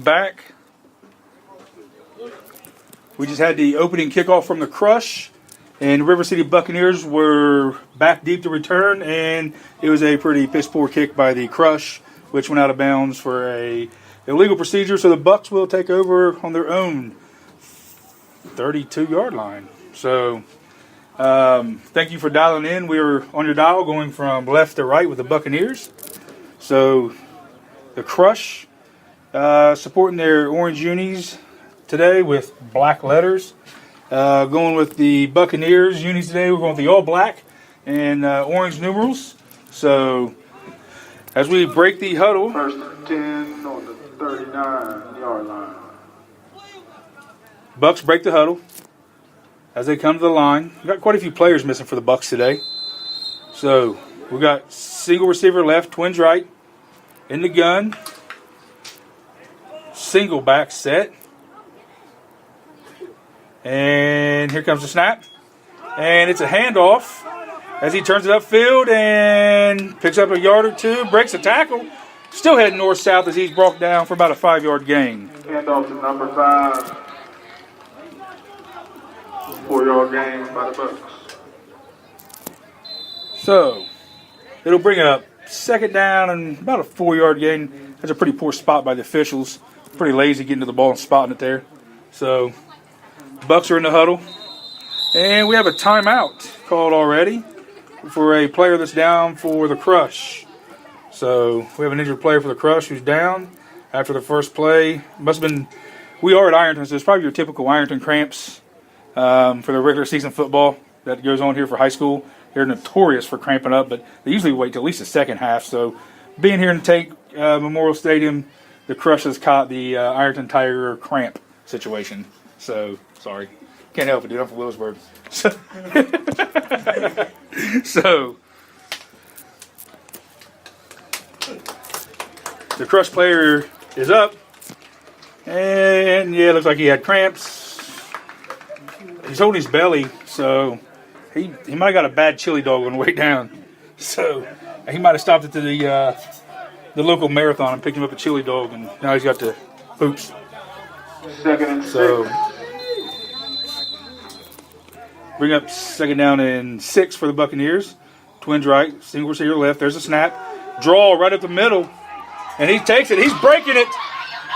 Back. We just had the opening kickoff from the Crush, and River City Buccaneers were back deep to return, and it was a pretty piss poor kick by the Crush, which went out of bounds for a illegal procedure. So the Bucs will take over on their own 32-yard line. So thank you for dialing in. We were on your dial going from left to right with the Buccaneers. So the Crush supporting their orange unis today with black letters. Going with the Buccaneers unis today, we're going with the all black and orange numerals. So as we break the huddle. First and 10 on the 39-yard line. Bucs break the huddle as they come to the line. We've got quite a few players missing for the Bucs today. So we got single receiver left, twins right, in the gun. Single back set. And here comes the snap. And it's a handoff as he turns it upfield and picks up a yard or two, breaks a tackle. Still heading north-south as he's brought down for about a 5-yard gain. Handoff to number 5. 4-yard gain by the Bucs. So it'll bring it up second down and about a 4-yard gain. That's a pretty poor spot by the officials. Pretty lazy getting to the ball and spotting it there. So Bucs are in the huddle. And we have a timeout called already for a player that's down for the Crush. So we have an injured player for the Crush who's down after the first play. Must have been, we are at Ironton, so it's probably your typical Ironton cramps for the regular season football that goes on here for high school. They're notorious for cramping up, but they usually wait till at least the second half. So being here in the Tank Memorial Stadium, the Crush has caught the Ironton Tiger cramp situation. So, sorry. Can't help it, dude. I'm from Willisburg. So the Crush player is up. And, yeah, it looks like he had cramps. He's holding his belly, so he might have got a bad chili dog on the way down. So he might have stopped at the local marathon and picked him up a chili dog, and now he's got the poops. Second and 6. So bring up second down and 6 for the Buccaneers. Twins right, single receiver left. There's a snap. Draw right up the middle. And he takes it. He's breaking it.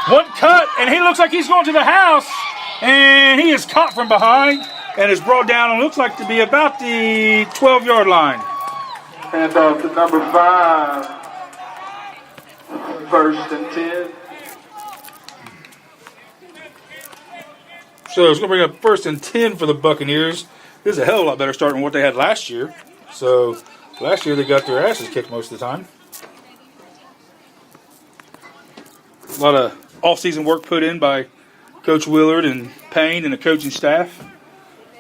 One cut, and he looks like he's going to the house. And he is caught from behind and is brought down and looks like to be about the 12-yard line. Handoff to number 5. First and 10. So it's going to bring up first and 10 for the Buccaneers. This is a hell of a lot better start than what they had last year. So last year they got their asses kicked most of the time. A lot of off-season work put in by Coach Willard and Payne and the coaching staff.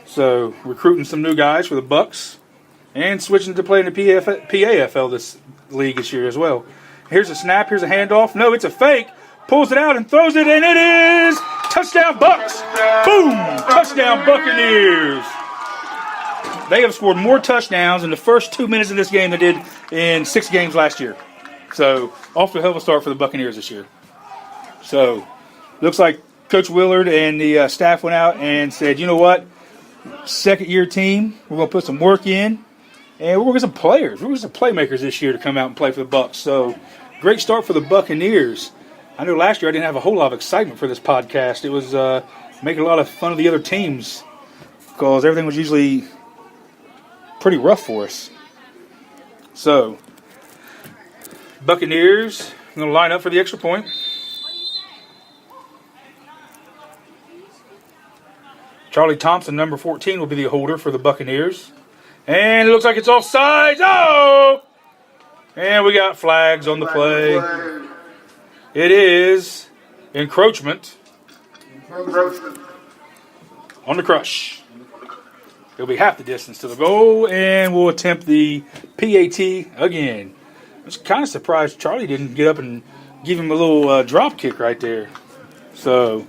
So recruiting some new guys for the Bucs and switching to playing the PAFL this league this year as well. Here's a snap. Here's a handoff. No, it's a fake. Pulls it out and throws it, and it is touchdown Bucs. Boom! Touchdown Buccaneers. They have scored more touchdowns in the first 2 minutes of this game than they did in 6 games last year. So off to a hell of a start for the Buccaneers this year. So looks like Coach Willard and the staff went out and said, you know what? Second-year team, we're going to put some work in, and we're going to get some players. We're going to get some playmakers this year to come out and play for the Bucs. So great start for the Buccaneers. I know last year I didn't have a whole lot of excitement for this podcast. It was making a lot of fun of the other teams because everything was usually pretty rough for us. So, Buccaneers going to line up for the extra point. Charlie Thompson, number 14, will be the holder for the Buccaneers. And it looks like it's offsides. Oh! And we got flags on the play. It is encroachment on the Crush. It'll be half the distance to the goal, and we'll attempt the PAT again. I was kind of surprised Charlie didn't get up and give him a little drop kick right there. So,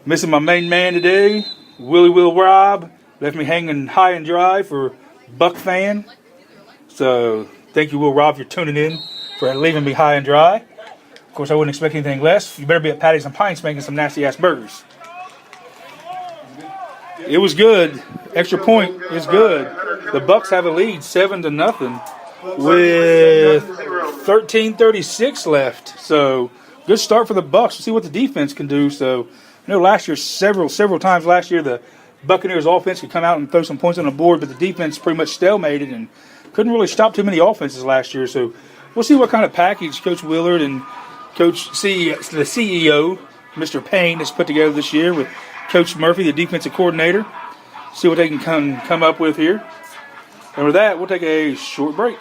missing my main man today, Willie Will Rob. Left me hanging high and dry for Buck fan. So, thank you, Will Rob, for tuning in, for leaving me high and dry. course, I wouldn't expect anything less. You better be at Patty's and Pints making some nasty-ass burgers. It was good. Extra point is good. The Bucks have a lead, 7-0, with 13:36 left. So good start for the Bucks. We'll see what the defense can do. So last year, several times last year, the Buccaneers offense could come out and throw some points on the board, but the defense pretty much stalemated and couldn't really stop too many offenses last year. So we'll see what kind of package Coach Willard and the CEO, Mr. Payne, has put together this year with Coach Murphy, the defensive coordinator. See what they can come up with here. And with that, we'll take a short break.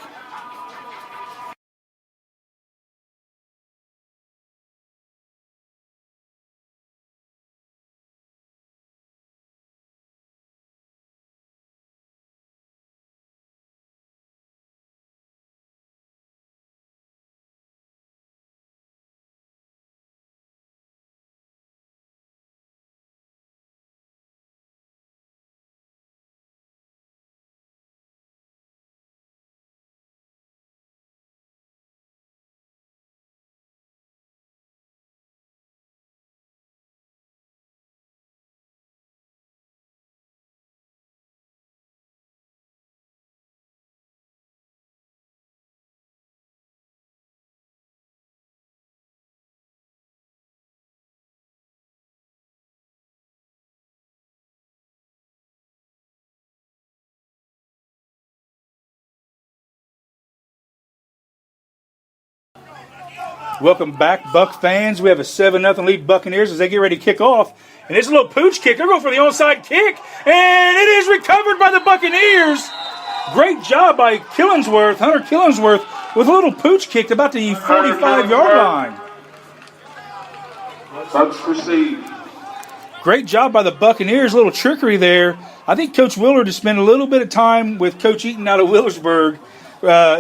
Welcome back, Buck fans. We have a 7-0 lead Buccaneers as they get ready to kick off. And it's a little pooch kick. They're going for the onside kick. And it is recovered by the Buccaneers. Great job by Hunter Killingsworth, with a little pooch kick about the 45-yard line. Bucks receive. Great job by the Buccaneers. A little trickery there. I think Coach Willard has spent a little bit of time with Coach Eaton out of Willersburg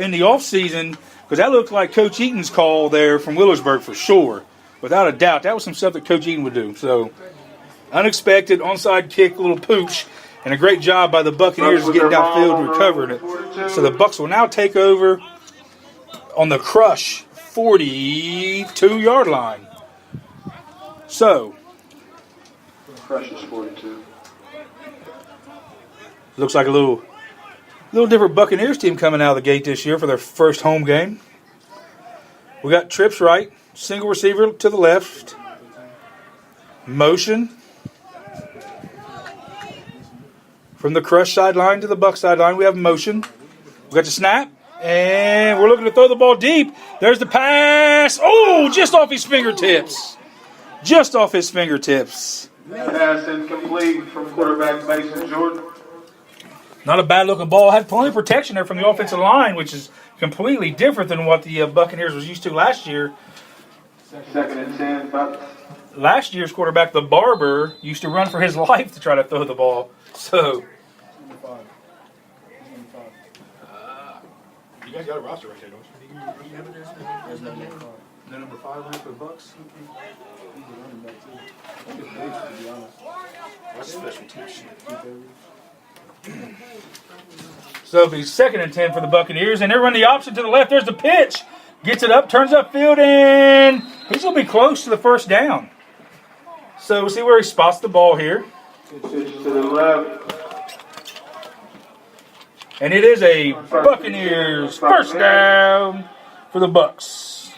in the offseason, because that looked like Coach Eaton's call there from Willersburg for sure. Without a doubt, that was some stuff that Coach Eaton would do. So, unexpected onside kick, a little pooch, and a great job by the Buccaneers getting downfield and recovering it. So the Bucks will now take over on the Crush 42-yard line. So, Crush is 42. Looks like a little different Buccaneers team coming out of the gate this year for their first home game. We got trips right, single receiver to the left, motion from the Crush sideline to the Buck sideline. We have motion. We got the snap, and we're looking to throw the ball deep. There's the pass. Oh, just off his fingertips. Just off his fingertips. Pass incomplete from quarterback Mason Jordan. Not a bad-looking ball. Had plenty of protection there from the offensive line, which is completely different than what the Buccaneers was used to last year. 2nd and 10, Bucks. Last year's quarterback, the Barber, used to run for his life to try to throw the ball. So, you guys got a roster right there, don't you? You have it there? The number 5 ran for the Bucks. That's special teams. So it'll be 2nd and 10 for the Buccaneers, and they're running the option to the left. There's the pitch. Gets it up, turns upfield, and he's going to be close to the first down. So we'll see where he spots the ball here. Pitch to the left. And it is a Buccaneers first down for the Bucks.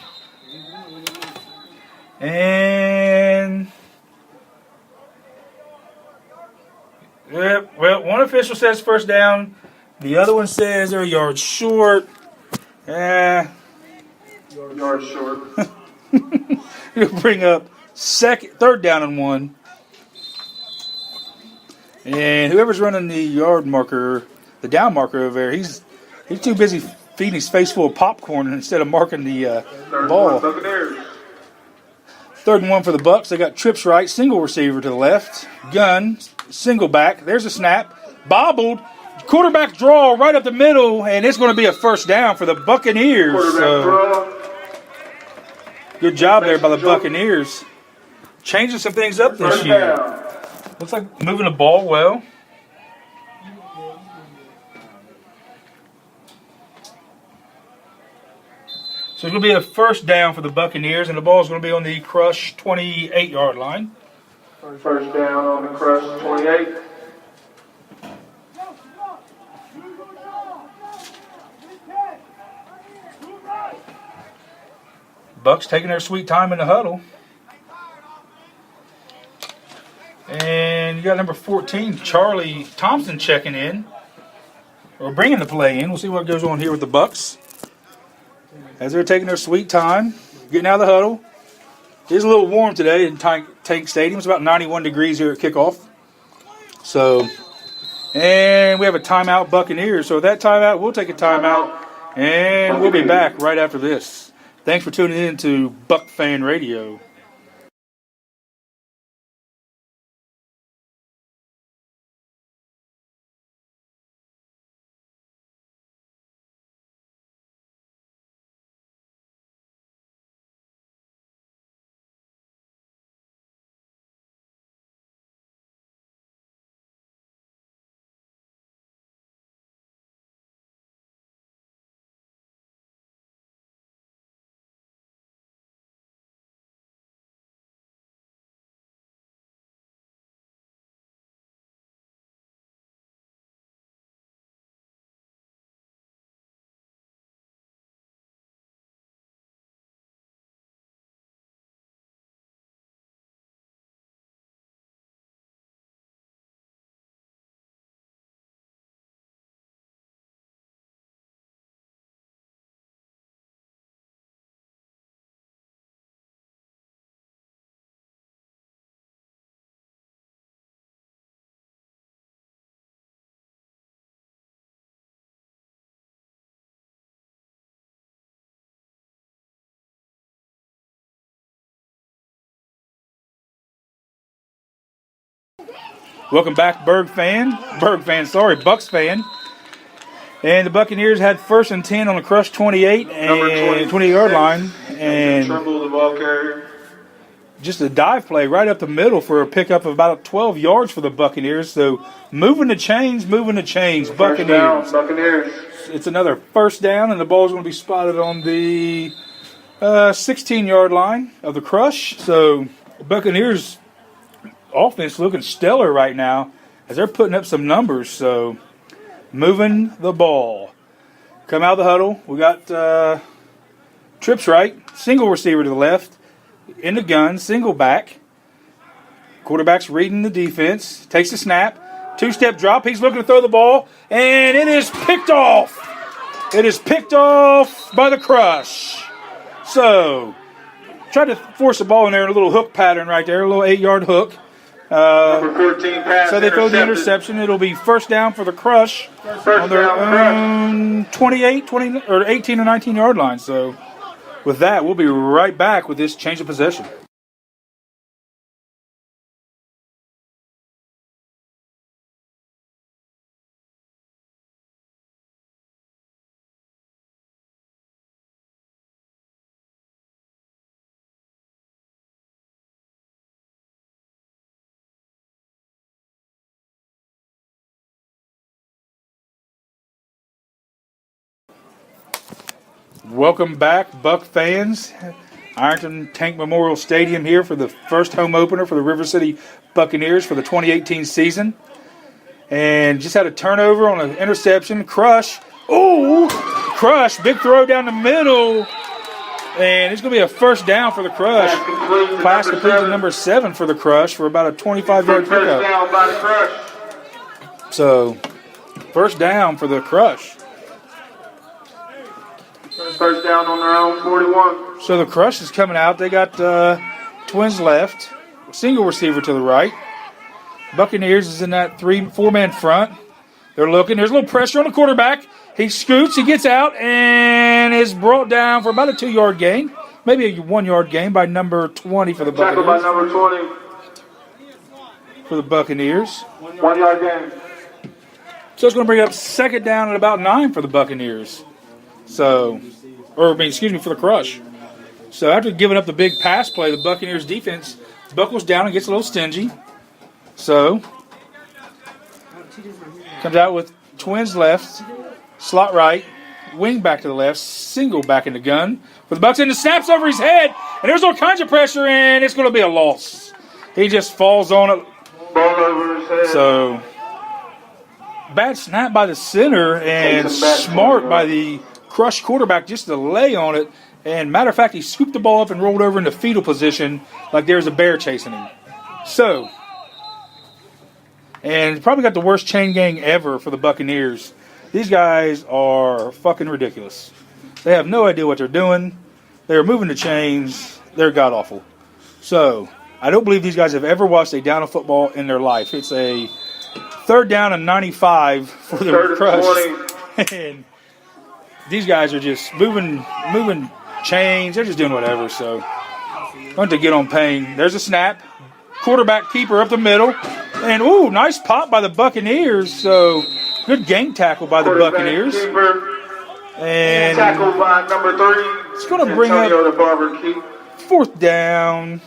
And well, one official says first down. The other one says they're a yard short. Yard short. He'll bring up 3rd down and 1. And whoever's running the yard marker, the down marker over there, he's too busy feeding his face full of popcorn instead of marking the ball. 3rd and 1 for the Bucks. They got trips right, single receiver to the left, gun, single back. There's a snap, bobbled, quarterback draw right up the middle, and it's going to be a first down for the Buccaneers. So, good job there by the Buccaneers, changing some things up this year. Looks like moving the ball well. So it's going to be a first down for the Buccaneers, and the ball is going to be on the Crush 28-yard line. First down on the Crush 28. Bucks taking their sweet time in the huddle. And you got number 14, Charlie Thompson, checking in. Or bringing the play in. We'll see what goes on here with the Bucks. As they're taking their sweet time, getting out of the huddle. It is a little warm today in Tank Stadium. It's about 91 degrees here at kickoff. So, and we have a timeout, Buccaneers. So with that timeout, we'll take a timeout. And we'll be back right after this. Thanks for tuning in to Buck Fan Radio. Welcome back, Bucks fan. And the Buccaneers had first and 10 on the Crush 28 and 20-yard line. And Trimble, the ball carrier. just a dive play right up the middle for a pickup of about 12 yards for the Buccaneers. So moving the chains, Buccaneers. Buccaneers. It's another first down, and the ball is going to be spotted on the 16-yard line of the Crush. So Buccaneers offense looking stellar right now as they're putting up some numbers. So moving the ball. Come out of the huddle. We got trips right. Single receiver to the left. In the gun. Single back. Quarterback's reading the defense. Takes the snap. Two-step drop. He's looking to throw the ball. And it is picked off. It is picked off by the Crush. So tried to force the ball in there in a little hook pattern right there. A little 8-yard hook. Number 14 pass. So they throw the interception. It'll be first down for the Crush on their own 28, 20, or 18 or 19-yard line. So with that, we'll be right back with this change of possession. Welcome back, Buck fans. Ironton Tank Memorial Stadium here for the first home opener for the River City Buccaneers for the 2018 season. And just had a turnover on an interception. Crush. Big throw down the middle. And it's going to be a first down for the Crush. Pass complete to number 7 for the Crush for about a 25-yard pickup. First down by the Crush. So, first down for the Crush. First down on their own 41. So the Crush is coming out. They got twins left. Single receiver to the right. Buccaneers is in that 4-man front. They're looking. There's a little pressure on the quarterback. He scoots. He gets out and is brought down for about a 2-yard gain. Maybe a 1-yard gain by number 20 for the Buccaneers. Tackled by number 20. For the Buccaneers. 1-yard gain. So it's going to bring up second down at about 9 for the Buccaneers. So, for the Crush. So after giving up the big pass play, the Buccaneers defense buckles down and gets a little stingy. So, comes out with twins left, slot right, wing back to the left, single back in the gun for the Bucks, and the snaps over his head, and there's all kinds of pressure, and it's going to be a loss. He just falls on it. Ball over his head. So, bad snap by the center, and smart by the Crush quarterback just to lay on it. And matter of fact, he scooped the ball up and rolled over into fetal position like there's a bear chasing him. So, and probably got the worst chain gang ever for the Buccaneers. These guys are fucking ridiculous. They have no idea what they're doing. They're moving the chains. They're god-awful. So, I don't believe these guys have ever watched a down of football in their life. It's a 3rd down and 95 for the Crush. And these guys are just moving chains. They're just doing whatever. So, going to get on Payne. There's a snap. Quarterback keeper up the middle. And, ooh, nice pop by the Buccaneers. So, good gang tackle by the Buccaneers. And tackle by number 3. It's going to bring up 4th down.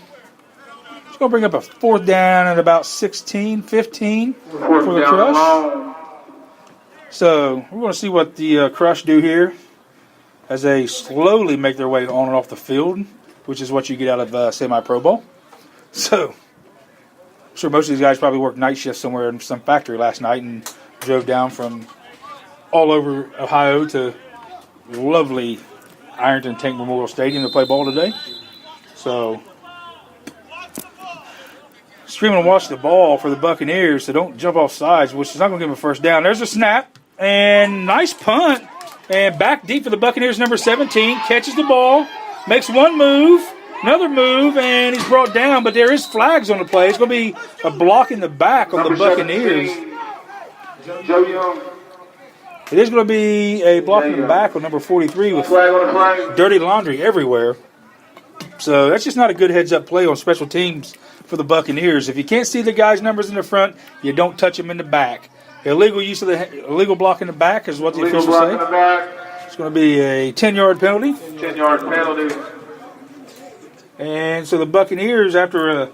It's going to bring up a 4th down at about 16, 15 for the Crush. So, we're going to see what the Crush do here as they slowly make their way on and off the field, which is what you get out of semi-pro ball. So, I'm sure most of these guys probably worked night shifts somewhere in some factory last night and drove down from all over Ohio to lovely Ironton Tank Memorial Stadium to play ball today. So, screaming and watch the ball for the Buccaneers, so don't jump off sides, which is not going to give them a first down. There's a snap, and nice punt, and back deep for the Buccaneers, number 17, catches the ball, makes one move, another move, and he's brought down, but there is flags on the play. It's going to be a block in the back on the Buccaneers. Joe Young. It is going to be a block in the back on number 43 with dirty laundry everywhere. So that's just not a good heads-up play on special teams for the Buccaneers. If you can't see the guy's numbers in the front, you don't touch him in the back. Illegal block in the back is what the officials say. It's going to be a 10-yard penalty. 10-yard penalty. And so the Buccaneers, after a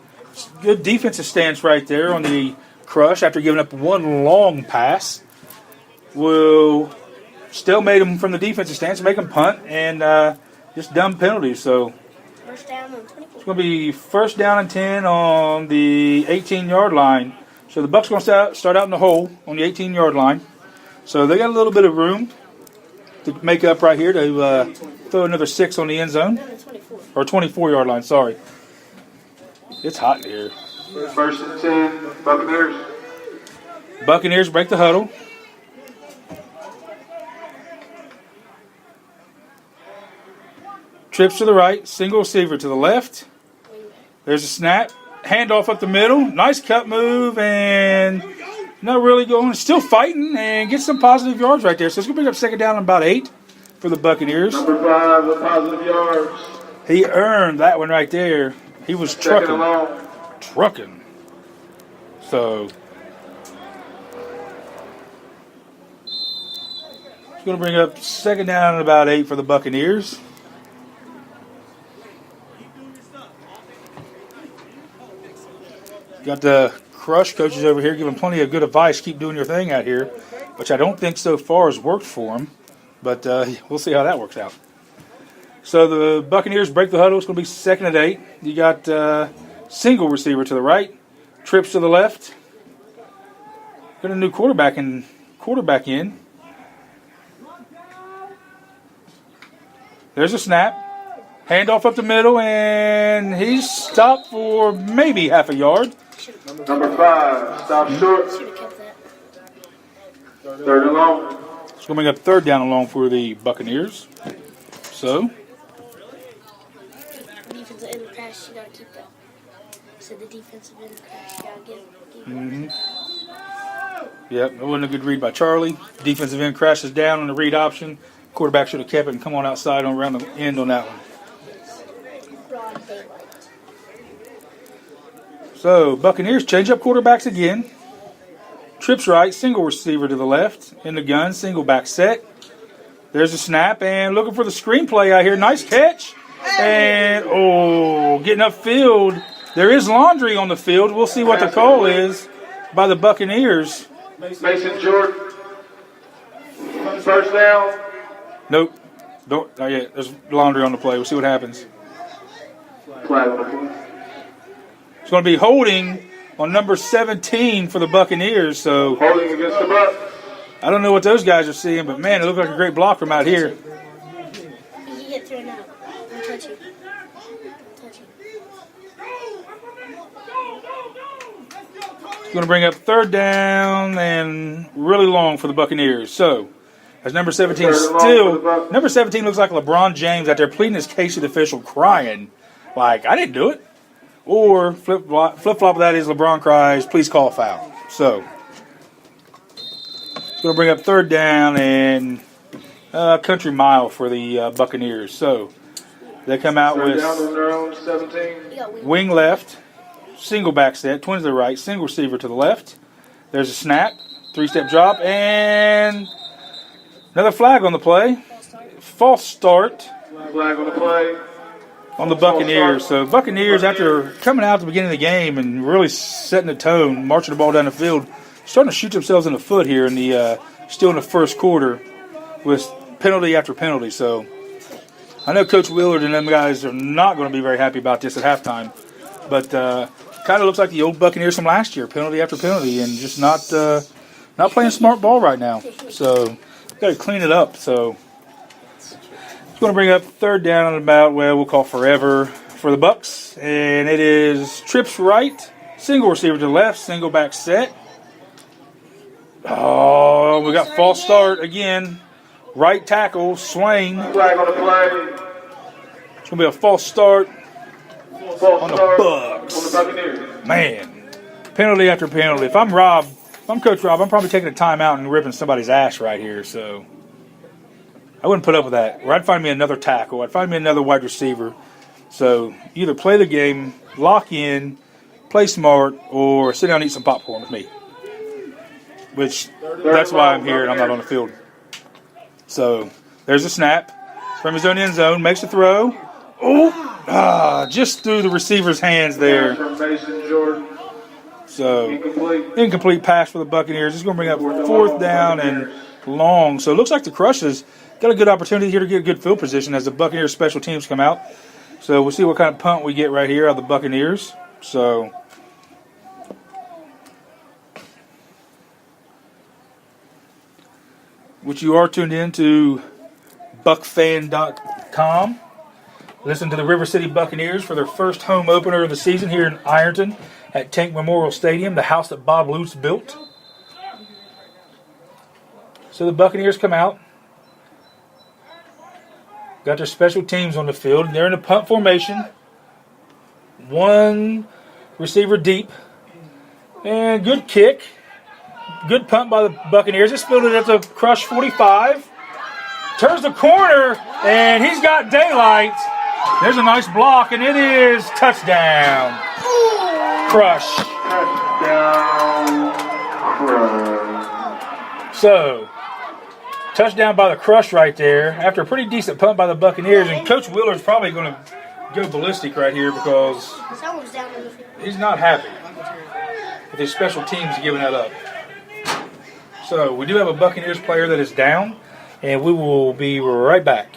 good defensive stance right there on the Crush, after giving up one long pass, will stalemate them from the defensive stance, make them punt, and just dumb penalties. So First down on 24. it's going to be 1st down and 10 on the 18-yard line. So the Bucs going to start out in the hole on the 18-yard line. So they got a little bit of room to make up right here to throw another 6 on the end zone. 24. Or 24-yard line, sorry. It's hot in here. 1st and 10, Buccaneers. Buccaneers break the huddle. Trips to the right, single receiver to the left. There's a snap. Handoff up the middle. Nice cut move, and not really going. Still fighting, and gets some positive yards right there. So it's going to bring up 2nd down and about 8 for the Buccaneers. Number 5 with positive yards. He earned that one right there. He was trucking. So it's going to bring up 2nd down and about 8 for the Buccaneers. Got the Crush coaches over here giving plenty of good advice. Keep doing your thing out here, which I don't think so far has worked for them. But we'll see how that works out. So the Buccaneers break the huddle. It's going to be 2nd and 8. You got single receiver to the right, trips to the left. Got a new quarterback in. There's a snap. Handoff up the middle, and he's stopped for maybe half a yard. Number 5, stop short. Should have kept that. 3rd and long. It's going to bring up 3rd down and long for the Buccaneers. So, Defensive end crash, you gotta keep that. So the defensive end crash, you gotta give yep, that wasn't a good read by Charlie. Defensive end crashes down on the read option. Quarterback should have kept it and come on outside on around the end on that one. broad daylight. So, Buccaneers change up quarterbacks again. Trips right, single receiver to the left. In the gun, single back set. There's a snap, and looking for the screenplay out here. Nice catch. And, getting upfield. There is laundry on the field. We'll see what the call is by the Buccaneers. Mason Jordan. 1st down. Nope. Don't. Not yet. There's laundry on the play. We'll see what happens. Flag on the play. It's going to be holding on number 17 for the Buccaneers. So Holding against the Bucks. I don't know what those guys are seeing, but man, it looked like a great block from out here. You can get thrown out. Don't touch it. Don't touch it. It's going to bring up third down and really long for the Buccaneers. So, as number 17 still, number 17 looks like LeBron James out there pleading his case to the official, crying like, I didn't do it. Or flip flop of that is LeBron cries, please call a foul. So, it's going to bring up third down and country mile for the Buccaneers. So, they come out Third with down on their own 17. You got wing left, single back set, twins to the right, single receiver to the left. There's a snap, three-step drop, and another flag on the play. False start Flag on the play. on the Buccaneers. So Buccaneers, after coming out at the beginning of the game and really setting the tone, marching the ball down the field, starting to shoot themselves in the foot here in the still in the first quarter with penalty after penalty. So I know Coach Willard and them guys are not going to be very happy about this at halftime, but kind of looks like the old Buccaneers from last year, penalty after penalty, and just not playing smart ball right now. So got to clean it up. So it's going to bring up third down and about, well, we'll call forever for the Bucks, and it is trips right, single receiver to the left, single back set. Oh, we got false start again. Right tackle, Swain. Flag on the play. It's going to be a false start False on the start Bucks. on the Buccaneers. Man, penalty after penalty. If I'm Coach Rob, I'm probably taking a timeout and ripping somebody's ass right here. So I wouldn't put up with that. Or I'd find me another tackle. I'd find me another wide receiver. So either play the game, lock in, play smart, or sit down and eat some popcorn with me. Which, that's why I'm here and I'm not on the field. So there's a snap from his own end zone, makes a throw. Just through the receiver's hands there. From Mason Jordan. So Incomplete. incomplete pass for the Buccaneers. It's going to bring up fourth down and long. So it looks like the Crush has got a good opportunity here to get a good field position as the Buccaneers special teams come out. So we'll see what kind of punt we get right here out of the Buccaneers. So which you are tuned in to buckfan.com. Listen to the River City Buccaneers for their first home opener of the season here in Ironton at Tank Memorial Stadium, the house that Bob Lutz built. So the Buccaneers come out. Got their special teams on the field. They're in a punt formation. One receiver deep. And good kick. Good punt by the Buccaneers. Just fielded at the Crush 45. Turns the corner, and he's got daylight. There's a nice block, and it is touchdown. Crush. Touchdown. Crush. So, touchdown by the Crush right there after a pretty decent punt by the Buccaneers. And Coach Willard's probably going to go ballistic right here because Someone's down on the field. he's not happy with his special teams giving that up. So, we do have a Buccaneers player that is down, and we will be right back.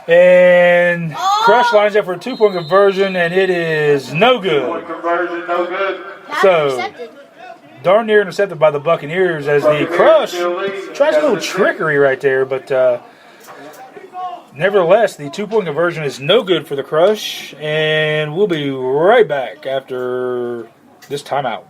And Crush lines up for a 2-point conversion, and it is no good. Conversion, no good. So, darn near intercepted by the Buccaneers as the Crush tries a little trickery right there, but nevertheless, the 2-point conversion is no good for the Crush, and we'll be right back after this timeout.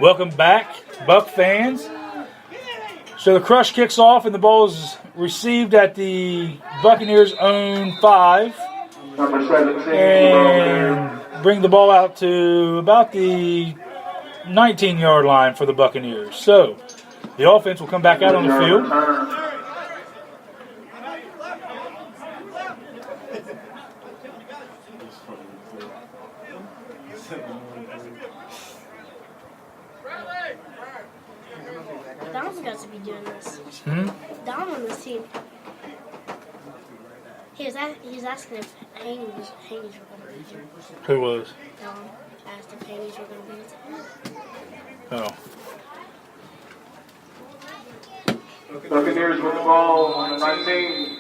Welcome back, Buck fans. So the Crush kicks off, and the ball is received at the Buccaneers' own 5. Number 17. And bring the ball out to about the 19-yard line for the Buccaneers. So the offense will come back out on the field. Don's got to be doing this. Hmm? Don on this team. He was asking if Haney was going to be here. Who was? Don asked if Haney's were going to be here. Oh. Buccaneers with the ball on the 19.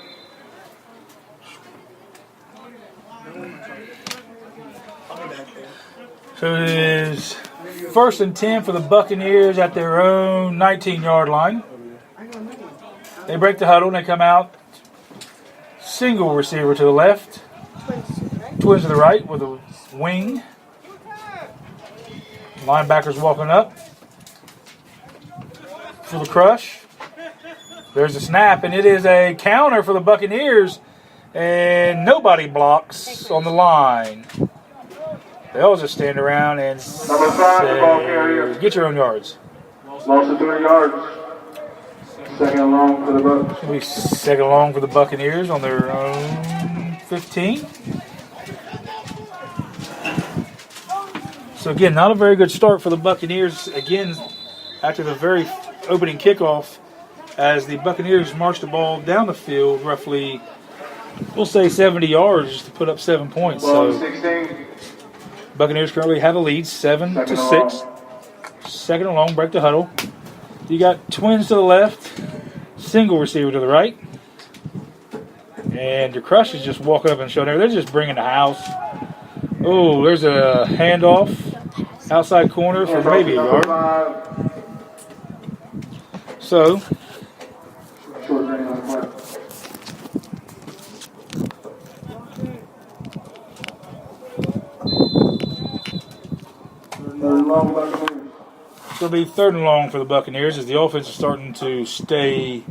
So it is 1st and 10 for the Buccaneers at their own 19-yard line. They break the huddle and they come out. Single receiver to the left. Twins to the right with a wing. Linebackers walking up. For the Crush. There's a snap, and it is a counter for the Buccaneers. And nobody blocks on the line. They all just stand around and say, get your own yards. Loss of 3 yards. Second and long for the Bucs. It'll be second and long for the Buccaneers on their own 15. So again, not a very good start for the Buccaneers. Again, after the very opening kickoff, as the Buccaneers march the ball down the field roughly, we'll say 70 yards to put up 7 points. So 16. Buccaneers currently have a lead, 7-6. Second and long, break the huddle. You got twins to the left, single receiver to the right. And your Crush is just walking up and showing there. They're just bringing the house. Oh, there's a handoff. Outside corner for maybe a yard. So, it'll be 3rd and long for the Buccaneers as the offense is starting to stay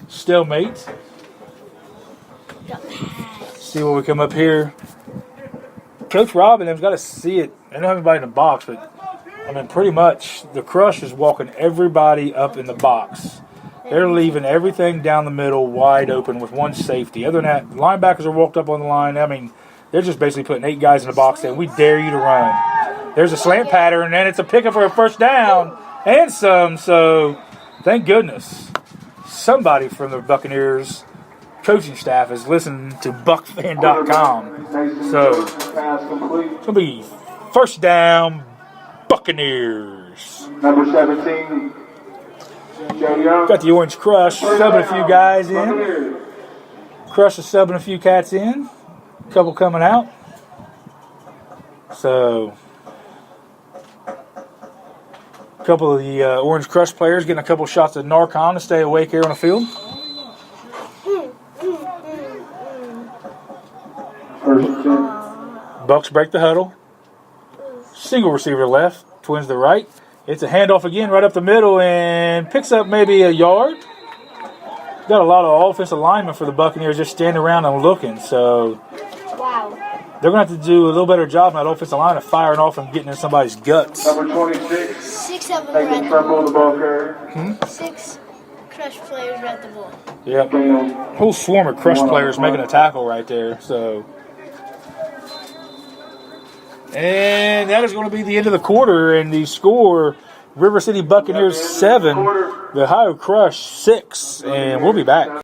stalemate. See what we come up here. Coach Robin has got to see it. I don't have anybody in the box, but I mean, pretty much the Crush is walking everybody up in the box. They're leaving everything down the middle wide open with one safety. Other than that, the linebackers are walked up on the line. I mean, they're just basically putting 8 guys in the box saying, we dare you to run. There's a slant pattern, and it's a pickup for a first down and some. So, thank goodness somebody from the Buccaneers coaching staff is listening to bucsfan.com. So, it's going to be first down, Buccaneers. Number 17, Joe Young. Got the Orange Crush subbing a few guys in. Crush is subbing a few cats in. A couple coming out. So, a couple of the Orange Crush players getting a couple shots of Narcon to stay awake here on the field. Bucks break the huddle. Single receiver left, Twins to the right. It's a handoff again right up the middle and picks up maybe a yard. Got a lot of offensive linemen for the Buccaneers just standing around and looking. So they're going to have to do a little better job on that offensive line of firing off and getting in somebody's guts. Number 26. 6 of them Taking Trumbull, the ball carrier. 6 Crush players at the ball. Yep. Whole swarm of Crush players making a tackle right there. So, and that is going to be the end of the quarter, and the score: River City Buccaneers 7, the Ohio Crush 6, and we'll be back.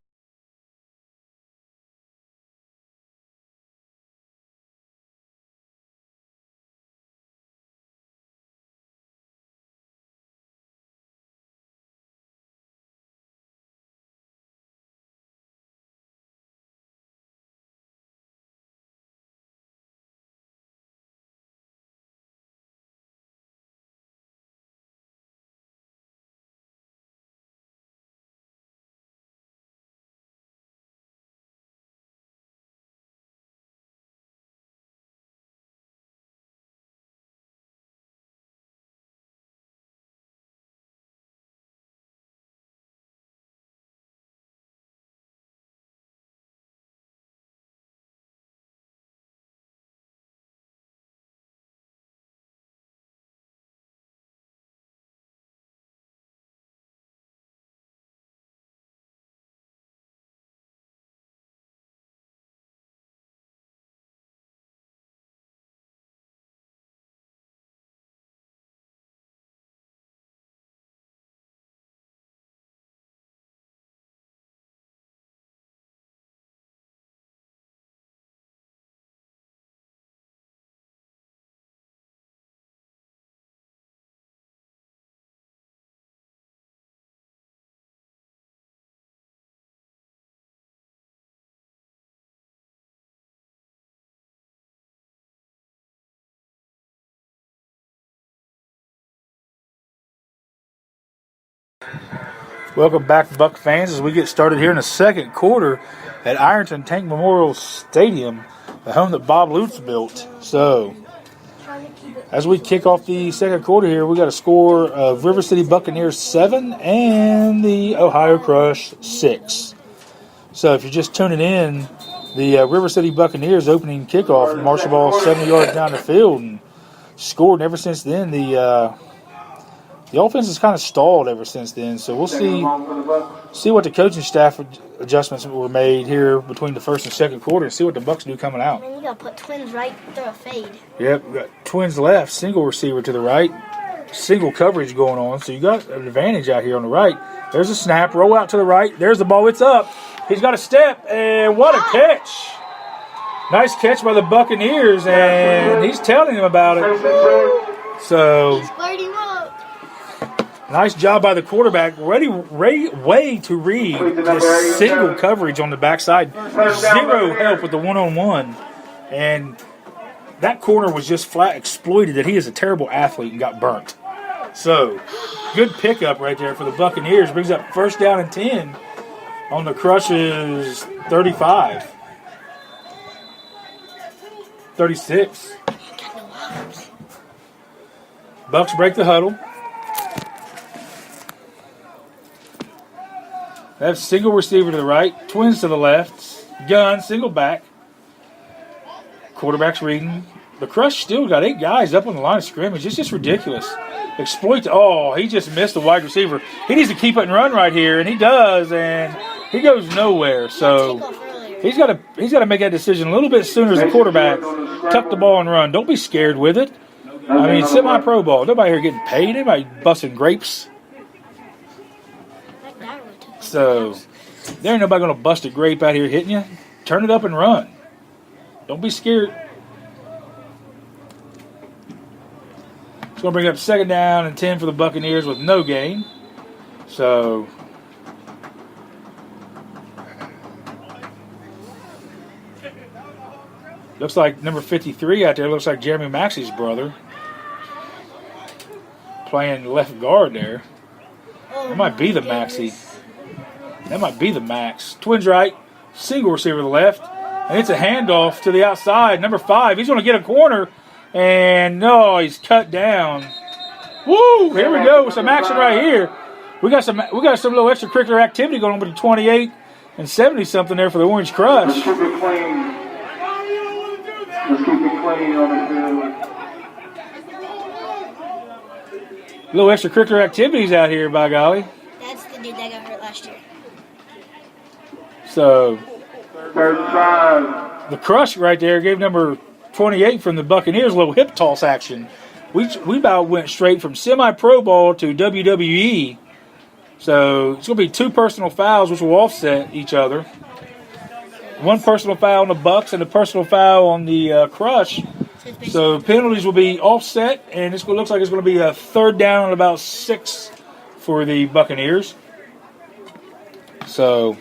Welcome back, Buck fans, as we get started here in the second quarter at Ironton Tank Memorial Stadium, the home that Bob Lutz built. So, as we kick off the second quarter here, we got a score of River City Buccaneers 7 and the Ohio Crush 6. So, if you're just tuning in, the River City Buccaneers opening kickoff, Marshall ball 70 yards down the field and scored. And ever since then, the offense has kind of stalled ever since then, so we'll see what the coaching staff adjustments were made here between the first and second quarter and see what the Bucks do coming out. Man, you got to put Twins right through a fade. Yep, we got Twins left, single receiver to the right, single coverage going on, so you got an advantage out here on the right. There's a snap, roll out to the right, there's the ball, it's up. He's got a step, and what a catch. Nice catch by the Buccaneers, and he's telling him about it. So, nice job by the quarterback. Way to read this single coverage on the backside. Zero help with the one-on-one. And that corner was just flat exploited that he is a terrible athlete and got burnt. So, good pickup right there for the Buccaneers. Brings up first down and 10 on the Crush's 35. 36. Bucks break the huddle. They have single receiver to the right, Twins to the left, gun, single back. Quarterback's reading. The Crush still got 8 guys up on the line of scrimmage. It's just ridiculous. exploit. Oh, he just missed the wide receiver. He needs to keep it and run right here, and he does, and he goes nowhere. So he's got to make that decision a little bit sooner as a quarterback. Tuck the ball and run. Don't be scared with it. I mean, semi-pro ball. Nobody here getting paid. Anybody busting grapes. So there ain't nobody going to bust a grape out here hitting you. Turn it up and run. Don't be scared. It's going to bring up 2nd down and 10 for the Buccaneers with no gain. So looks like number 53 out there looks like Jeremy Maxey's brother. Playing left guard there. That might be the Maxey. That might be the Max. Twins right. Single receiver to the left. And it's a handoff to the outside. Number 5. He's going to get a corner. And no, he's cut down. Woo! Here we go with some action right here. We got some little extracurricular activity going on with the 28 and 70 something there for the Orange Crush. Let's keep it clean. Let's keep it clean on the field. Little extracurricular activities out here, by golly. That's the dude that got hurt last year. So 35. the Crush right there gave number 28 from the Buccaneers a little hip toss action. We about went straight from semi-pro ball to WWE. So it's going to be 2 personal fouls, which will offset each other. 1 personal foul on the Bucks and a personal foul on the Crush. So penalties will be offset, and it looks like it's going to be a 3rd down and about 6 for the Buccaneers. So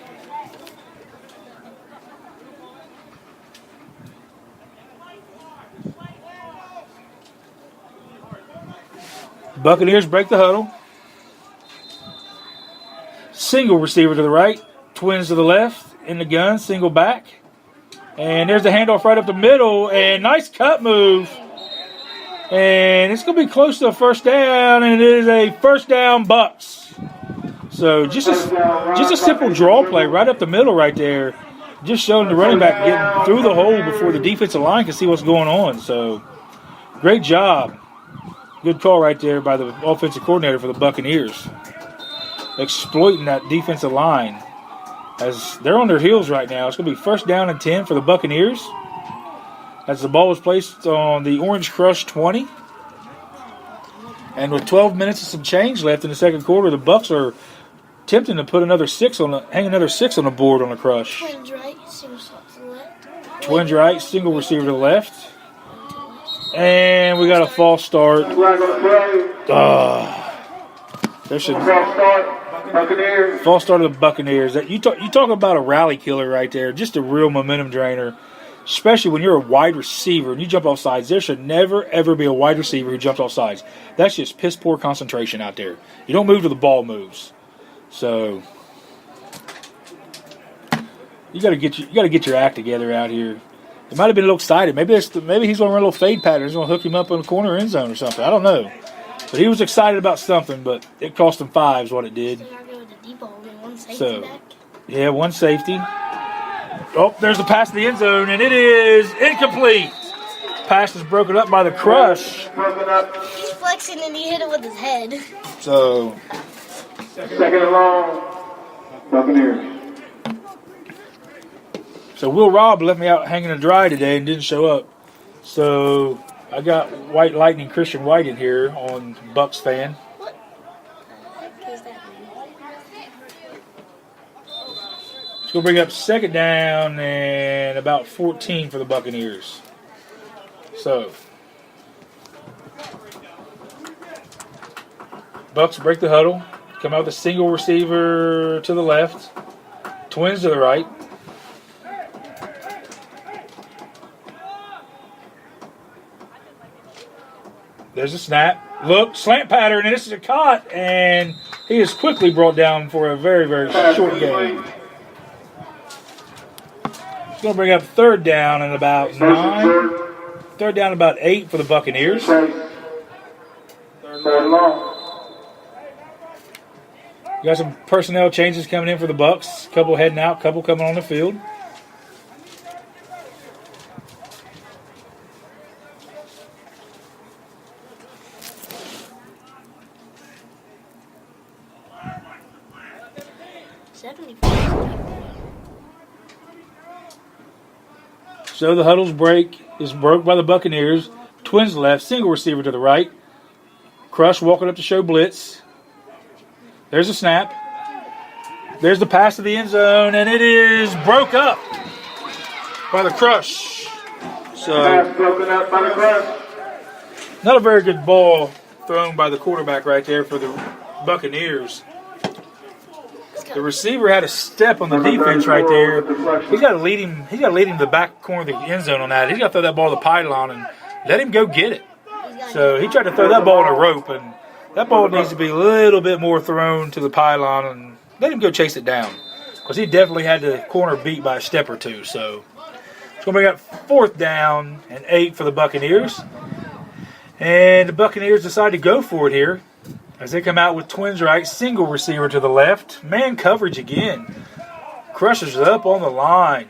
Buccaneers break the huddle. Single receiver to the right. Twins to the left. In the gun. Single back. And there's the handoff right up the middle. And nice cut move. And it's going to be close to a 1st down. And it is a 1st down Bucks. So just a simple draw play right up the middle right there. Just showing the running back getting through the hole before the defensive line can see what's going on. So great job. Good call right there by the offensive coordinator for the Buccaneers. Exploiting that defensive line. As they're on their heels right now. It's going to be 1st down and 10 for the Buccaneers. As the ball was placed on the Orange Crush 20. And with 12 minutes and some change left in the 2nd quarter, the Bucks are attempting to put another 6 on the board on the Crush. Twins right, single shot to the left. Twins right, single receiver to the left. And we got a false start. There should false start of the Buccaneers. That you talk about a rally killer right there. Just a real momentum drainer, especially when you're a wide receiver and you jump off sides. There should never ever be a wide receiver who jumps off sides. That's just piss poor concentration out there. You don't move till the ball moves. So you got to get your act together out here. It might have been a little excited. Maybe he's going to run a little fade pattern. He's going to hook him up in the corner end zone or something. I don't know. But he was excited about something, but it cost him 5 is what it did. So, yeah, 1 safety. Oh, there's the pass to the end zone, and it is incomplete. Pass is broken up by the Crush. He's flexing, and he hit it with his head. So, 2nd and long. Buccaneers. So Will Robb left me out hanging to dry today and didn't show up. So I got White Lightning Christian White in here on Bucks fan. What does that mean? It's going to bring up 2nd down and about 14 for the Buccaneers. So Bucks break the huddle. Come out with a single receiver to the left. Twins to the right. There's a snap. Look, slant pattern, and this is a caught, and he is quickly brought down for a very, very short gain. It's going to bring up 3rd down and about 9. 3rd down and about 8 for the Buccaneers. 3rd long. You got some personnel changes coming in for the Bucks. Couple heading out, couple coming on the field. 75. So the huddle's break is broke by the Buccaneers. Twins left, single receiver to the right. Crush walking up to show blitz. There's a snap. There's the pass to the end zone, and it is broke up by the Crush. So Pass broken up by the Crush. not a very good ball thrown by the quarterback right there for the Buccaneers. The receiver had a step on the defense right there. He's got to lead him. He's got to lead him to the back corner of the end zone on that. He's got to throw that ball to the pylon and let him go get it. So he tried to throw that ball on a rope, and that ball needs to be a little bit more thrown to the pylon and let him go chase it down, because he definitely had the corner beat by a step or two. So it's going to bring up 4th down and 8 for the Buccaneers. And the Buccaneers decide to go for it here as they come out with twins right, single receiver to the left. Man coverage again. Crushers up on the line.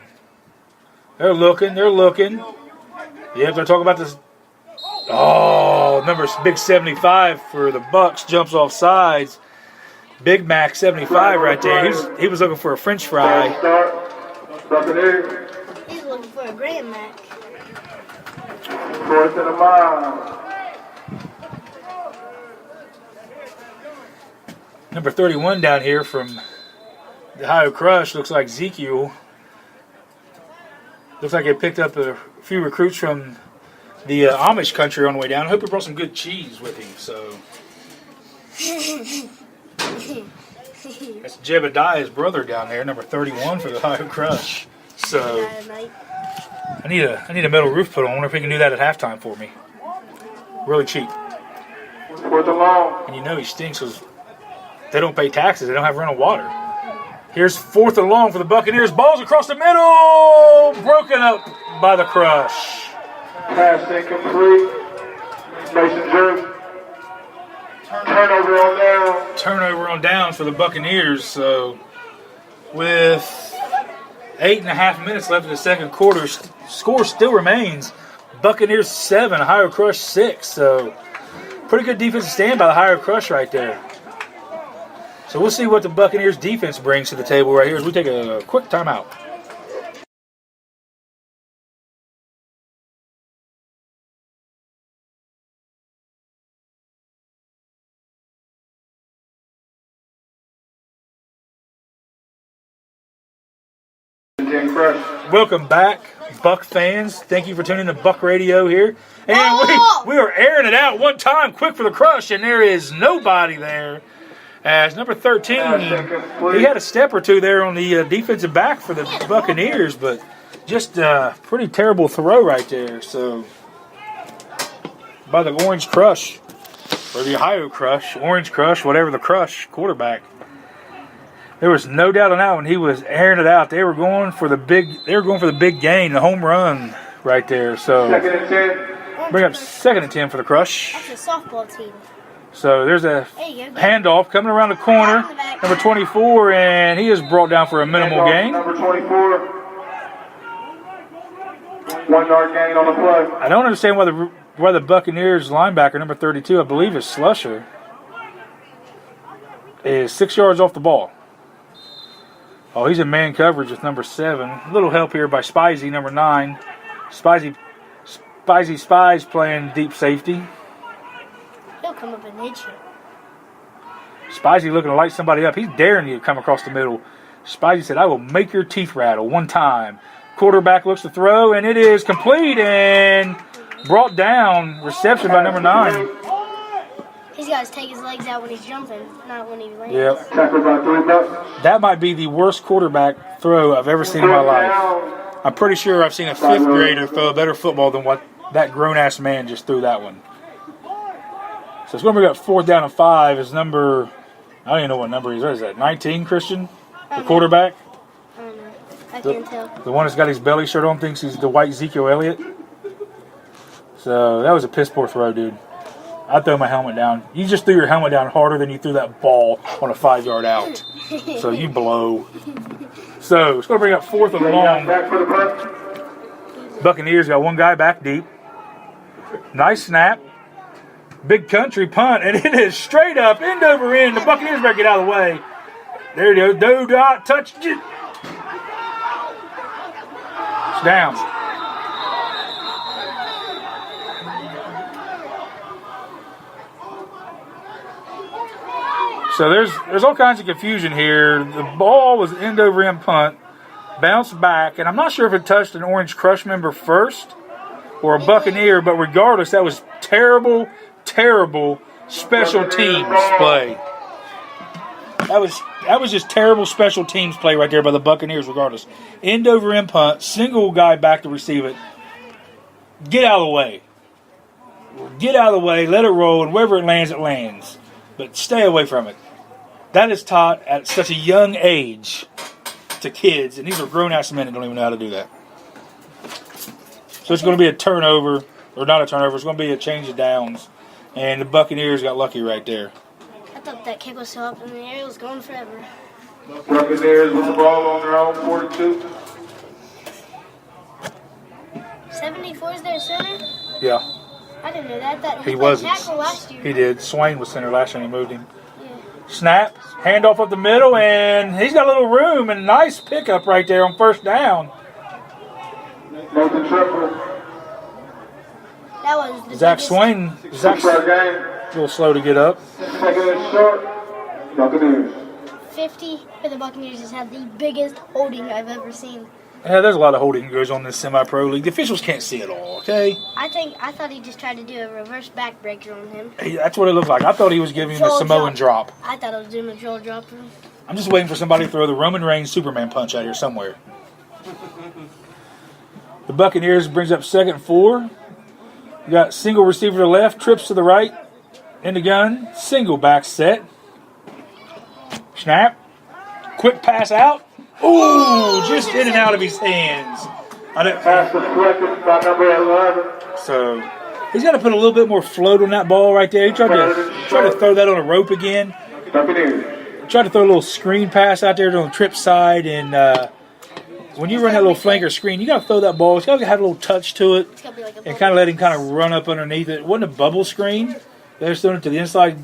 They're looking. Yep, they're talking about this. Oh, number big 75 for the Bucks jumps off sides. Big Mac 75 right there. He was looking for a French fry. He's looking for a Grand Mac. 4th and a mile. Number 31 down here from the Ohio Crush looks like Ezekiel. Looks like they picked up a few recruits from the Amish country on the way down. I hope he brought some good cheese with him. So that's Jebediah's brother down there, number 31 for the Ohio Crush. So I need a metal roof put on. I wonder if he can do that at halftime for me. Really cheap. 4th and long. And you know he stinks because they don't pay taxes. They don't have running water. Here's 4th and long for the Buccaneers. Ball's across the middle. Broken up by the Crush. Pass incomplete. Mason Drew. Turnover on down. Turnover on downs for the Buccaneers. So with 8.5 minutes left in the second quarter, score still remains. Buccaneers 7, Ohio Crush 6. So pretty good defensive stand by the Ohio Crush right there. So we'll see what the Buccaneers defense brings to the table right here as we take a quick timeout. Welcome back, Buck fans. Thank you for tuning in to Buck Radio here. And we are airing it out one time quick for the Crush, and there is nobody there. As number 13, he had a step or two there on the defensive back for the Buccaneers, but just a pretty terrible throw right there. So by the Orange Crush, or the Ohio Crush, Orange Crush, whatever the Crush quarterback. There was no doubt on that one. He was airing it out. They were going for the big. They were going for the big gain, the home run right there. So 2nd and 10. bring up 2nd and 10 for the Crush. That's a softball team. So there's a handoff coming around the corner. Number 24, and he is brought down for a minimal gain. Number 24. 1 yard gain on the play. I don't understand why the Buccaneers linebacker, number 32, I believe is Slusher, is 6 yards off the ball. Oh, he's in man coverage with number 7. A little help here by Spizy, number 9. Spies playing deep safety. He'll come up and hit you. Spicy looking to light somebody up. He's daring you to come across the middle. Spicy said, I will make your teeth rattle one time. Quarterback looks to throw, and it is complete and brought down. Reception by number 9. He's got to take his legs out when he's jumping, not when he lands. Yep. Tackled by 3 Bucks. That might be the worst quarterback throw I've ever seen in my life. I'm pretty sure I've seen a 5th grader throw a better football than what that grown-ass man just threw that one. So it's going to bring up 4th down and 5. His number, I don't even know what number he is. What is that, 19, Christian? The quarterback? I don't know. I can't tell. The one that's got his belly shirt on thinks he's the white Ezekiel Elliott. So that was a piss poor throw, dude. I'd throw my helmet down. You just threw your helmet down harder than you threw that ball on a 5-yard out. So you blow. So it's going to bring up 4th and long. Back for the punt. Buccaneers got one guy back deep. Nice snap. Big country punt, and it is straight up, end over end. The Buccaneers better get out of the way. There you go. Do not touch it. It's down. So there's all kinds of confusion here. The ball was end over end punt, bounced back, and I'm not sure if it touched an Orange Crush member first or a Buccaneer, but regardless, that was terrible, terrible special teams play. That was just terrible special teams play right there by the Buccaneers, regardless. End over end punt, single guy back to receive it. Get out of the way. Get out of the way, let it roll, and wherever it lands. But stay away from it. That is taught at such a young age to kids, and these are grown-ass men that don't even know how to do that. So it's going to be a turnover, or not a turnover, it's going to be a change of downs. And the Buccaneers got lucky right there. I thought that kick was so up in the air, it was going forever. Buccaneers with the ball on their own 42. 74 is their center? Yeah, I didn't know that. That he played wasn't. tackle last year. He did. Swain was center last time he moved him. Yeah. Snap, handoff up the middle, and he's got a little room and a nice pickup right there on first down. Nathan Triple. That was the Zach biggest- Swain, Zach's a game. little slow to get up. Second and short. Buccaneers. 50 for the Buccaneers has had the biggest holding I've ever seen. Yeah, there's a lot of holding that goes on in this semi-pro league. The officials can't see it all, okay? I thought he just tried to do a reverse backbreaker on him. Hey, that's what it looked like. I thought he was giving him a Jaw Samoan drop. I thought it was doing a jaw dropper. I'm just waiting for somebody to throw the Roman Reigns Superman punch out here somewhere. The Buccaneers brings up 2nd and 4. You got single receiver to the left, trips to the right, in the gun, single back set. Snap. Quick pass out. Ooh, just in and out of his hands. Pass deflected by number 11. So he's got to put a little bit more float on that ball right there. He tried to throw that on a rope again. Buccaneers. Tried to throw a little screen pass out there on the trip side, and when you run that little flanker screen, you got to throw that ball. It's got to have a little touch to it, It's gonna be like a and bubble. kind of let him kind of run up underneath it. It wasn't a bubble screen. They're just throwing it to the inside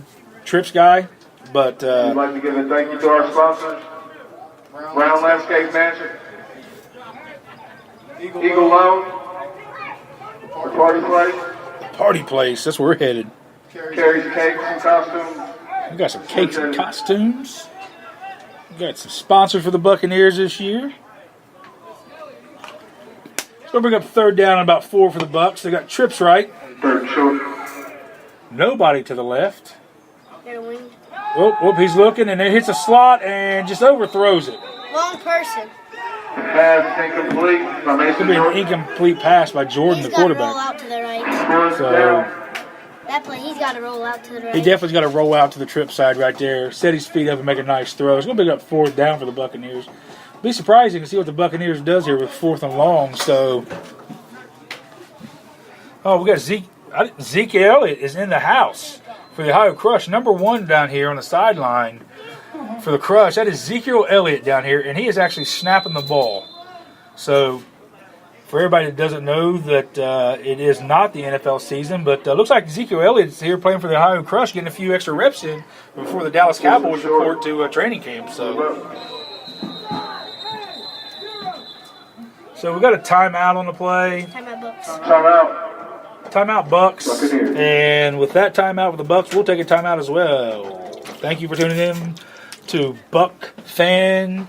trips guy, but We'd like to give a thank you to our sponsors. Brown Landscape Mansion. Eagle Loan. The Party Place. party place. That's where we're headed. Carries cakes and costumes. We got some cakes and costumes. We got some sponsors for the Buccaneers this year. So we'll bring up 3rd down and about 4 for the Bucs. They got trips right. Third short. Nobody to the left. They're wing. Whoop, he's looking, and it hits a slot and just overthrows it. Wrong person. Pass incomplete by Mason Could be an Jordan. incomplete pass by Jordan, He's the got to roll quarterback. out to the right. Fourth So down. That play, he's got to roll out to the right. he definitely's got to roll out to the trip side right there, set his feet up and make a nice throw. It's going to be up 4th down for the Buccaneers. Be surprising to see what the Buccaneers does here with 4th and long. So, we got Zeke Elliott is in the house for the Ohio Crush, number 1 down here on the sideline for the Crush. That is Ezekiel Elliott down here, and he is actually snapping the ball. So, for everybody that doesn't know that it is not the NFL season, but looks like Ezekiel Elliott's here playing for the Ohio Crush, getting a few extra reps in before the Dallas Cowboys report to training camp. So we got a timeout on the play. Timeout books. Timeout. Timeout Bucks. Buccaneers. And with that timeout with the Bucks, we'll take a timeout as well. Thank you for tuning in to BuckFan.com.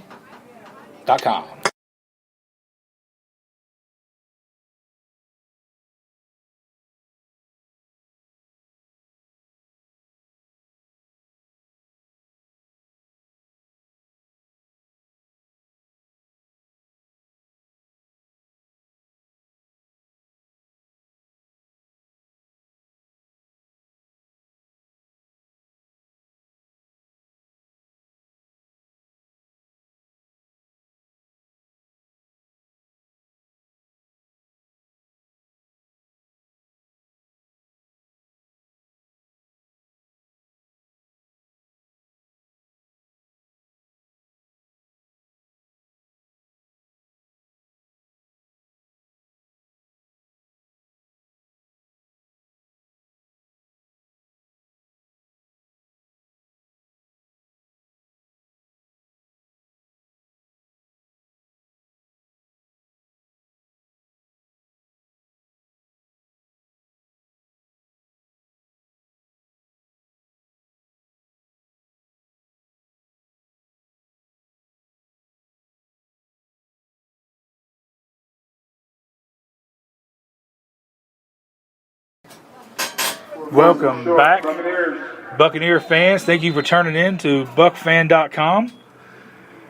Welcome Short, back, Buccaneers. Buccaneer fans. Thank you for turning in to buckfan.com.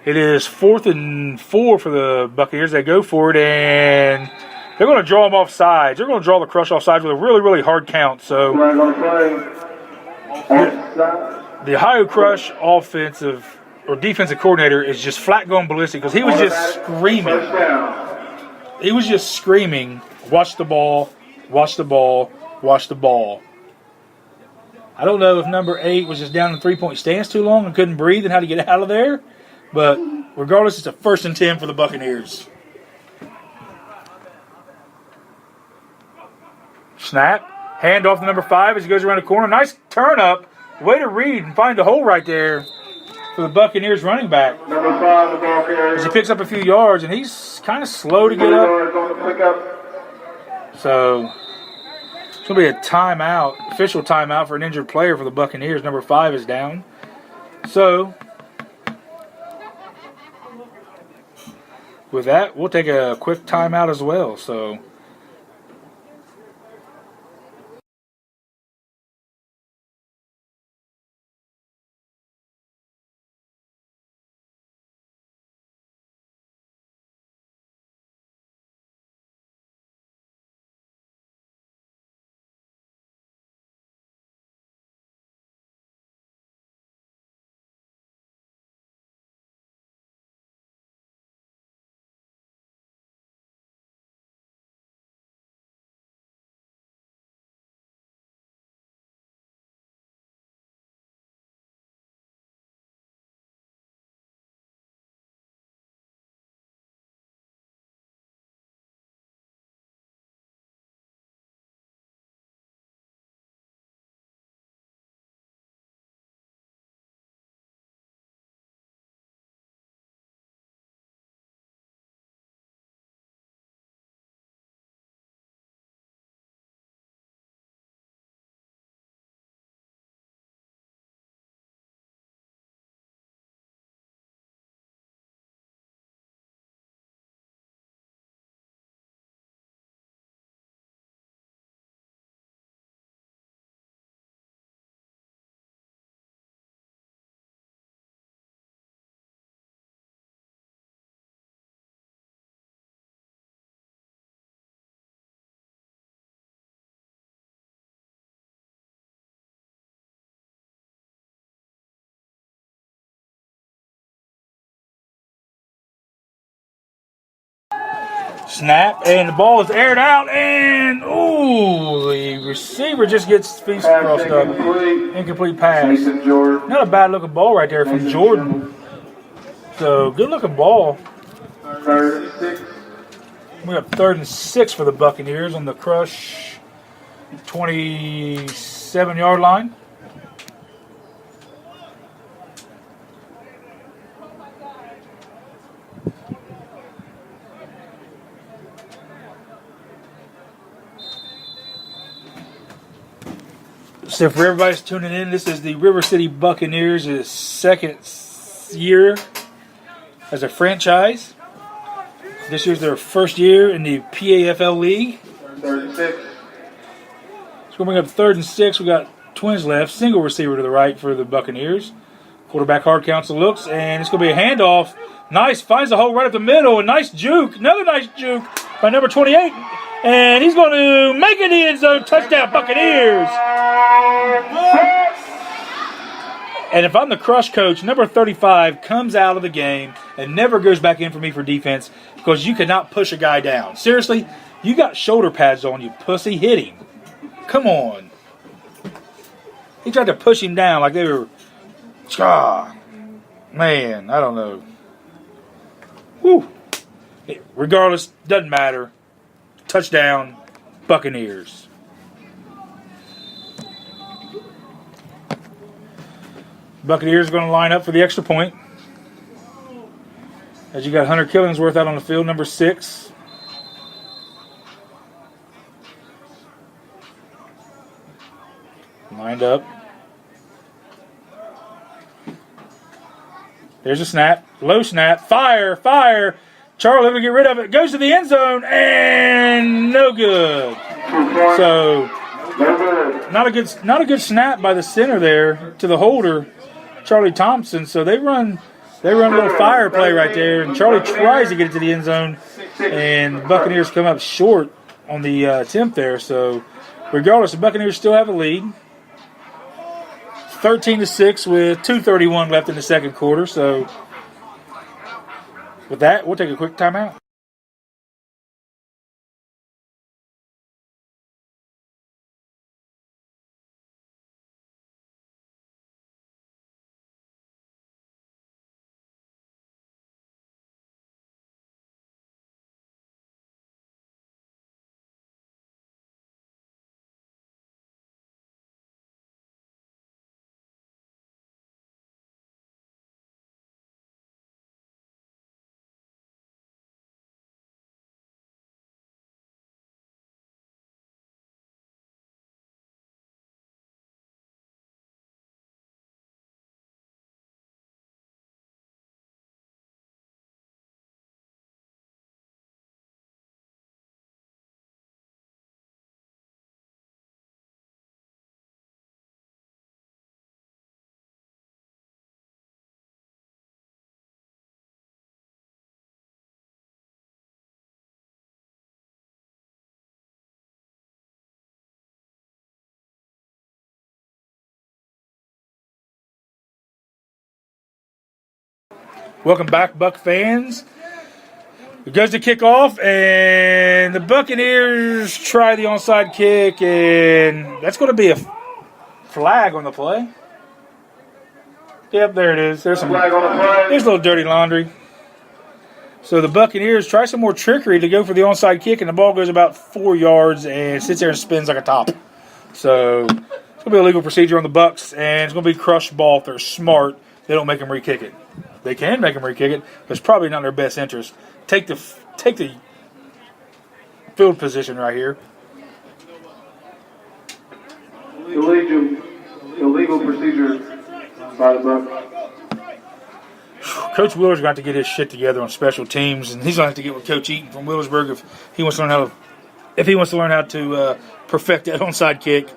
It is 4th and 4 for the Buccaneers. They go for it, and they're going to draw them off sides. They're going to draw the crush off sides with a really, really hard count. So Flag on play. Offside. the Ohio Crush offensive or defensive coordinator is just flat going ballistic because he was just screaming. Touchdown. He was just screaming, watch the ball, watch the ball, watch the ball. I don't know if number 8 was just down in the 3-point stance too long and couldn't breathe and had to get out of there. But regardless, it's a 1st and 10 for the Buccaneers. Snap. Hand off to number 5 as he goes around the corner. Nice turn up. Way to read and find the hole right there for the Buccaneers running back. Number 5, the ball carrier. As he picks up a few yards, and he's kind of slow to get up. On the pickup. So it's going to be a timeout, official timeout for an injured player for the Buccaneers. Number 5 is down. So with that, we'll take a quick timeout as well. So snap, and the ball is aired out, and the receiver just gets his feet Pass crossed up. incomplete. Incomplete pass. Mason Jordan. Not a bad looking ball right there from Mason Jordan. So good looking ball. 3rd and 6. We have 3rd and 6 for the Buccaneers on the Crush 27-yard line. So for everybody's tuning in, this is the River City Buccaneers' 2nd year as a franchise. This year's their 1st year in the PAFL League. 3rd and 6. So we're going to bring up 3rd and 6. We got twins left. Single receiver to the right for the Buccaneers. Quarterback hard counts the looks, and it's going to be a handoff. Nice, finds the hole right up the middle. A nice juke. Another nice juke by number 28. And he's going to make it in the end zone. Touchdown, Buccaneers. And if I'm the Crush coach, number 35 comes out of the game and never goes back in for me for defense because you cannot push a guy down. Seriously, you got shoulder pads on, you pussy. Hit him. Come on. He tried to push him down like they were... Man, I don't know. Whew. Regardless, doesn't matter. Touchdown, Buccaneers. Buccaneers are going to line up for the extra point. As you got Hunter Killingsworth out on the field, number 6. Lined up. There's a snap. Low snap. Fire. Fire. Charlie will get rid of it. Goes to the end zone. And no good. So No good. Not a good snap by the center there to the holder, Charlie Thompson. So they run a little fire play right there, and Charlie tries to get it to the end zone, and the Buccaneers come up short on the attempt there. So regardless, the Buccaneers still have a lead, 13-6 with 2:31 left in the second quarter. So with that, we'll take a quick timeout. Welcome back, Buck fans. It goes to kickoff, and the Buccaneers try the onside kick, and that's going to be a flag on the play. Yep, there it is. There's a little dirty laundry. So the Buccaneers try some more trickery to go for the onside kick, and the ball goes about 4 yards and sits there and spins like a top. So it's going to be a legal procedure on the Bucs, and it's going to be crushed ball if they're smart. They don't make them re-kick it. They can make them re-kick it, but it's probably not in their best interest. Take the field position right here. Illegal procedure by the Bucs. Coach Willer's got to get his shit together on special teams, and he's going to have to get with Coach Eaton from Willersburg if he wants to learn how to perfect that onside kick.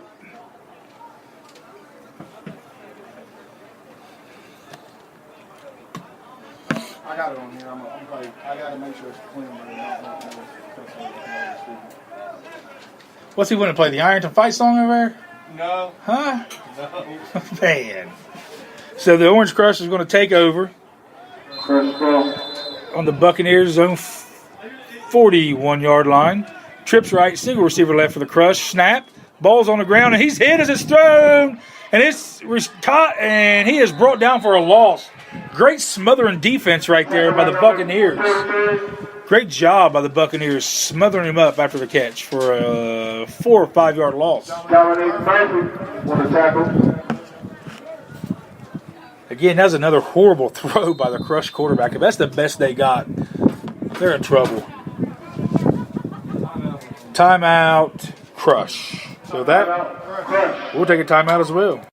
I got it on here. I got to make sure it's clean. What's he want to play? The Ironton Fight song over there? No. Huh? No. Man. So the Orange Crush is going to take over on the Buccaneers' own 41-yard line. Trips right, single receiver left for the Crush. Snap. Ball's on the ground, and he's hit as it's thrown. And it's caught, and he is brought down for a loss. Great smothering defense right there by the Buccaneers. Great job by the Buccaneers smothering him up after the catch for a 4 or 5 yard loss. Again, that's another horrible throw by the Crush quarterback. If that's the best they got, they're in trouble. Timeout, Crush. So that, we'll take a timeout as well.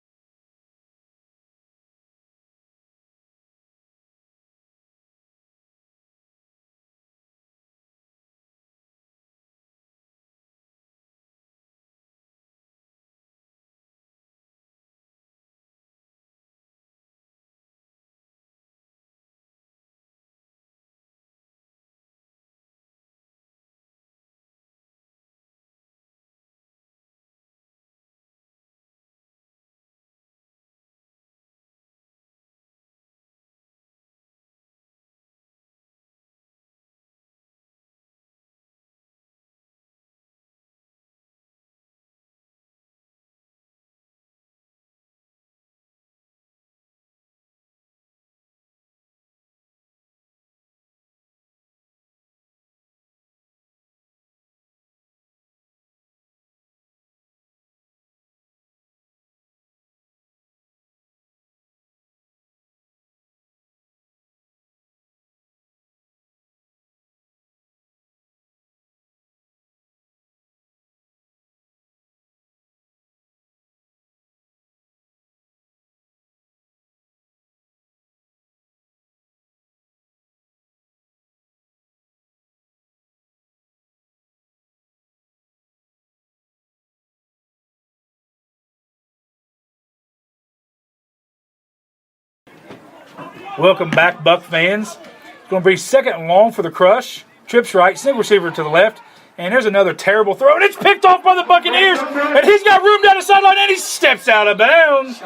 Welcome back, Buck fans. It's going to be second and long for the Crush. Trips right, single receiver to the left. And there's another terrible throw, and it's picked off by the Buccaneers. And he's got room down the sideline, and he steps out of bounds.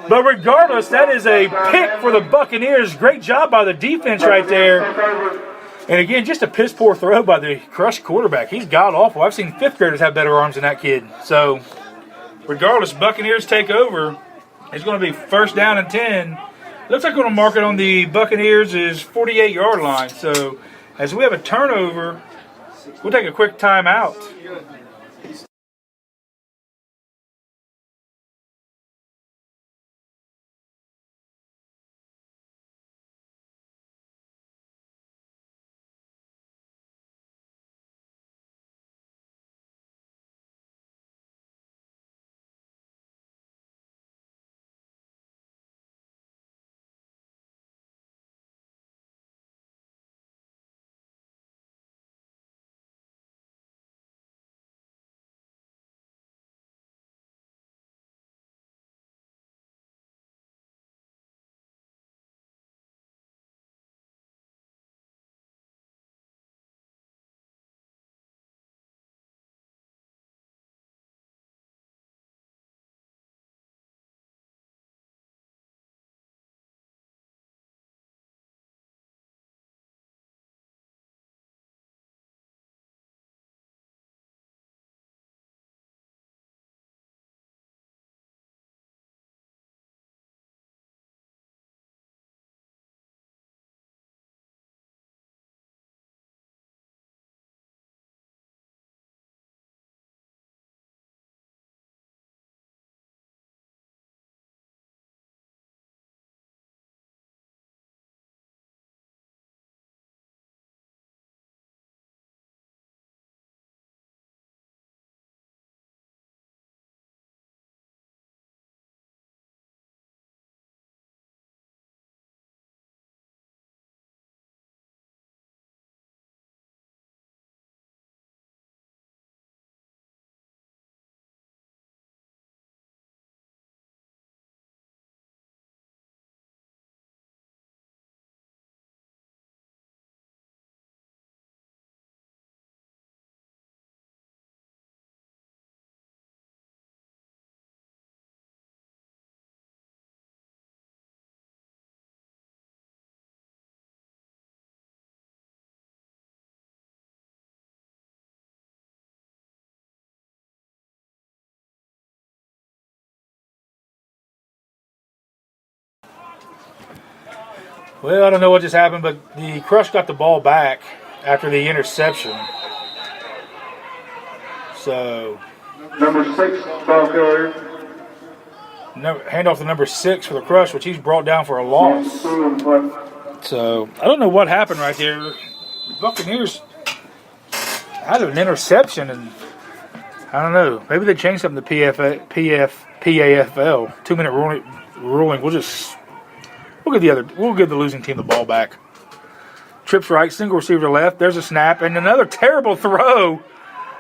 But regardless, that is a pick for the Buccaneers. Great job by the defense right there. And again, just a piss poor throw by the Crush quarterback. He's god awful. I've seen fifth graders have better arms than that kid. So, regardless, Buccaneers take over. It's going to be first down and 10. Looks like we're going to mark it on the Buccaneers' 48-yard line. So, as we have a turnover, we'll take a quick timeout. Well, I don't know what just happened, but the Crush got the ball back after the interception. So, Number 6, ball carrier. hand off to number 6 for the Crush, which he's brought down for a loss. So, I don't know what happened right there. The Buccaneers had an interception, and I don't know. Maybe they changed something to PAFL. 2-minute ruling. We'll give the losing team the ball back. Trips right, single receiver left. There's a snap, and another terrible throw.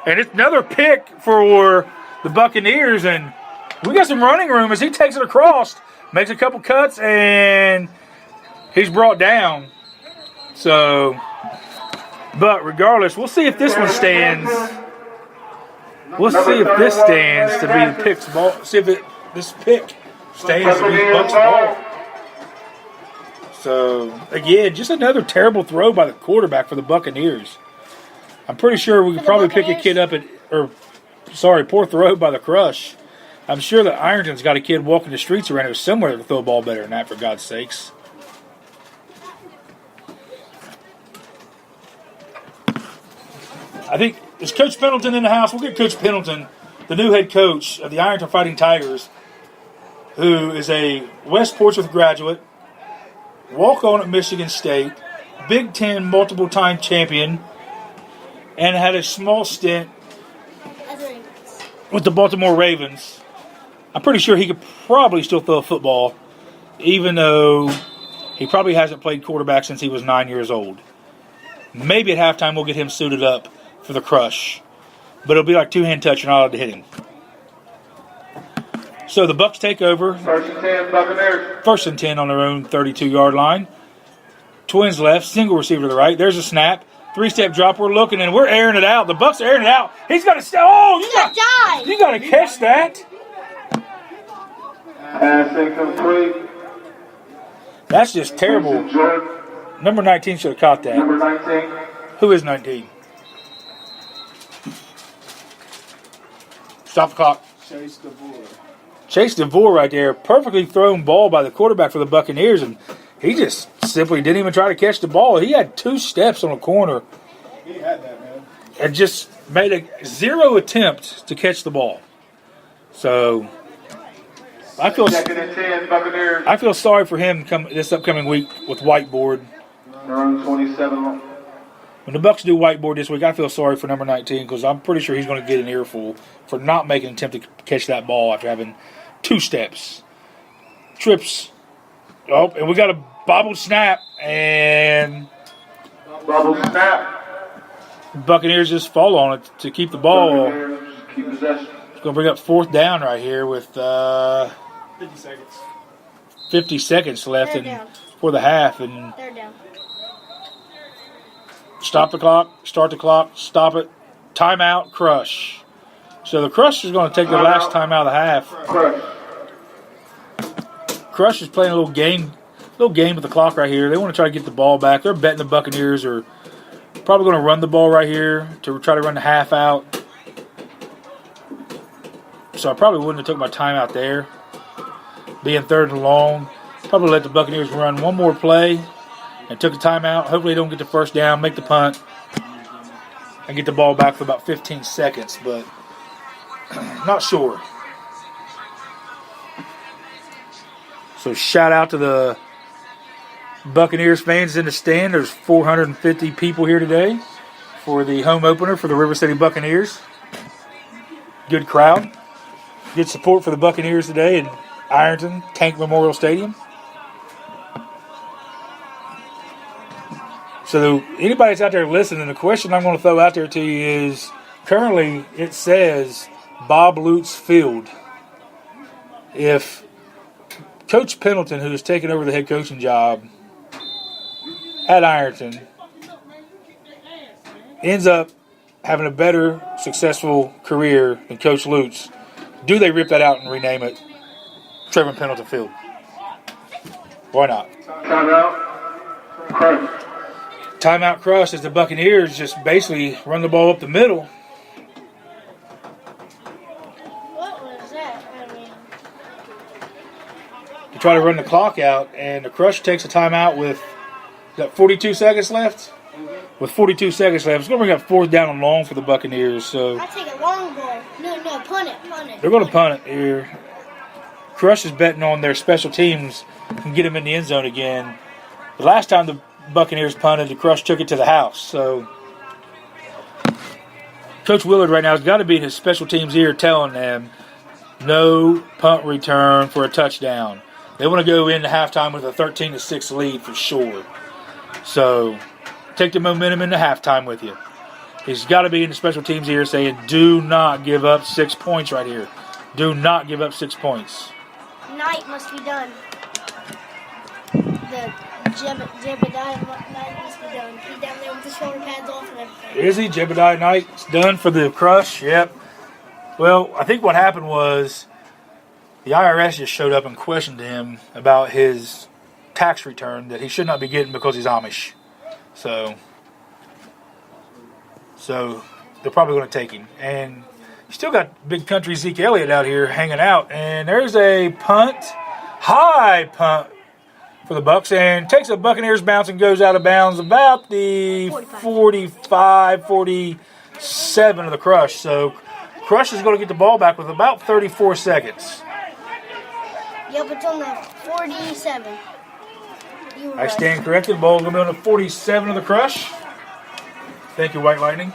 And it's another pick for the Buccaneers, and we got some running room as he takes it across, makes a couple cuts, and he's brought down. So, but regardless, we'll see if this one stands. We'll see if this stands to be the Pick's ball. See if this pick stands to be the Bucks' ball. So, again, just another terrible throw by the quarterback for the Buccaneers. I'm pretty sure we could probably pick a kid up poor throw by the Crush. I'm sure that Ironton's got a kid walking the streets around here somewhere to throw a ball better than that, for God's sakes. I think, is Coach Pendleton in the house? We'll get Coach Pendleton, the new head coach of the Ironton Fighting Tigers, who is a West Portsmouth graduate, walk-on at Michigan State, Big Ten multiple-time champion, and had a small stint with the Baltimore Ravens. I'm pretty sure he could probably still throw a football, even though he probably hasn't played quarterback since he was 9 years old. Maybe at halftime we'll get him suited up for the Crush. But it'll be like two-hand touch, you're not allowed to hit him. So the Bucks take over. 1st and 10, Buccaneers. 1st and 10 on their own 32-yard line. Twins left, single receiver to the right. There's a snap. 3-step drop. We're looking, and we're airing it out. The Bucks are airing it out. He's got to oh, you got to catch that. Pass incomplete. That's just terrible. Jordan, Number 19 should have caught that. number 19. Who is 19? Stop the clock. Chase DeVore. Chase DeVore right there. Perfectly thrown ball by the quarterback for the Buccaneers, and he just simply didn't even try to catch the ball. He had 2 steps on a corner He had that, man. and just made a 0 attempt to catch the ball. So I feel 2nd and 10, Buccaneers. I feel sorry for him this upcoming week with whiteboard. Their own 27. When the Bucks do whiteboard this week, I feel sorry for number 19 because I'm pretty sure he's going to get an earful for not making an attempt to catch that ball after having 2 steps. Trips. Oh, and we got a bobbled snap, and Bubble snap. Buccaneers just fall on it to keep the ball. Buccaneers keep possession. It's going to bring up 4th down right here with 50 seconds. 50 seconds left Third down. for the half. And 3rd down. stop the clock, start the clock, stop it. Timeout, Crush. So the Crush is going to take their last timeout of the half. Crush. Crush is playing a little game with the clock right here. They want to try to get the ball back. They're betting the Buccaneers are probably going to run the ball right here to try to run the half out. So I probably wouldn't have took my timeout there. Being 3rd and long, probably let the Buccaneers run one more play and took a timeout. Hopefully they don't get the 1st down, make the punt, and get the ball back for about 15 seconds, but not sure. So shout out to the Buccaneers fans in the stand. There's 450 people here today for the home opener for the River City Buccaneers. Good crowd. Good support for the Buccaneers today in Ironton Tank Memorial Stadium. So anybody that's out there listening, the question I'm going to throw out there to you is, currently it says Bob Lutz Field. If Coach Pendleton, who has taken over the head coaching job at Ironton, ends up having a better, successful career than Coach Lutz, do they rip that out and rename it Trevor Pendleton Field? Why not? Timeout. Crush. Timeout Crush as the Buccaneers just basically run the ball up the middle. What was that? I mean, To try to run the clock out, and the Crush takes a timeout with 42 seconds left. With 42 seconds left, it's going to bring up 4th down and long for the Buccaneers. So I take a long ball. No, punt it. they're going to punt it here. Crush is betting on their special teams and get them in the end zone again. The last time the Buccaneers punted, the Crush took it to the house. So Coach Willard right now has got to be in his special teams ear telling them no punt return for a touchdown. They want to go into halftime with a 13-6 lead for sure. So take the momentum into halftime with you. He's got to be in the special teams here saying, do not give up 6 points right here. Do not give up 6 points. Night must be done. The Jebediah Knight must be done. He's down there with the shoulder pads off and everything. Is he? Jebediah Knight's done for the Crush? Yep. Well, I think what happened was the IRS just showed up and questioned him about his tax return that he should not be getting because he's Amish. So they're probably going to take him. And you still got big country Zeke Elliott out here hanging out. And there's a punt, high punt for the Bucks, and takes a Buccaneers bounce and goes out of bounds about the 45, 47 of the Crush. So Crush is going to get the ball back with about 34 seconds. Yep, it's on the 47. You were I right. stand corrected. The ball is going to be on the 47 of the Crush. Thank you, White Lightning.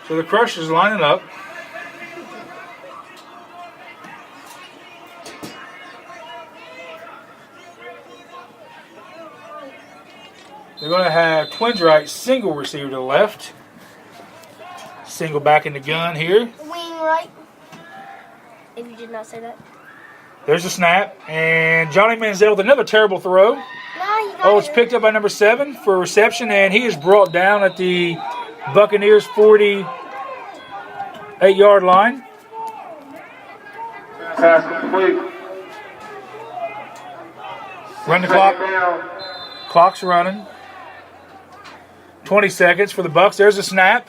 So the Crush is lining up. They're going to have Twins right, single receiver to the left. Single back in the gun here. Wing right. If you did not say that. There's a snap. And Johnny Manziel with another terrible throw. No, you got Oh, it's it. picked up by number 7 for a reception, and he is brought down at the Buccaneers 48-yard line. Pass complete. Run the clock. Second down. Clock's running. 20 seconds for the Bucs. There's a snap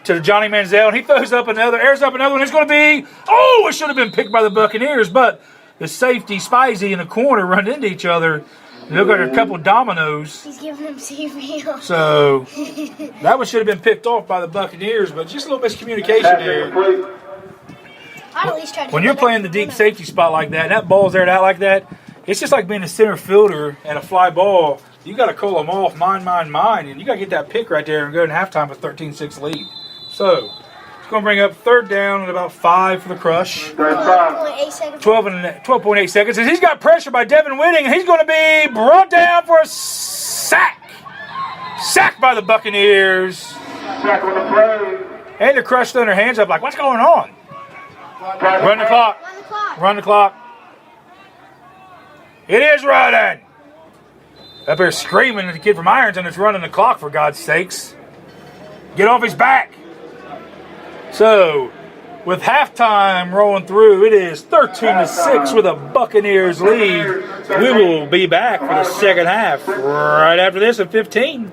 to Johnny Manziel, and he throws up another, airs up another one. It's going to be, it should have been picked by the Buccaneers, but the safety, Spizey, in the corner run into each other. They look like a couple dominoes. He's giving him CV. So that one should have been picked off by the Buccaneers, but just a little miscommunication Pass there. complete. I'd at least try to When get you're that playing the deep safety spot like that, and that ball's aired out like that, it's just like being a center fielder and a fly ball. You got to call them off, mine, and you got to get that pick right there and go in halftime with 13-6 lead. So it's going to bring up third down at about 5 for the Crush. 12.8 seconds. 12.8 seconds. And he's got pressure by Devin Whitting, and he's going to be brought down for a sack. Sacked by the Buccaneers. Sack on the play. And the Crush throwing their hands up like, what's going on? Run the clock. Run the clock. Run the clock. It is running. Up here screaming at the kid from Ironton that's running the clock, for God's sakes. Get off his back. So, with halftime rolling through, it is 13-6 with a Buccaneers lead. We will be back for the second half right after this at 15.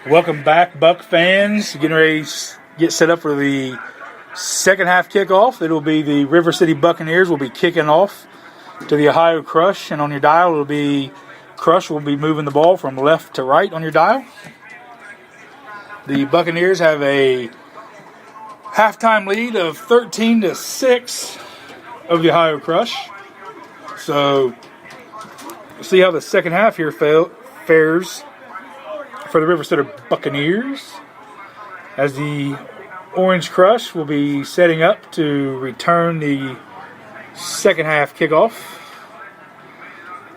Welcome back, Buck fans. Getting ready to get set up for the second half kickoff. It'll be the River City Buccaneers will be kicking off to the Ohio Crush, and on your dial it'll be Crush will be moving the ball from left to right on your dial. The Buccaneers have a halftime lead of 13-6 of the Ohio Crush. So we'll see how the second half here fares for the River City Buccaneers, as the Orange Crush will be setting up to return the second half kickoff.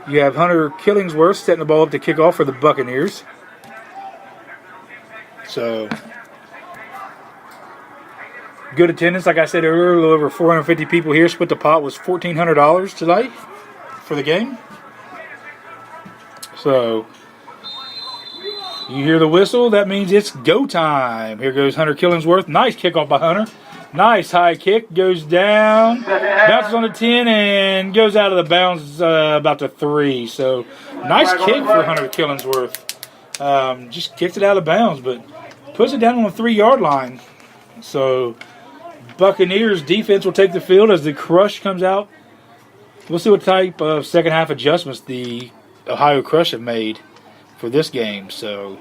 You have Hunter Killingsworth setting the ball up to kick off for the Buccaneers. So, good attendance, like I said earlier, a little over 450 people here. Split the pot was $1,400 tonight for the game. So, you hear the whistle, that means it's go time. Here goes Hunter Killingsworth. Nice kickoff by Hunter. Nice high kick, goes down, bounces on the 10, and goes out of the bounds about the 3. So, nice kick for Hunter Killingsworth. Just kicked it out of bounds, but puts it down on the 3-yard line. So, Buccaneers defense will take the field as the Crush comes out. We'll see what type of second half adjustments the Ohio Crush have made for this game. So,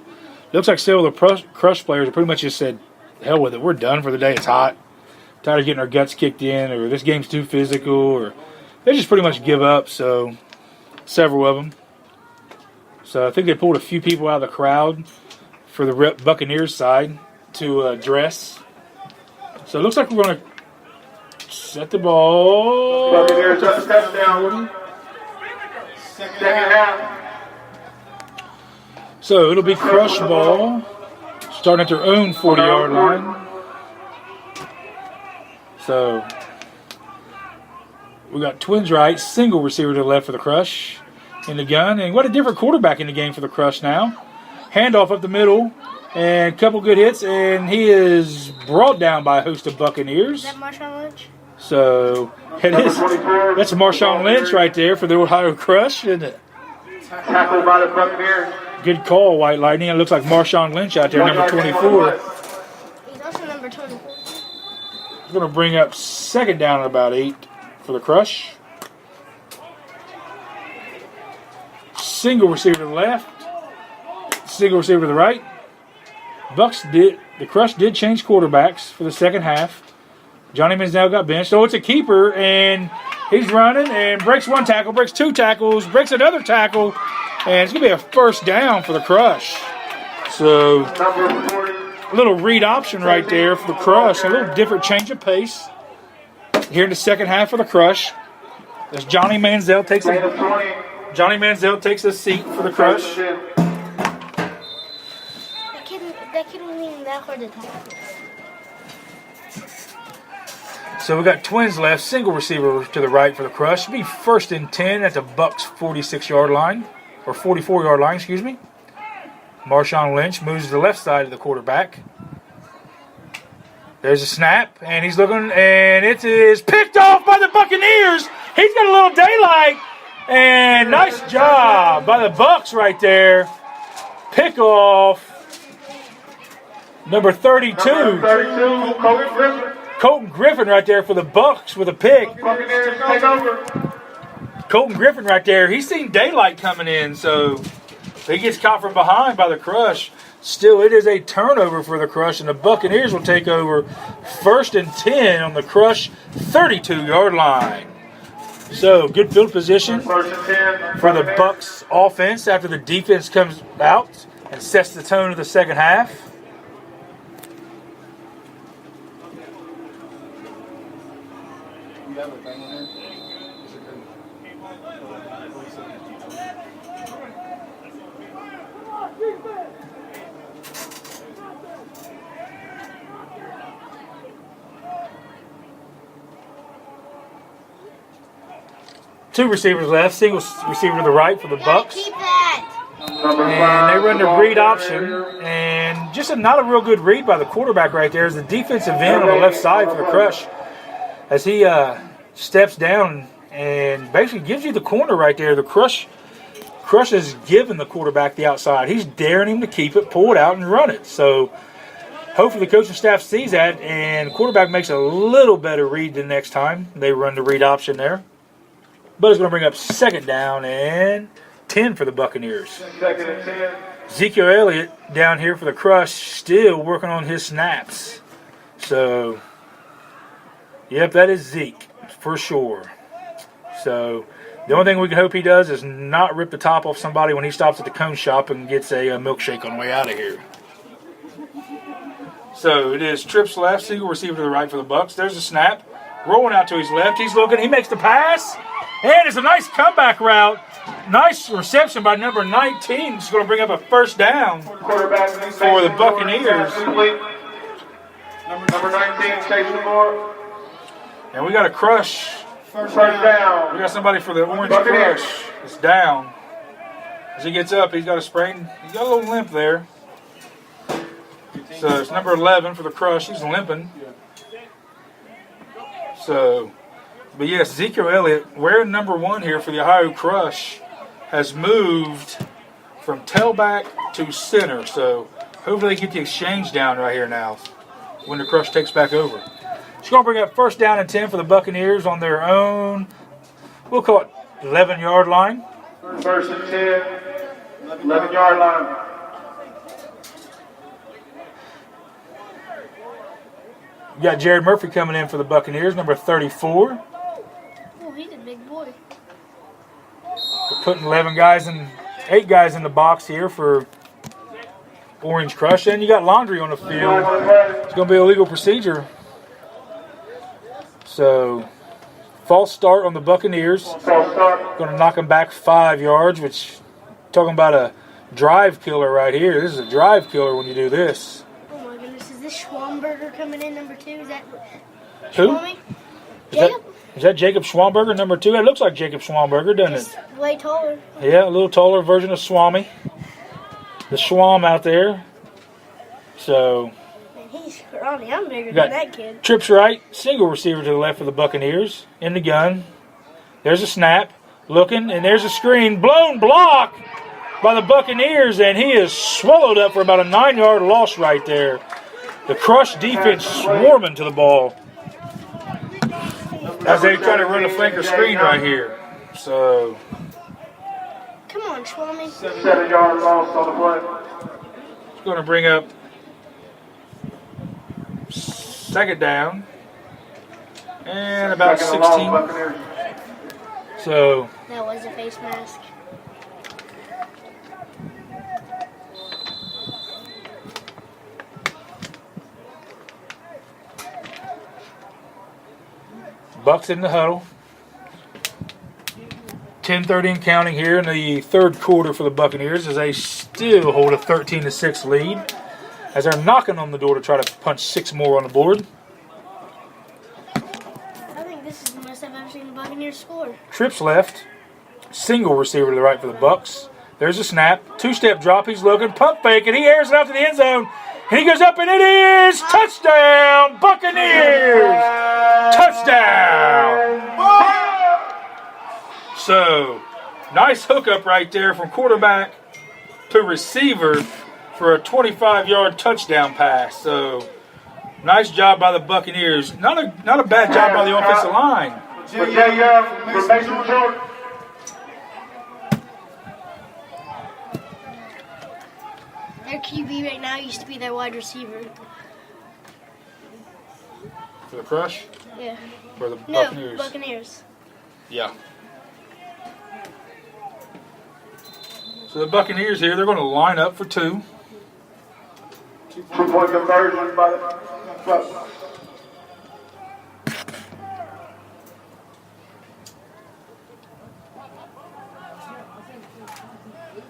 looks like several of the Crush players have pretty much just said, hell with it, we're done for the day, it's hot. Tired of getting our guts kicked in, or this game's too physical, or they just pretty much give up. So, several of them. So, I think they pulled a few people out of the crowd for the Buccaneers side to address. So, it looks like we're going to set the ball. Buccaneers touchdown. Second half. So, it'll be Crush ball, starting at their own 40-yard line. So, we got twins right, single receiver to the left for the Crush in the gun. And what a different quarterback in the game for the Crush now. Handoff up the middle, and a couple good hits, and he is brought down by a host of Buccaneers. Is that Marshawn Lynch? So, that's Marshawn Lynch right there for the Ohio Crush, isn't it? Tackled by the Buccaneers. Good call, White Lightning. It looks like Marshawn Lynch out there, number 24. He's also number 24. We're going to bring up second down at about 8 for the Crush. Single receiver to the left. Single receiver to the right. The Crush did change quarterbacks for the second half. Johnny Manziel got benched. So it's a keeper, and he's running and breaks one tackle, breaks 2 tackles, breaks another tackle, and it's going to be a first down for the Crush. So, a little read option right there for the Crush. A little different change of pace here in the second half for the Crush. As Johnny Manziel takes a seat for the Crush. That kid wasn't even that hard to tackle. So we got twins left, single receiver to the right for the Crush. It'll be 1st and 10 at the Bucks 46-yard line, or 44-yard line, excuse me. Marshawn Lynch moves to the left side of the quarterback. There's a snap, and he's looking, and it is picked off by the Buccaneers. He's got a little daylight, and nice job by the Bucks right there. Pick off number 32. Colton Griffin right there for the Bucks with a pick. Buccaneers take over. Colton Griffin right there, he's seen daylight coming in, so he gets caught from behind by the Crush. Still, it is a turnover for the Crush, and the Buccaneers will take over 1st and 10 on the Crush 32-yard line. So, good field position for the Bucks offense after the defense comes out and sets the tone of the second half. Two receivers left, single receiver to the right for the Bucks. Keep that. And they run the read option, and just not a real good read by the quarterback right there. Is the defensive end on the left side for the Crush as he steps down and basically gives you the corner right there. The Crush Crush is giving the quarterback the outside. He's daring him to keep it, pull it out, and run it. So hopefully the coaching staff sees that, and the quarterback makes a little better read the next time. They run the read option there. But it's going to bring up 2nd down and 10 for the Buccaneers. 2nd and 10. Ezekiel Elliott down here for the Crush, still working on his snaps. So, yep, that is Zeke for sure. So, the only thing we can hope he does is not rip the top off somebody when he stops at the cone shop and gets a milkshake on the way out of here. So, it is trips left, single receiver to the right for the Bucs. There's a snap. Rolling out to his left. He's looking. He makes the pass. And it's a nice comeback route. Nice reception by number 19. It's going to bring up a 1st down for the Buccaneers. Number 19, Chase Lamore. And we got a Crush. First down. We got somebody for the Orange Crush. It's down. As he gets up, he's got a sprain. He's got a little limp there. So it's number 11 for the Crush. He's limping. So, but yes, Ezekiel Elliott, wearing number 1 here for the Ohio Crush, has moved from tailback to center. So hopefully they get the exchange down right here now when the Crush takes back over. It's going to bring up 1st down and 10 for the Buccaneers on their own, we'll call it 11-yard line. 1st and 10, 11-yard line. You got Jared Murphy coming in for the Buccaneers, number 34. Oh, he's a big boy. We're putting 8 guys in the box here for Orange Crush. And you got Laundry on the field. It's going to be a legal procedure. So, false start on the Buccaneers. Going to knock them back 5 yards, which, talking about a drive killer right here. This is a drive killer when you do this. Is this Schwamberger coming in number 2? Is that Who? Schwammy? Jacob? Is that Jacob Schwamberger, number 2? It looks like Jacob Schwamberger, doesn't He's it? way taller. Yeah, a little taller version of Swami. The Schwam out there. So, Man, he's scrawny. I'm bigger than that kid. trips right, single receiver to the left for the Buccaneers. In the gun. There's a snap. Looking, and there's a screen. Blown block by the Buccaneers, and he is swallowed up for about a 9-yard loss right there. The Crush defense swarming to the ball as they try to run a flanker screen right here. So, Come on, Schwammy. 7-yard loss on the play. it's going to bring up 2nd down and about 16. So, That was a face mask. Bucks in the huddle. 10:30 and counting here in the 3rd quarter for the Buccaneers as they still hold a 13-6 lead as they're knocking on the door to try to punch 6 more on the board. I think this is the most I've ever seen the Buccaneers score. Trips left. Single receiver to the right for the Bucks. There's a snap. 2-step drop. He's looking. Pump fake. And he airs it out to the end zone. And he goes up and it is touchdown Buccaneers! Touchdown! So, nice hookup right there from quarterback to receiver for a 25-yard touchdown pass. So, nice job by the Buccaneers. Not a bad job by the offensive line. Their QB right now used to be their wide receiver. For the Crush? Yeah. For the No, Buccaneers? Buccaneers. Yeah. So the Buccaneers here, they're going to line up for 2. 2-point conversion by the Bucks.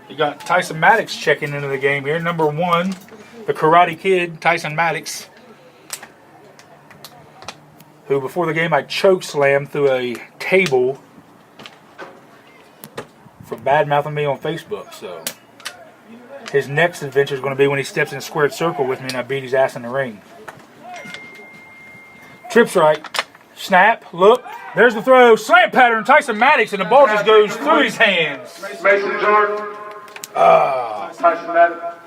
You got Tyson Maddox checking into the game here. Number 1, the Karate Kid, Tyson Maddox, who before the game I choke slammed through a table for bad-mouthing me on Facebook. So his next adventure is going to be when he steps in a squared circle with me and I beat his ass in the ring. Trips right, Snap, look, there's the throw, slant pattern, Tyson Maddox, and the ball just goes through his hands. Mason Jordan. Tyson Maddox.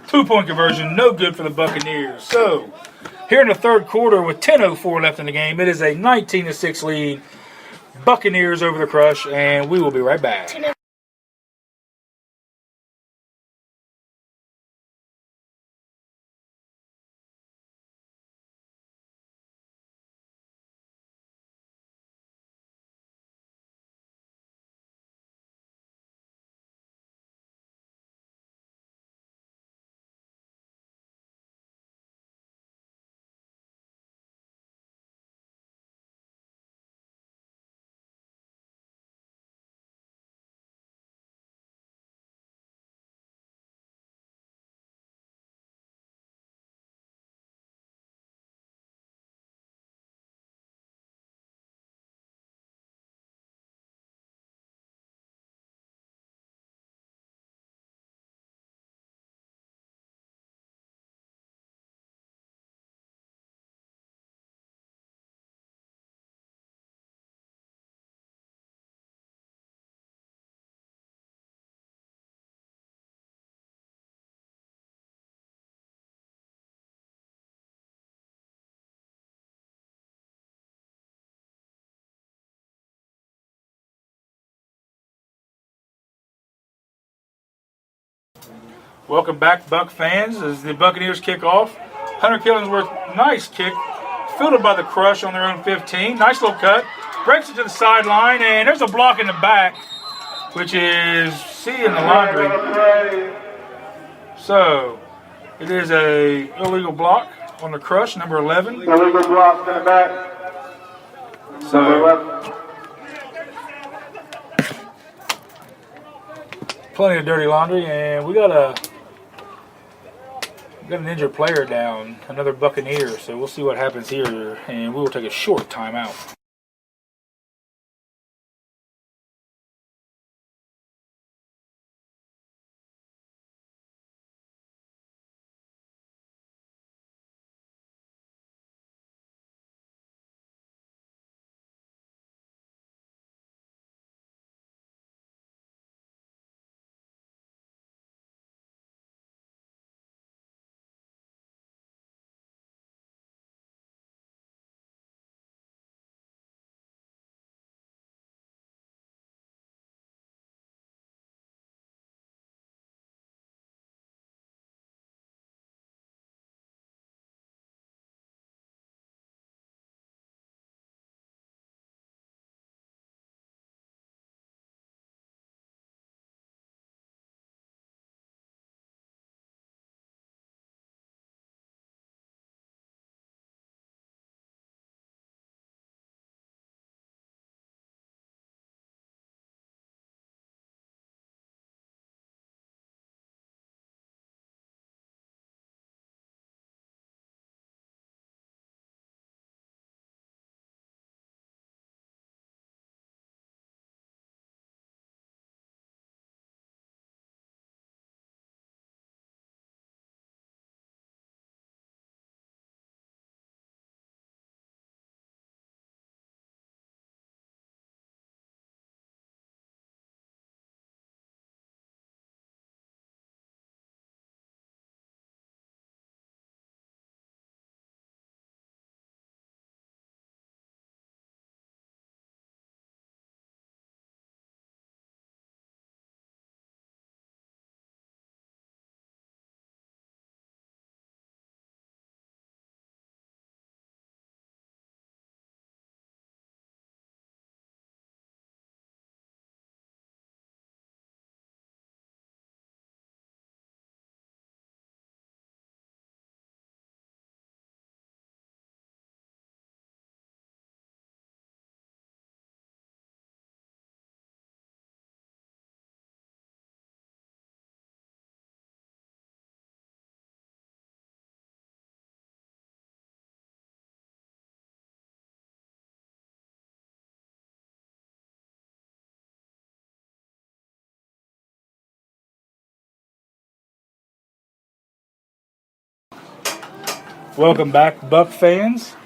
2-point conversion, no good for the Buccaneers. So, here in the third quarter with 10:04 left in the game, it is a 19-6 lead. Buccaneers over the Crush, and we will be right back. Welcome back, Buck fans, as the Buccaneers kick off. Hunter Killingsworth, nice kick, fielded by the Crush on their own 15. Nice little cut, breaks it to the sideline, and there's a block in the back, which is C in the laundry. So, it is a illegal block on the Crush, number 11. Illegal block in the back. Number 11. Plenty of dirty laundry, and we got an injured player down, another Buccaneer, so we'll see what happens here, and we will take a short timeout. Welcome back, Buck fans.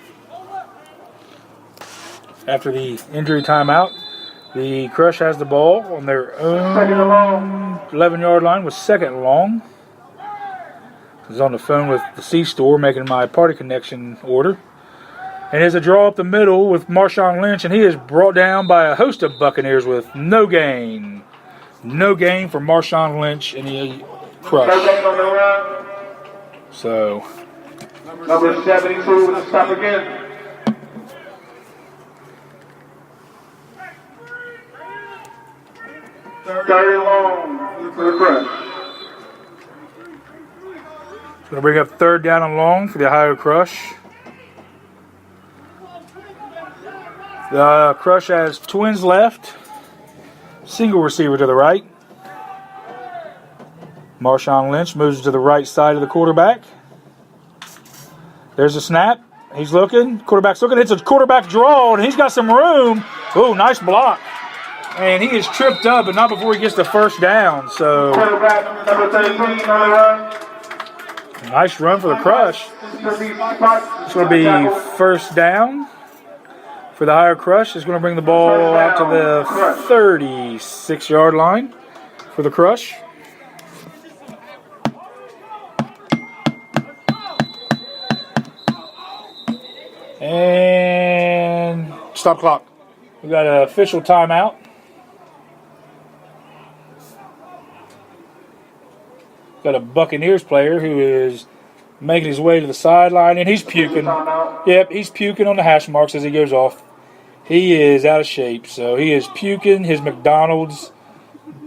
after the injury timeout. The Crush has the ball on their Second and own long. 11-yard line with second and long. I was on the phone with the C-store making my party connection order. And there's a draw up the middle with Marshawn Lynch, and he is brought down by a host of Buccaneers with no gain. No gain for Marshawn Lynch and the Crush. No gain on the run. So, Number 72 with the stop again. Third and long for the Crush. going to bring up third down and long for the Ohio Crush. The Crush has twins left. Single receiver to the right. Marshawn Lynch moves to the right side of the quarterback. There's a snap. He's looking. Quarterback's looking. It's a quarterback draw, and he's got some room. Oh, nice block. And he is tripped up, but not before he gets the first down. So, Quarterback number 13 on the run. nice run for the Crush. It's going to be first down for the Ohio Crush. It's going to bring the ball out to the 36-yard line for the Crush. And stop clock. We got an official timeout. Got a Buccaneers player who is making his way to the sideline, and he's puking. Yep, he's puking on the hash marks as he goes off. He is out of shape, so he is puking his McDonald's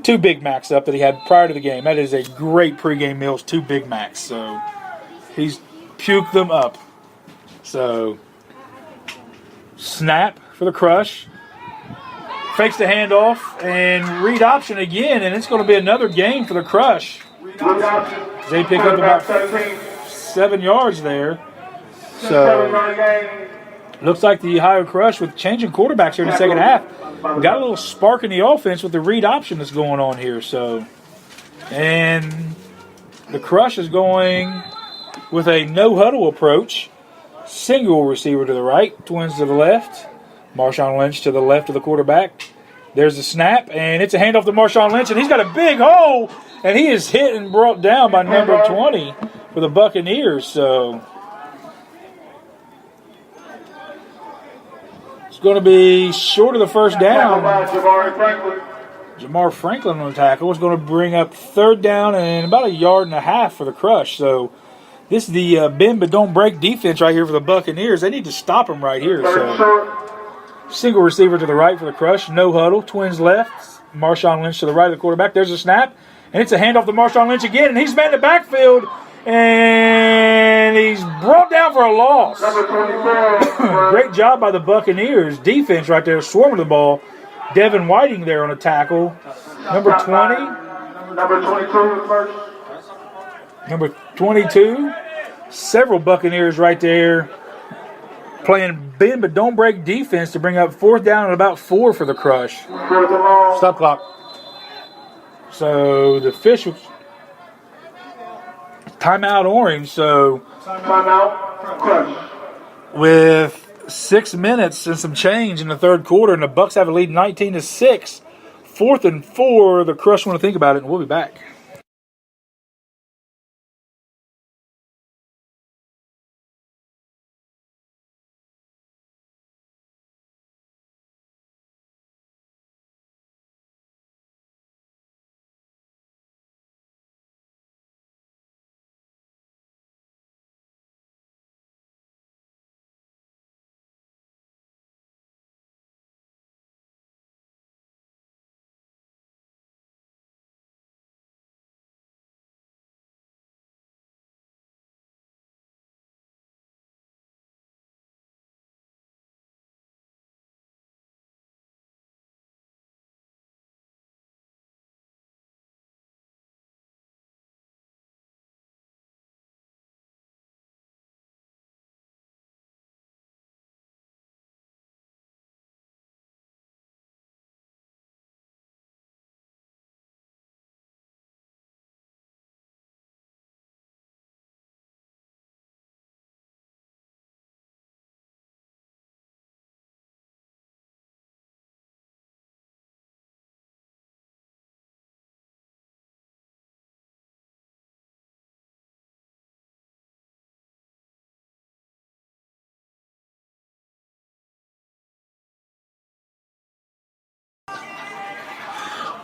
2 Big Macs up that he had prior to the game. That is a great pregame meal, 2 Big Macs. So he's puked them up. So snap for the Crush. Fakes the handoff and read option again, and it's going to be another gain for the Crush. They pick up about 7 yards there. So looks like the Ohio Crush, with changing quarterbacks here in the second half, got a little spark in the offense with the read option that's going on here. So, and the Crush is going with a no huddle approach. Single receiver to the right, twins to the left. Marshawn Lynch to the left of the quarterback. There's the snap, and it's a handoff to Marshawn Lynch, and he's got a big hole, and he is hit and brought down by number 20 for the Buccaneers. So it's going to be short of the first down. Jamar Franklin on the tackle is going to bring up third down and about 1.5 yards for the Crush. So this is the bend but don't break defense right here for the Buccaneers. They need to stop him right here. So single receiver to the right for the Crush. No huddle. Twins left. Marshawn Lynch to the right of the quarterback. There's a snap. And it's a handoff to Marshawn Lynch again. And he's met in the backfield. And he's brought down for a loss. Great job by the Buccaneers. Defense right there swarming the ball. Devin Whiting there on a tackle. Number 20. Number 22 first. Number 22. Several Buccaneers right there playing bend but don't break defense to bring up fourth down and about 4 for the Crush. Stop clock. So the officials timeout orange. So Timeout. Crush. with 6 minutes and some change in the third quarter, and the Bucs have a lead 19-6. 4th and 4. The Crush want to think about it, and we'll be back.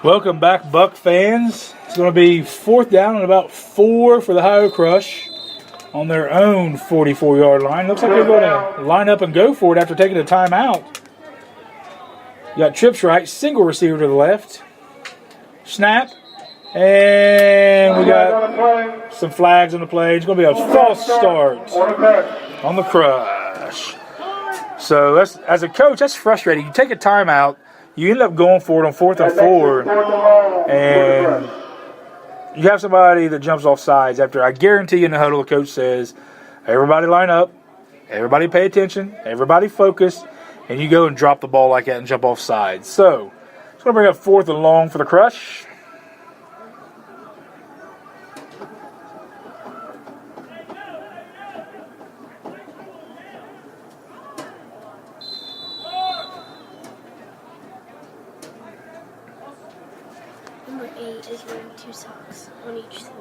Welcome back, Buck fans. It's going to be 4th down and about 4 for the Ohio Crush on their own 44-yard line. Looks like they're going to line up and go for it after taking a timeout. You got trips right, single receiver to the left. Snap. And we got some flags on the play. It's going to be a false start on the Crush. So that's, as a coach, that's frustrating. You take a timeout, you end up going for it on 4th and 4, and you have somebody that jumps off sides after, I guarantee you in the huddle, the coach says, everybody line up, everybody pay attention, everybody focus, and you go and drop the ball like that and jump off sides. So it's going to bring up 4th and long for the Crush. Number 8 is wearing 2 socks on each foot.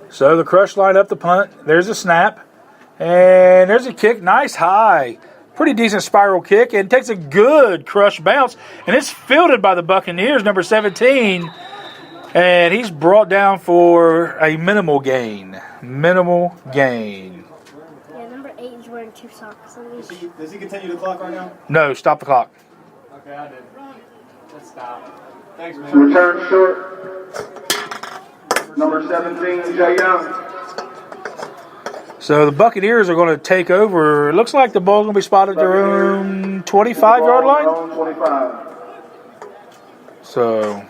So the Crush line up the punt. There's a snap. And there's a kick. Nice high. Pretty decent spiral kick. And takes a good Crush bounce. And it's fielded by the Buccaneers, number 17. And he's brought down for a minimal gain. Minimal gain. Yeah, number 8 is wearing 2 socks on each. Does he continue the clock right now? No, stop the clock. Okay, I did. Let's stop. Thanks, man. Return short. Number 17, Jay Young. So the Buccaneers are going to take over. It looks like the ball's going to be spotted at their own 25-yard line. 25. So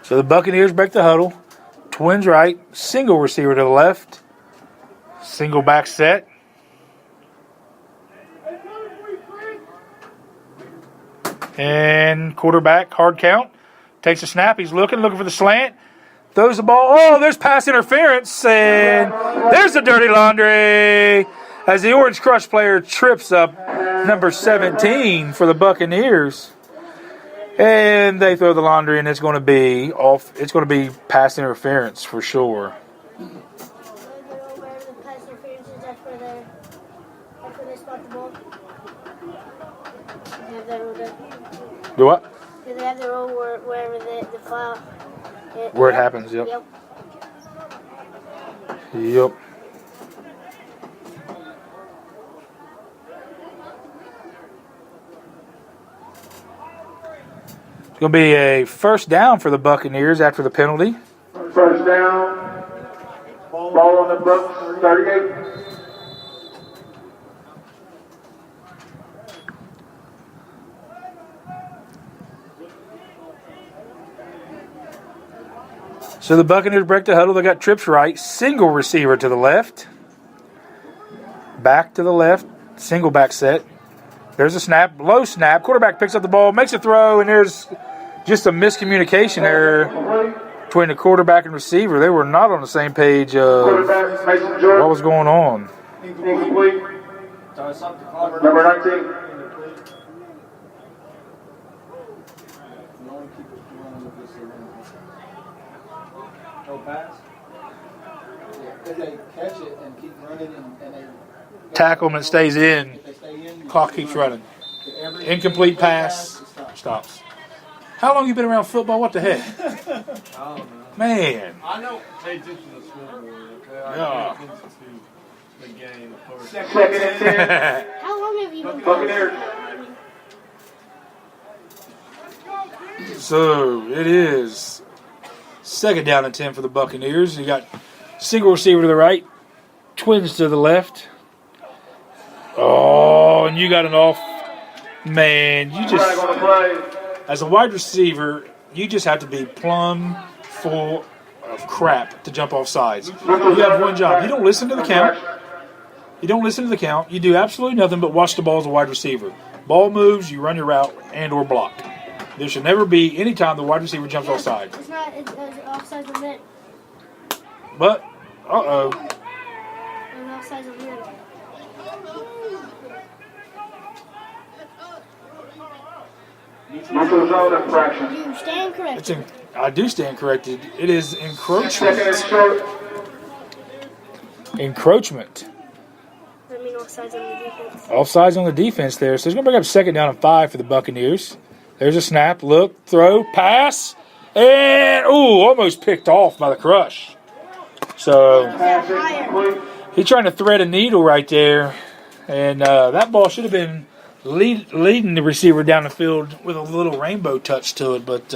So the Buccaneers break the huddle. Twins right. Single receiver to the left. Single back set. And quarterback, hard count. Takes a snap. He's looking for the slant. Throws the ball. Oh, there's pass interference. And there's the dirty laundry. As the Orange Crush player trips up number 17 for the Buccaneers. And they throw the laundry, and it's going to be off. It's going to be pass interference for sure. Where the pass interference is, that's where they spot the ball. They have that rule there. Do what? Do they have the rule wherever the foul? Where it happens, yep. Yep. It's going to be a first down for the Buccaneers after the penalty. First down. Ball on the Bucks, 38. So the Buccaneers break the huddle. They got trips right. Single receiver to the left. Back to the left. Single back set. There's a snap. Low snap. Quarterback picks up the ball, makes a throw, and there's just a miscommunication error between the quarterback and receiver. They were not on the same page of what was going on. Incomplete. Number 19. No pass. If they catch it and keep running and they Tackle him and it stays in. if they stay in, Clock keeps running. every Incomplete pass. Stops. How long you been around football? What the heck? I don't know. Man. I don't pay attention to the scoreboard, okay? I Yeah. pay attention to the game, of course. Second and 10. How long have you been Buccaneers. So it is second down and 10 for the Buccaneers. You got single receiver to the right, twins to the left. Oh, and you got an off. Man, you just, Flag on the play. as a wide receiver, you just have to be plumb full of crap to jump off sides. You have one job. You don't listen to the count. You don't listen to the count. You do absolutely nothing but watch the ball as a wide receiver. Ball moves, you run your route and or block. There should never be any time the wide receiver jumps off side. It's not offside on that. But, uh-oh. And offsides on the middle. Neutral zone infraction. You stand corrected. I do stand corrected. It is Second encroachment. and short. Encroachment. I mean offsides on the defense. Offsides on the defense there. So it's going to bring up 2nd down and 5 for the Buccaneers. There's a snap. Look, throw, pass. And, almost picked off by the Crush. So Pass incomplete. he's trying to thread a needle right there. And that ball should have been leading the receiver down the field with a little rainbow touch to it. But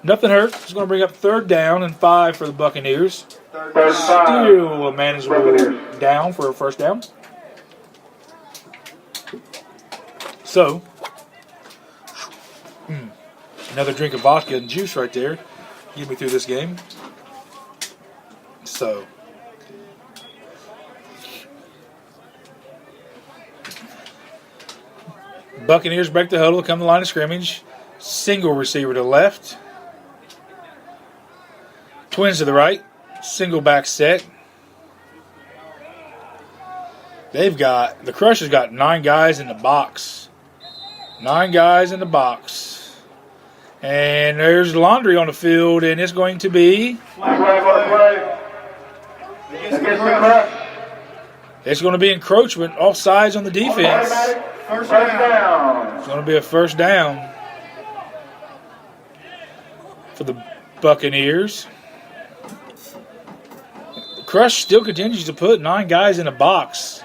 nothing hurt. It's going to bring up 3rd down and 5 for the Buccaneers. 35. Still a manageable down for a 1st down. So, another drink of vodka and juice right there. Get me through this game. So, Buccaneers break the huddle, come to the line of scrimmage. Single receiver to the left. Twins to the right. Single back set. The Crush has got 9 guys in the box. 9 guys in the box. And there's laundry on the field, and it's going to be... Play. Against the Crush. It's going to be encroachment, offsides on the defense. First down. It's going to be a 1st down for the Buccaneers. Crush still continues to put 9 guys in a box.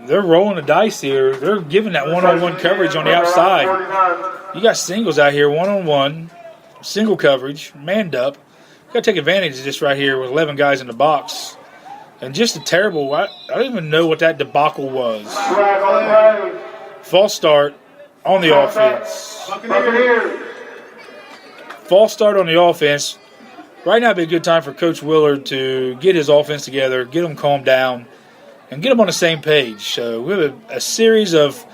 They're rolling the dice here. They're giving that one-on-one coverage on the outside. You got singles out here, one-on-one, single coverage, manned up. You got to take advantage of this right here with 11 guys in the box. And just a terrible, I don't even know what that debacle was. False start on the offense. False start on the offense. Right now would be a good time for Coach Willard to get his offense together, get them calmed down, and get them on the same page. So we have a series of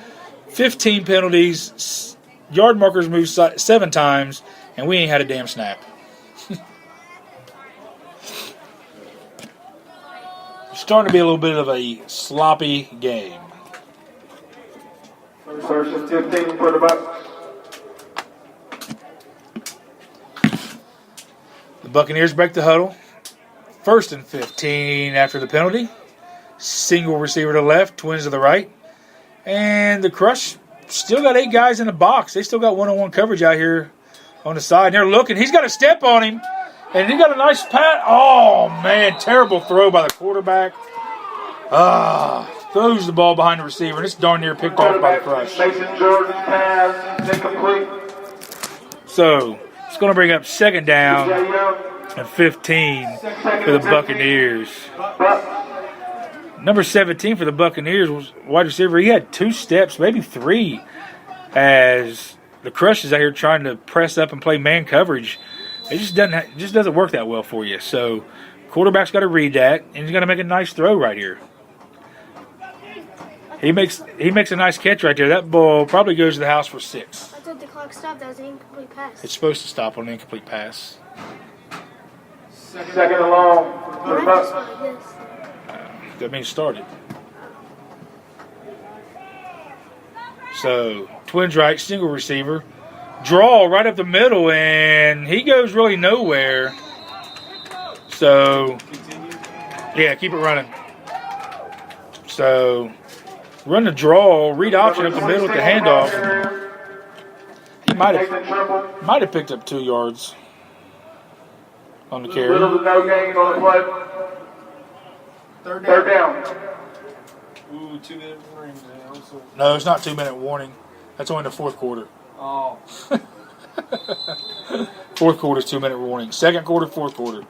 15 penalties, yard markers moved 7 times, and we ain't had a damn snap. Starting to be a little bit of a sloppy game. First and 15 for the Bucs. The Buccaneers break the huddle. 1st and 15 after the penalty. Single receiver to the left, twins to the right. And the Crush still got 8 guys in the box. They still got one-on-one coverage out here on the side. And they're looking. He's got a step on him. And he got a nice pat. Oh, man, terrible throw by the quarterback. Throws the ball behind the receiver. And it's darn near picked off by the Crush. Mason Jordan pass incomplete. So, it's going to bring up 2nd down and 15 for the Buccaneers. Number 17 for the Buccaneers was wide receiver. He had 2 steps, maybe 3, as the Crush is out here trying to press up and play man coverage. It just doesn't work that well for you. So, quarterback's got to read that, and he's got to make a nice throw right here. He makes a nice catch right there. That ball probably goes to the house for 6. I thought the clock stopped. That was an incomplete pass. It's supposed to stop on an incomplete pass. Second and long for the Mine just Bucs. went like this. That means started. So, Twins right, single receiver. Draw right up the middle, and he goes really nowhere. So, yeah, keep it running. So, run the draw, read option up the middle with the handoff. He might have picked up 2 yards on the carry. Little to no gain on the play. Third down. Ooh, 2-minute warning now. So. No, it's not 2-minute warning. That's only the 4th quarter. Oh. 4th quarter is 2-minute warning. 2nd quarter, 4th quarter.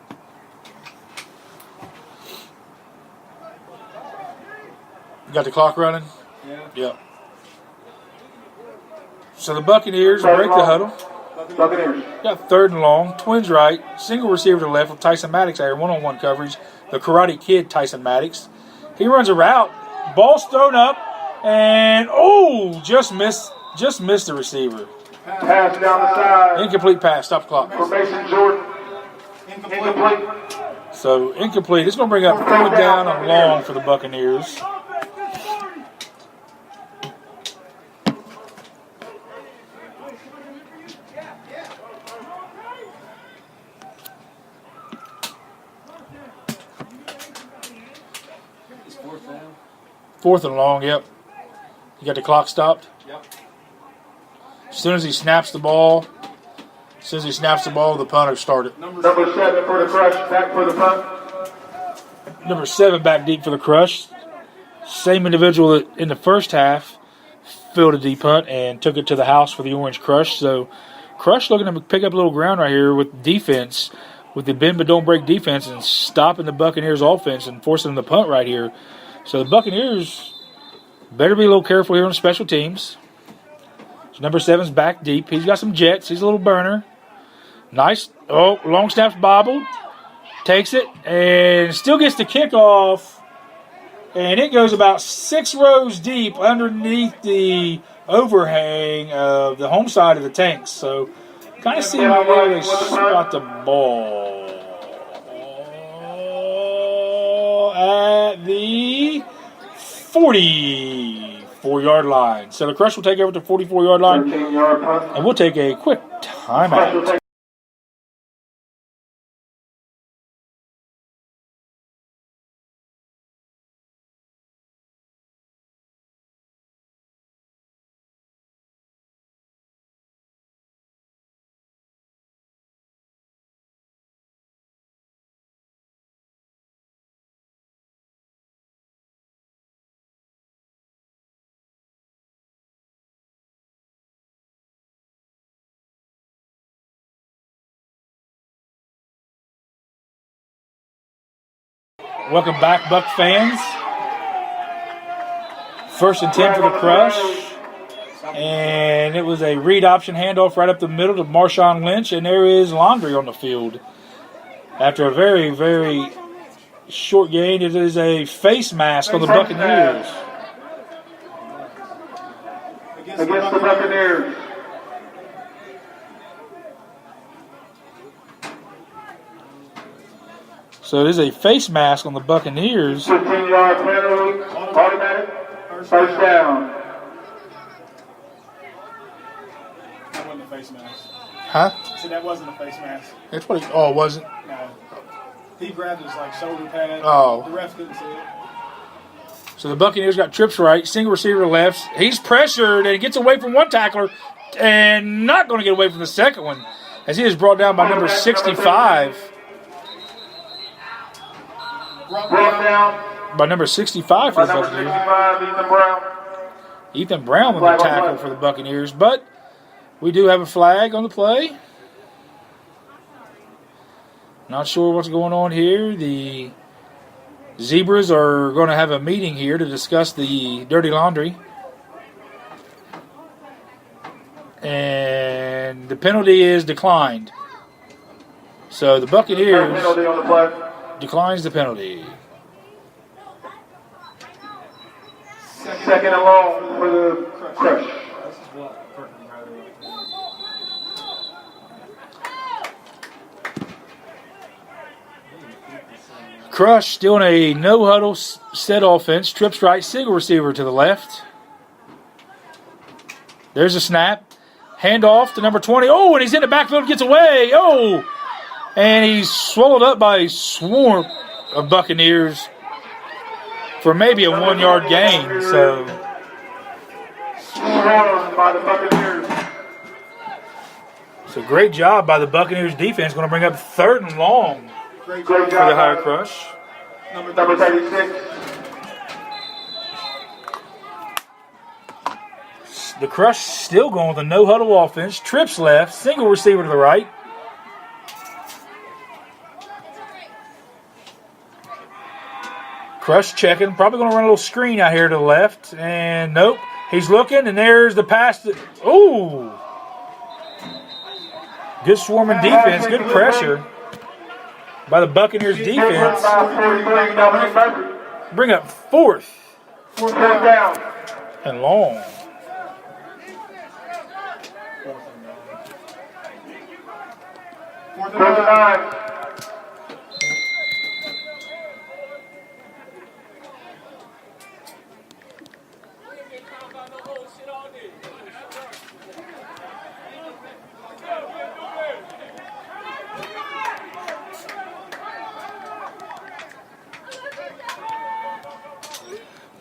You got the clock running? Yeah. Yep. So the Buccaneers break the huddle. Buccaneers. Got 3rd and long. Twins right. Single receiver to the left with Tyson Maddox out here. One-on-one coverage. The Karate Kid, Tyson Maddox. He runs a route. Ball's thrown up. And, just missed the receiver. Pass down the side. Incomplete pass. Stop the clock. For Mason Jordan. Incomplete. So incomplete. It's going to bring up 4th down and long for the Buccaneers. It's 4th down. 4th and long, yep. You got the clock stopped? Yep. As soon as he snaps the ball, the punter started. Number 7 for the Crush, back for the punt. Number 7 back deep for the Crush. Same individual that in the first half fielded the punt and took it to the house for the Orange Crush. So Crush looking to pick up a little ground right here with defense, with the bend but don't break defense, and stopping the Buccaneers offense and forcing them to punt right here. So the Buccaneers better be a little careful here on special teams. So number 7's back deep. He's got some jets. He's a little burner. Nice. Oh, long snap's bobbled. Takes it and still gets the kickoff. And it goes about 6 rows deep underneath the overhang of the home side of the tanks. So kind of see where they spot the ball at the 44-yard line. So the Crush will take over to the 44-yard line. 13-yard punt. And we'll take a quick timeout. Welcome back, Buck fans. 1st and 10 for the Crush. And it was a read option handoff right up the middle to Marshawn Lynch. And there is Laundry on the field. After a very, very short gain, it is a face mask on the Buccaneers. Against the Buccaneers. So it is a face mask on the Buccaneers. 15-yard penalty, automatic, first down. That wasn't a face mask. Huh? So that wasn't a face mask. That's what he. Oh, it wasn't? No. He grabbed his shoulder pad. Oh. The ref couldn't see it. So the Buccaneers got trips right, single receiver left. He's pressured and he gets away from one tackler and not going to get away from the second one as he is brought down by number 65. Brought down By number 65 for by the number Buccaneers. 65, Ethan Brown. Ethan Brown on the tackle for the Buccaneers, but we do have a flag on the play. Not sure what's going on here. The Zebras are going to have a meeting here to discuss the dirty laundry. And the penalty is declined. So the Buccaneers Penalty on the play. declines the penalty. Second and long for the Crush. Crush still in a no-huddle set offense. Trips right, single receiver to the left. There's a snap. Handoff to number 20. Oh, and he's in the backfield, gets away. Oh, and he's swallowed up by a swarm of Buccaneers for maybe a 1-yard gain. So Swarmed by the Buccaneers. great job by the Buccaneers defense. Going to bring up 3rd and long Great for the job. Higher Crush. Number 36. The Crush still going with a no-huddle offense. Trips left, single receiver to the right. Crush checking, probably going to run a little screen out here to the left. And nope, he's looking, and there's the pass. Ooh. Good swarming defense, good pressure by the Buccaneers defense. Bring up 4th Fourth down. and long. Fourth and 9.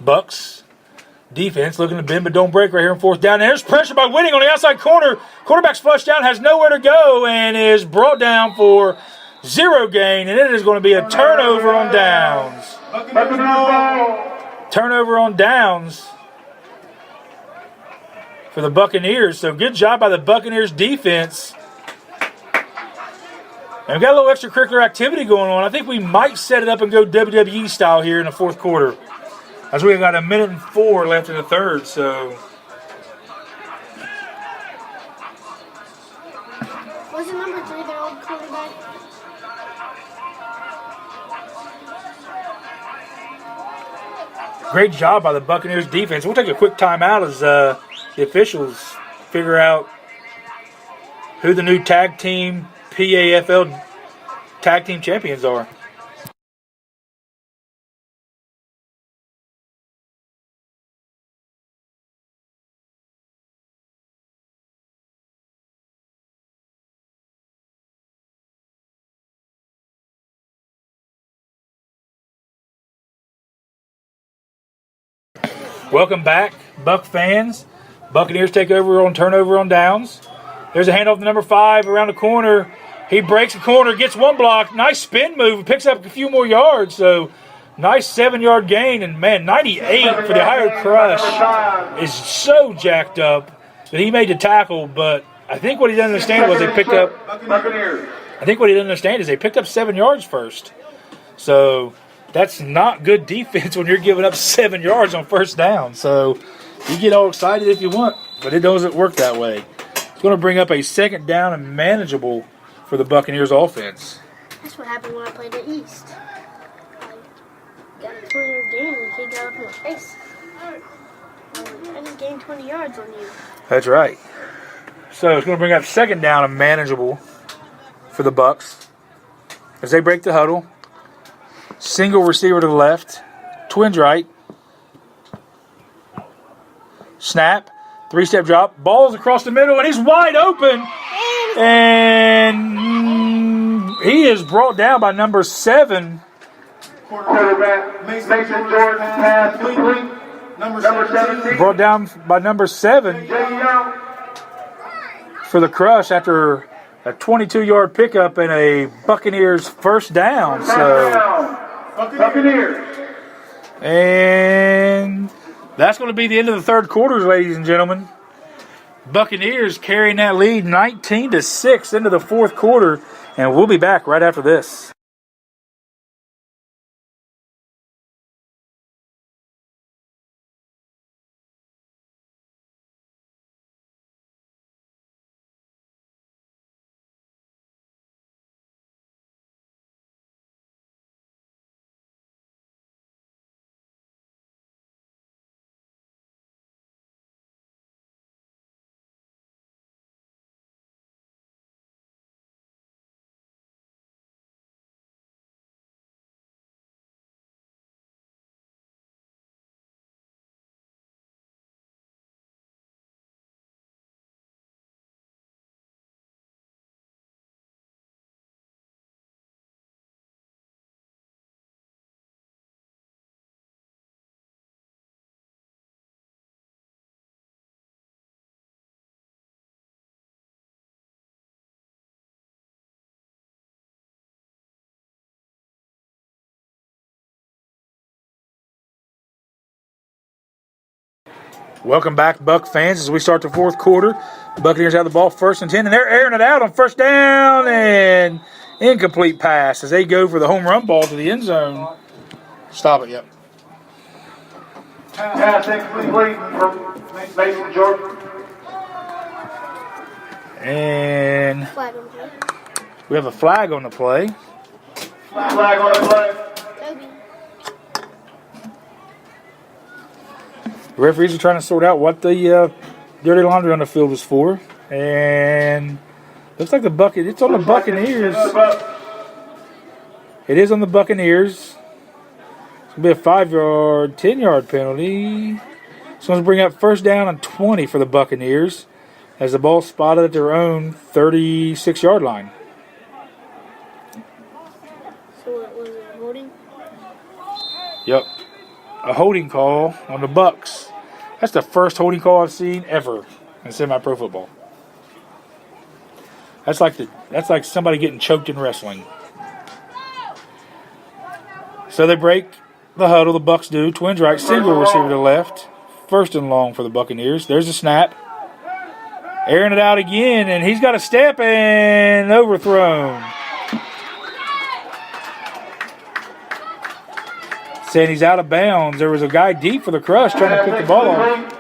Bucks defense looking to bend but don't break right here in fourth down. And there's pressure by Whitting on the outside corner. Quarterback's flushed down, has nowhere to go, and is brought down for 0 gain. And it is going to be a turnover on downs. Turnover on downs for the Buccaneers. So good job by the Buccaneers defense. And we've got a little extracurricular activity going on. I think we might set it up and go WWE style here in the fourth quarter, as we've got 1:04 left in the third. So Was it number 3, their old quarterback? great job by the Buccaneers defense. We'll take a quick timeout as the officials figure out who the new tag team PAFL tag team champions are. Welcome back, Buck fans. Buccaneers take over on turnover on downs. There's a handoff to number 5 around the corner. He breaks the corner, gets one block. Nice spin move. Picks up a few more yards. So nice 7-yard gain. And, man, 98 for the Ohio Crush is so jacked up that he made the tackle. But I think what he didn't understand was they picked up – I think what he didn't understand is they picked up 7 yards first. So – that's not good defense when you're giving up 7 yards on first down. So you get all excited if you want, but it doesn't work that way. It's going to bring up a 2nd down and manageable for the Buccaneers offense. That's what happened when I played the East. I got a 20-yard gain and he got up in my face. I just gained 20 yards on you. That's right. So it's going to bring up 2nd down and manageable for the Bucks as they break the huddle. Single receiver to the left. Twins right. Snap. 3-step drop. Ball's across the middle, and he's wide open. And he is brought down by number 7. Quarterback Mason Jordan, pass complete. Number 17. Brought down by number 7 for the Crush after a 22-yard pickup and a Buccaneers first down. So Buccaneers. And that's going to be the end of the third quarter, ladies and gentlemen. Buccaneers carrying that lead 19-6 into the fourth quarter, and we'll be back right after this. Welcome back, Buck fans, as we start the fourth quarter. Buccaneers have the ball 1st and 10, and they're airing it out on first down, and incomplete pass as they go for the home run ball to the end zone. Stop it, yep. Pass incomplete from Mason Jordan. And Flag on the play. we have a flag on the play. Flag on the play. Toby. The referees are trying to sort out what the dirty laundry on the field was for. And looks like it's on the Buccaneers. It is on the Buccaneers. It's going to be a 5-yard, 10-yard penalty. So let's bring up first down and 20 for the Buccaneers as the ball spotted at their own 36-yard line. So what was it, holding? Yep. A holding call on the Bucs. That's the first holding call I've seen ever in semi-pro football. That's like somebody getting choked in wrestling. So they break the huddle. The Bucs do. Twins right, single receiver to the left. First and long for the Buccaneers. There's a snap. Airing it out again, and he's got a step and overthrown. Saying he's out of bounds. There was a guy deep for the crush trying to pick the ball off.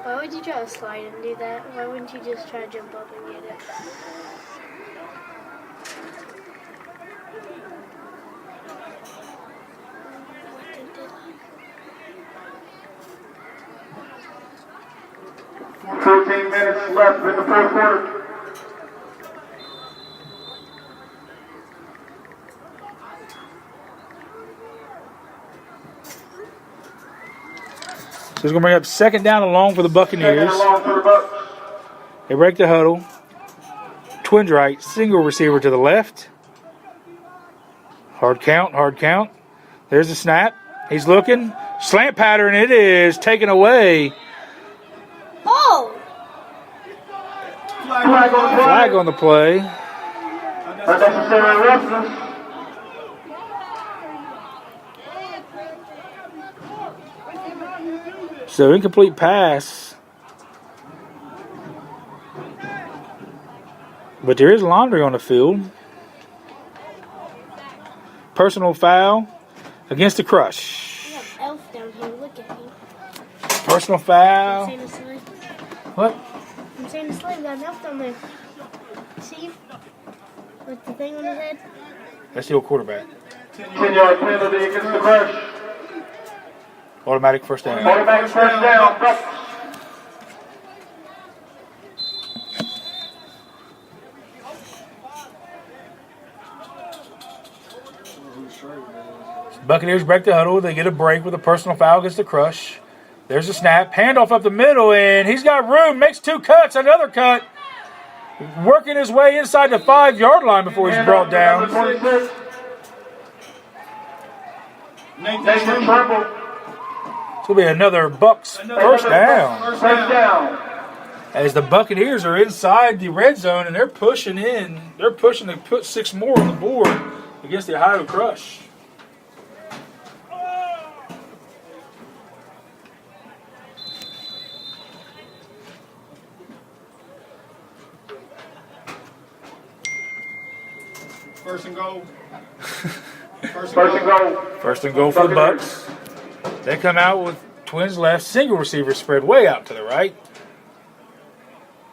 Why would you try to slide and do that? Why wouldn't you just try to jump up and get it? 14 minutes left in the fourth quarter. So he's going to bring up second down and long for the Buccaneers. Second and long for the Bucs. They break the huddle. Twins right, single receiver to the left. Hard count, hard count. There's the snap. He's looking. Slant pattern, it is taken away. Oh! Flag on the play. Flag on the play. Unnecessary roughness. So incomplete pass. But there is laundry on the field. Personal foul against the crush. I got Elf down here. Look at me. Personal foul. I'm saying the slave. What? I'm saying the slave got an elf down there. See? With the thing on his head? That's the old quarterback. 10-yard penalty against the crush. Automatic first down. Automatic first down. Bucs. Buccaneers break the huddle. They get a break with a personal foul against the crush. There's a snap. Handoff up the middle, and he's got room. Makes two cuts. Another cut. Working his way inside the 5-yard line before he's brought down. Nathan Trimble. It's going to be another Bucs first down. First down. As the Buccaneers are inside the red zone, and they're pushing in. They're pushing to put 6 more on the board against the Ohio Crush. First and goal. First and goal. First and goal for the Bucs. They come out with Twins left, single receiver spread way out to the right.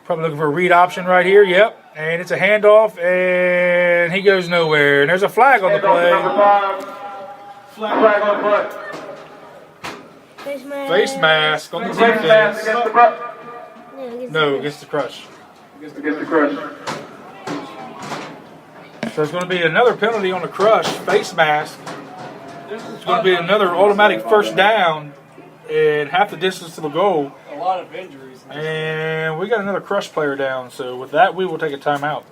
Probably looking for a read option right here. Yep. And it's a handoff, and he goes nowhere. And there's a flag on the play. Flag on the play. Face mask. Face mask on the Face mask defense. against the Bucs. Yeah, No, against the crush. Against the crush. So it's going to be another penalty on the crush, face mask. It's going to be another automatic first down and half the distance to the goal. A lot of injuries. And we got another crush player down. So with that, we will take a timeout.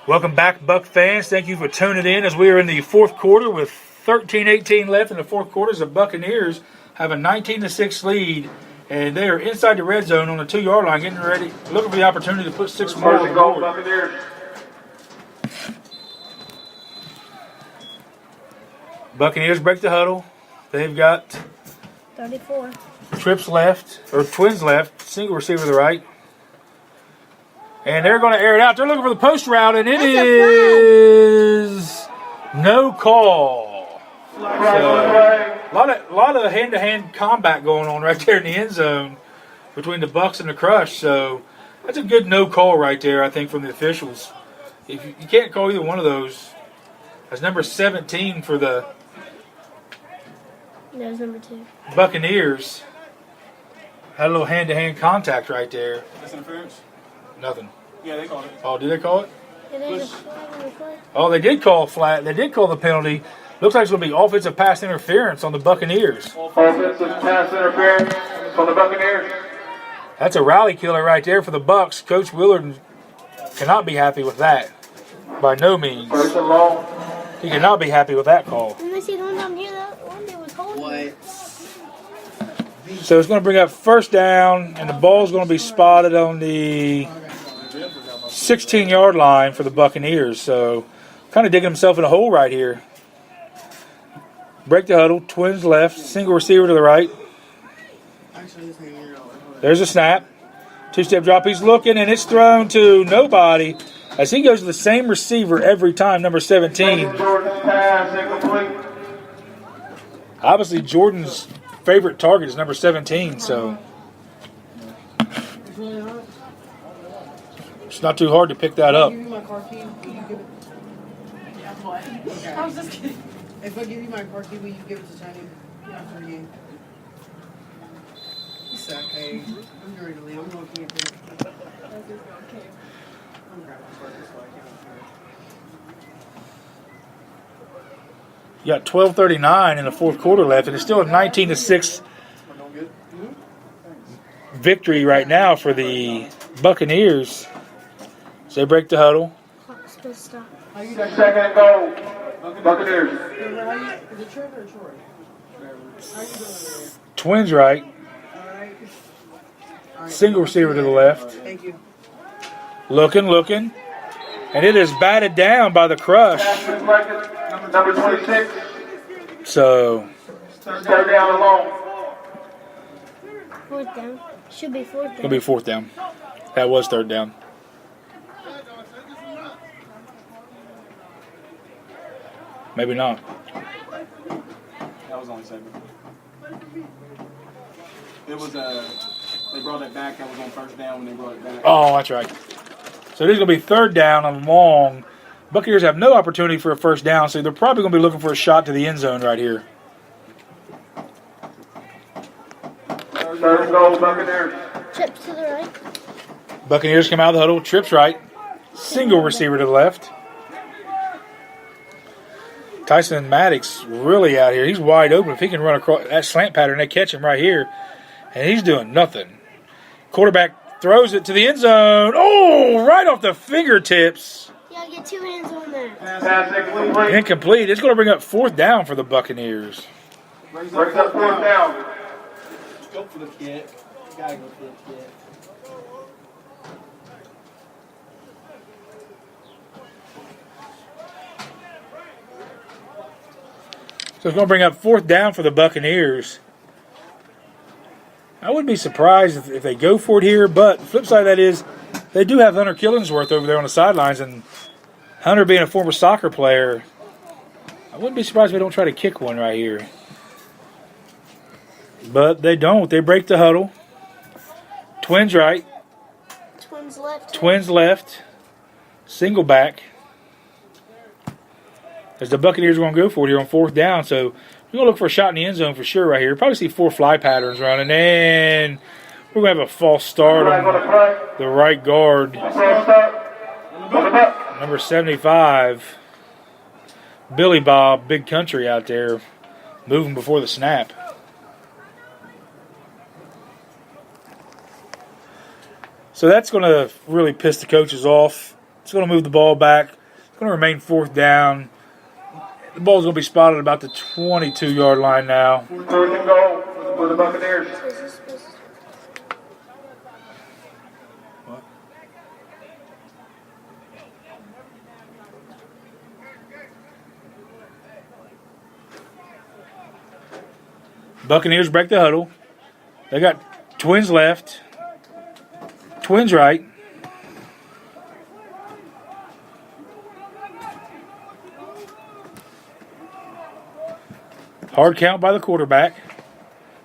Welcome back, Buck fans. Thank you for tuning in as we are in the fourth quarter with 13-18 left in the fourth quarter. The Buccaneers have a 19-6 lead And they are inside the red zone on the 2-yard line, getting ready, looking for the opportunity to put 6 more First on and the goal, board. Buccaneers. Buccaneers break the huddle. They've got 34. trips left, or twins left, single receiver to the right. And they're going to air it out. They're looking for the post route, and it is no call. So, a lot of hand-to-hand combat going on right there in the end zone between the Bucs and the Crush. So that's a good no call right there, I think, from the officials. If you can't call either one of those. That's number 17 for the There's number 2. Buccaneers. Had a little hand-to-hand contact right there. That's interference? Nothing. Yeah, they called it. Oh, did they call it? And there's a flag on the play. Oh, they did call flat. They did call the penalty. Looks like it's going to be offensive pass interference on the Buccaneers. Offensive pass interference on the Buccaneers. That's a rally killer right there for the Bucs. Coach Willard cannot be happy with that. By no means. First and long. He cannot be happy with that call. Didn't I see the one down here? That one that was holding. So it's going to bring up first down, and the ball's going to be spotted on the 16-yard line for the Buccaneers. So kind of digging himself in a hole right here. Break the huddle, twins left, single receiver to the right. There's a snap. 2-step drop. He's looking, and it's thrown to nobody as he goes to the same receiver every time, number 17. Jordan's pass incomplete. Obviously, Jordan's favorite target is number 17, so it's not too hard to pick that up. Give me my car key. Will you give it? I was just kidding. If I give you my car key, will you give it to Tiny after the game? You suck, hey. I'm ready to leave. I'm looking at this. I'm grabbing my car this way. You got 12:39 in the fourth quarter left, and it's still a 19-6 victory right now for the Buccaneers. So they break the huddle. Clock's supposed to stop. Second and goal, Buccaneers. Is it Trevor or Troy? How you doing? Twins right. Alright. Single receiver to the left. Thank you. Looking. And it is batted down by the Crush. Pass deflected. Number 26. So Third down and long. 4th down. Should be 4th down. it'll be 4th down. That was 3rd down. Maybe not. That was only 7. It was they brought it back. That was on first down when they brought it back. Oh, that's right. So this is going to be 3rd down and long. Buccaneers have no opportunity for a first down, so they're probably going to be looking for a shot to the end zone right here. Third and goal, Buccaneers. Trips to the right. Buccaneers come out of the huddle. Trips right. Single receiver to the left. Tyson Maddox really out here. He's wide open. If he can run across that slant pattern, they catch him right here. And he's doing nothing. Quarterback throws it to the end zone. Oh, right off the fingertips. You gotta get 2 hands on that. Pass incomplete. Incomplete. It's going to bring up 4th down for the Buccaneers. Brings up 4th down. Go for the kid. You gotta go for the kid. So it's going to bring up 4th down for the Buccaneers. I wouldn't be surprised if they go for it here, but the flip side of that is they do have Hunter Killingsworth over there on the sidelines, and Hunter being a former soccer player, I wouldn't be surprised if they don't try to kick one right here. But they don't. They break the huddle. Twins right. Twins left. Twins left. Single back. As the Buccaneers are going to go for it here on 4th down. So we're going to look for a shot in the end zone for sure right here. Probably see 4 fly patterns running. And we're going to have a false start on the right guard. False start. On the Bucs. Number 75. Billy Bob, Big Country out there. Moving before the snap. So that's going to really piss the coaches off. It's going to move the ball back. It's going to remain 4th down. The ball's going to be spotted about the 22-yard line now. 4th and goal for the Buccaneers. Buccaneers break the huddle. They got Twins left. Twins right. Hard count by the quarterback.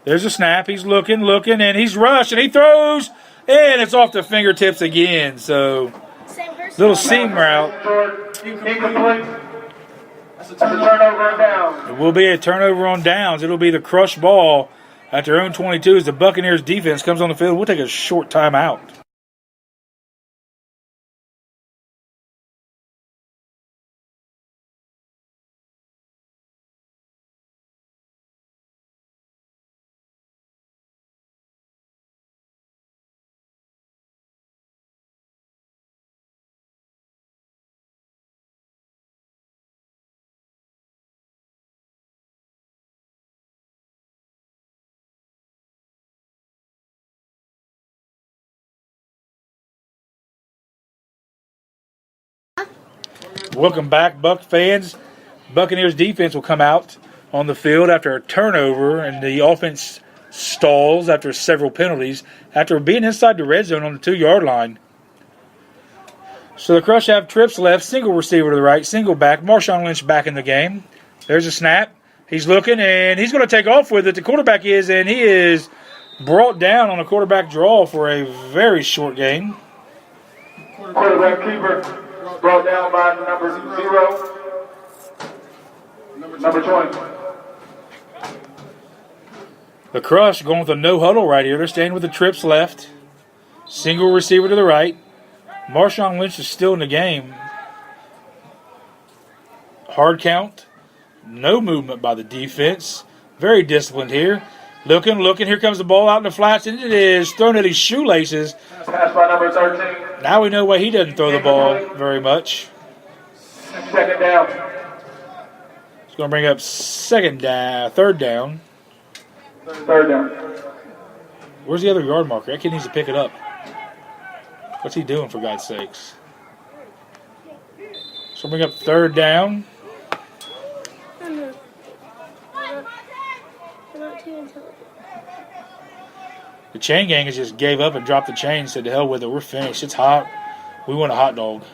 There's a snap. He's looking, and he's rushed, and he throws, and it's off the fingertips again. So, Same person. little seam route. Incomplete. That's a turnover and down. It will be a turnover on downs. It'll be the crushed ball at their own 22 as the Buccaneers defense comes on the field. We'll take a short timeout. Welcome back, Buck fans. Buccaneers defense will come out on the field after a turnover, and the offense stalls after several penalties after being inside the red zone on the 2-yard line. So the Crush have trips left, single receiver to the right, single back. Marshawn Lynch back in the game. There's a snap. He's looking, and he's going to take off with it. The quarterback is, and he is brought down on a quarterback draw for a very short game. Quarterback keeper brought down by number 0. Number 20. The Crush going with a no huddle right here. They're staying with the trips left. Single receiver to the right. Marshawn Lynch is still in the game. Hard count. No movement by the defense. Very disciplined here. Looking. Here comes the ball out in the flats, and it is thrown at his shoelaces. Pass by number 13. Now we know why he doesn't throw the ball very much. Second down. It's going to bring up third down. Third down. Where's the other yard marker? That kid needs to pick it up. What's he doing, for God's sakes? So bring up third down. The chain gang just gave up and dropped the chain, said to hell with it, we're finished. It's hot. We want a hot dog.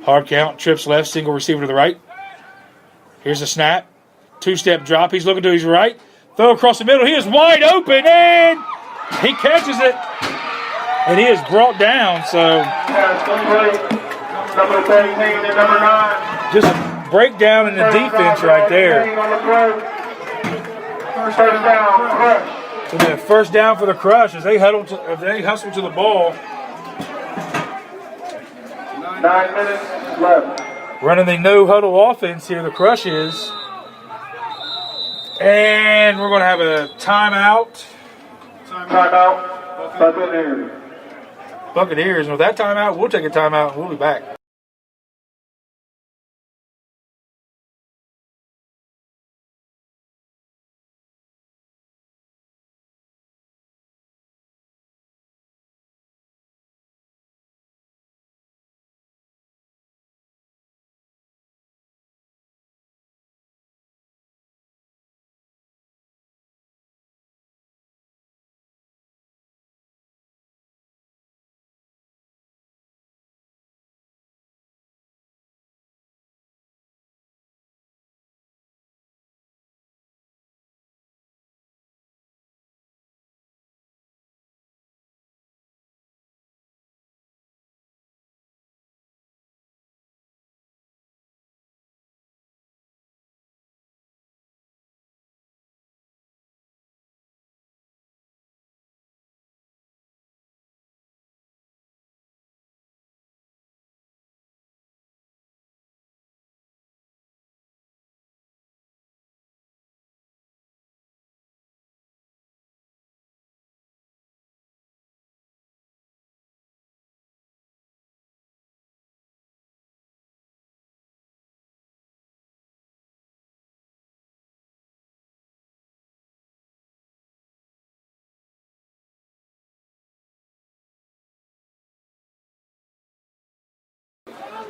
Hard count, trips left, single receiver to the right. Here's a snap. 2-step drop. He's looking to his right. Throw across the middle. He is wide open, and he catches it. And he is brought down, so Number 13 and number 9. just a breakdown in the defense right there. First down, Crush. So the first down for the Crush as they hustle to the ball. 9 minutes left. Running the no-huddle offense here, the Crush is. And we're going to have a timeout. Timeout. Buccaneers. Buccaneers. And with that timeout, we'll take a timeout and we'll be back.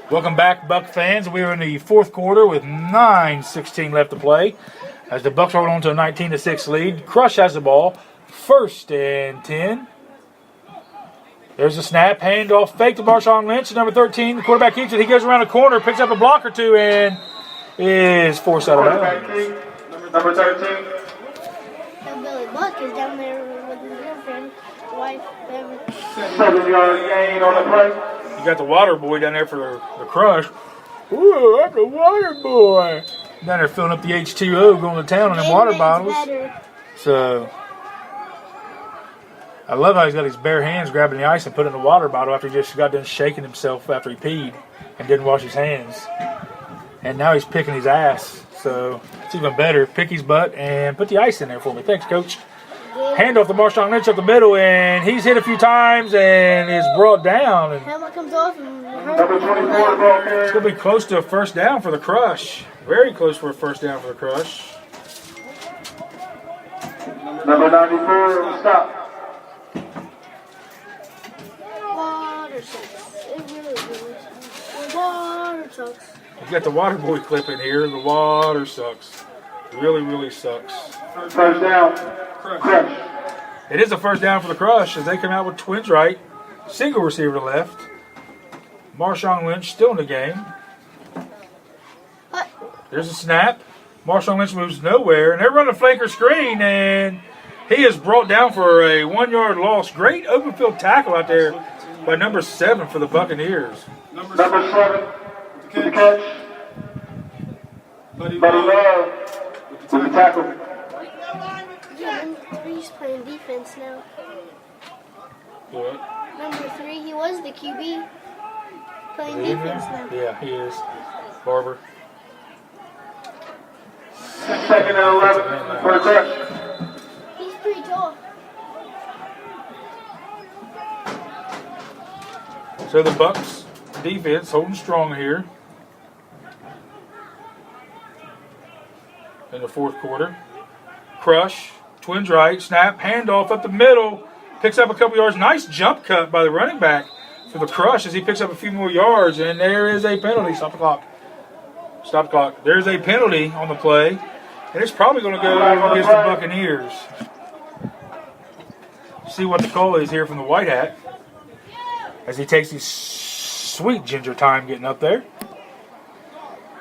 Welcome back, Buck fans. We are in the fourth quarter with 9:16 left to play. As the Bucks roll on to a 19-6 lead. Crush has the ball. 1st and 10. There's a snap. Handoff. Fake to Marshawn Lynch. Number 13. The quarterback keeps it. He goes around the corner. Picks up a block or two and is forced out of bounds. Number 13. And Billy Buck is down there with his girlfriend, wife, whatever. 7-yard gain on the play. You got the water boy down there for the Crush. Ooh, I'm the water boy. Down there filling up the H2O, going to town on them water bottles. Better. So, I love how he's got his bare hands grabbing the ice and putting in the water bottle after he just got done shaking himself after he peed and didn't wash his hands. And now he's picking his ass. So, it's even better. Pick his butt and put the ice in there for me. Thanks, Coach. Handoff to Marshawn Lynch up the middle, and he's hit a few times and is brought down. And Helmet comes off and Number 24, ball carrier. it's going to be close to a first down for the Crush. Very close for a first down for the Crush. Number 94, stop. water sucks. It really sucks. The water sucks. You got the water boy clip in here. The water sucks. Really, really sucks. First down. Crush. It is a first down for the Crush as they come out with twins right. Single receiver to left. Marshawn Lynch still in the game. There's a snap. Marshawn Lynch moves nowhere, and they're running a flanker screen, and he is brought down for a 1-yard loss. Great open field tackle out there by number 7 for the Buccaneers. Number 7. With the catch. Buddy Love with the tackle. Yeah, number 3's playing defense now. What? Number 3, he was the QB. Playing defense now. Yeah, he is. Barber. Second and 11 for the Crush. He's pretty tall. So the Bucks defense holding strong here in the fourth quarter. Crush, twins right, snap, handoff up the middle, picks up a couple yards. Nice jump cut by the running back for the Crush as he picks up a few more yards, and there is a penalty. Stop the clock. Stop the clock. There's a penalty on the play, and it's probably going to go against the Buccaneers. See what the call is here from the white hat as he takes his sweet ginger time getting up there.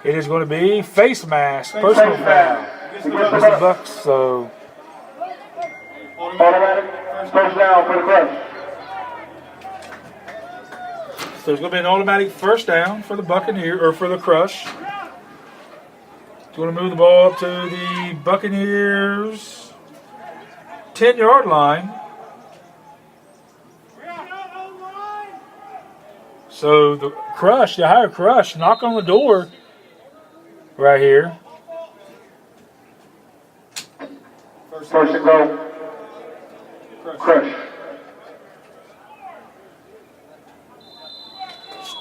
It is going to be face mask, personal foul. Against the Bucks, so Automatic first down for the Crush. So there's going to be an automatic first down for the Buccaneer or for the Crush. Going to move the ball up to the Buccaneers 10-yard line. So the Crush, the higher Crush, knock on the door right here. First and goal. Crush.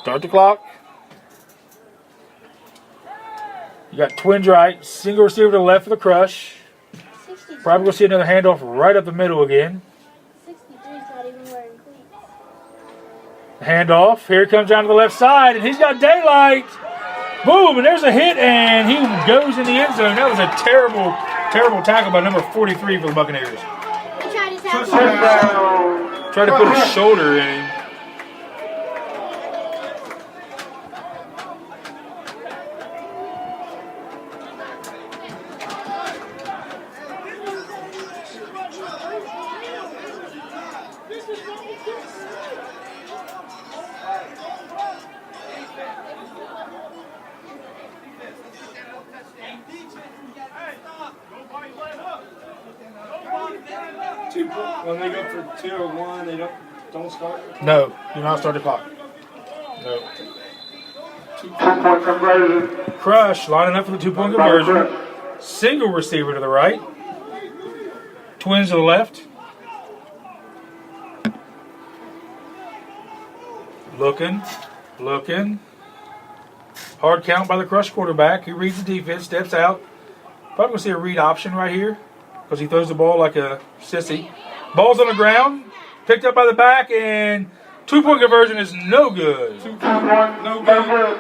Start the clock. You got twins right, single receiver to the left for the Crush. 63. Probably going to see another handoff right up the middle again. 63's not even wearing cleats. Handoff. Here he comes down to the left side, and he's got daylight. Boom, and there's a hit, and he goes in the end zone. That was a terrible, terrible tackle by number 43 for the Buccaneers. He tried to tackle First him. down. Tried to put his shoulder in him. When they go for 2 or 1, they don't start. No, do not start the clock. No. 2-point conversion. Crush lining up for the 2-point conversion. Single receiver to the right. Twins to the left. Looking. Hard count by the Crush quarterback. He reads the defense, steps out. Probably going to see a read option right here because he throws the ball like a sissy. Ball's on the ground, picked up by the back, and 2-point conversion is no good. 2-point, no good.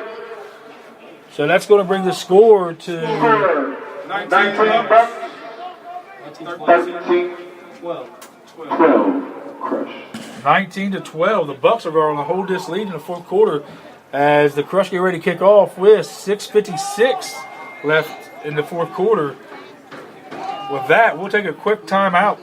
So that's going to bring the score to 19 Bucks, 13, 12 Crush. 19-12. The Bucks are going to hold this lead in the fourth quarter as the Crush get ready to kick off with 6:56 left in the fourth quarter. With that, we'll take a quick timeout.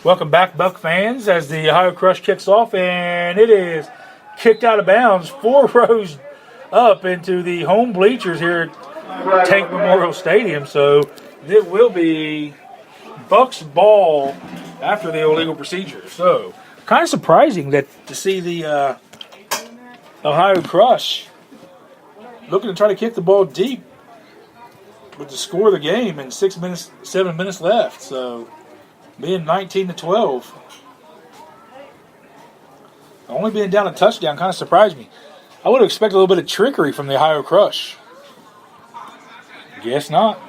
Welcome back, Buck fans, as the Ohio Crush kicks off, and it is kicked out of bounds 4 rows up into the home bleachers here at Tank Memorial Stadium. So it will be Bucks ball after the illegal procedure. So kind of surprising that to see the Ohio Crush looking to try to kick the ball deep with the score of the game and 7 minutes left. So being 19-12. Only being down a touchdown kind of surprised me. I would have expected a little bit of trickery from the Ohio Crush. Guess not.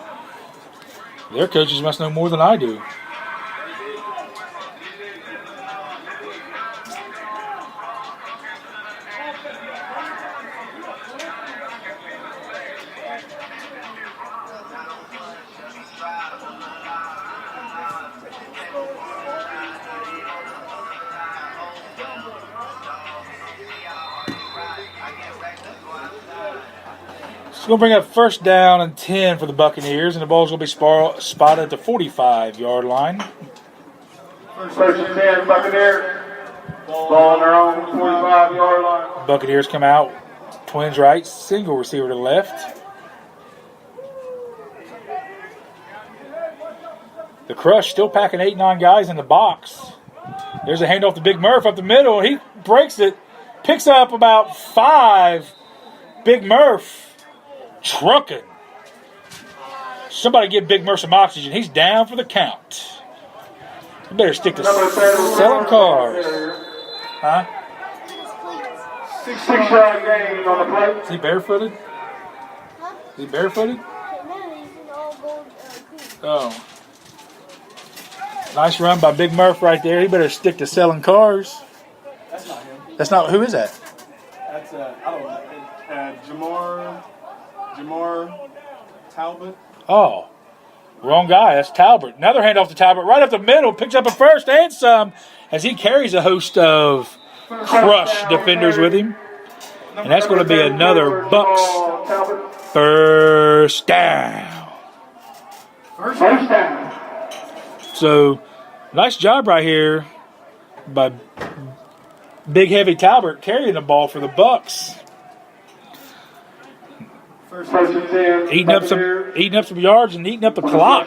Their coaches must know more than I do. It's going to bring up first down and 10 for the Buccaneers, and the ball's going to be spotted at the 45-yard line. First and 10 Buccaneers. Ball on their own 45-yard line. Buccaneers come out, twins right, single receiver to the left. The Crush still packing 8-9 guys in the box. There's a handoff to Big Murph up the middle. He breaks it, picks up about 5. Big Murph trucking. Somebody give Big Murph some oxygen. He's down for the count. You better stick to selling cars. Huh? 6-yard gain on the play. Is he barefooted? Is he barefooted? Oh. Nice run by Big Murph right there. He better stick to selling cars. That's not him. That's not, who is that? That's, I don't know. Jamar Talbot. Oh, wrong guy. That's Talbot. Another handoff to Talbot right up the middle. Picks up a first and some as he carries a host of Crush defenders with him. And that's going to be another Bucks first down. First down. So, nice job right here by Big Heavy Talbot carrying the ball for the Bucks. First and 10. Eating up some yards and eating up the clock.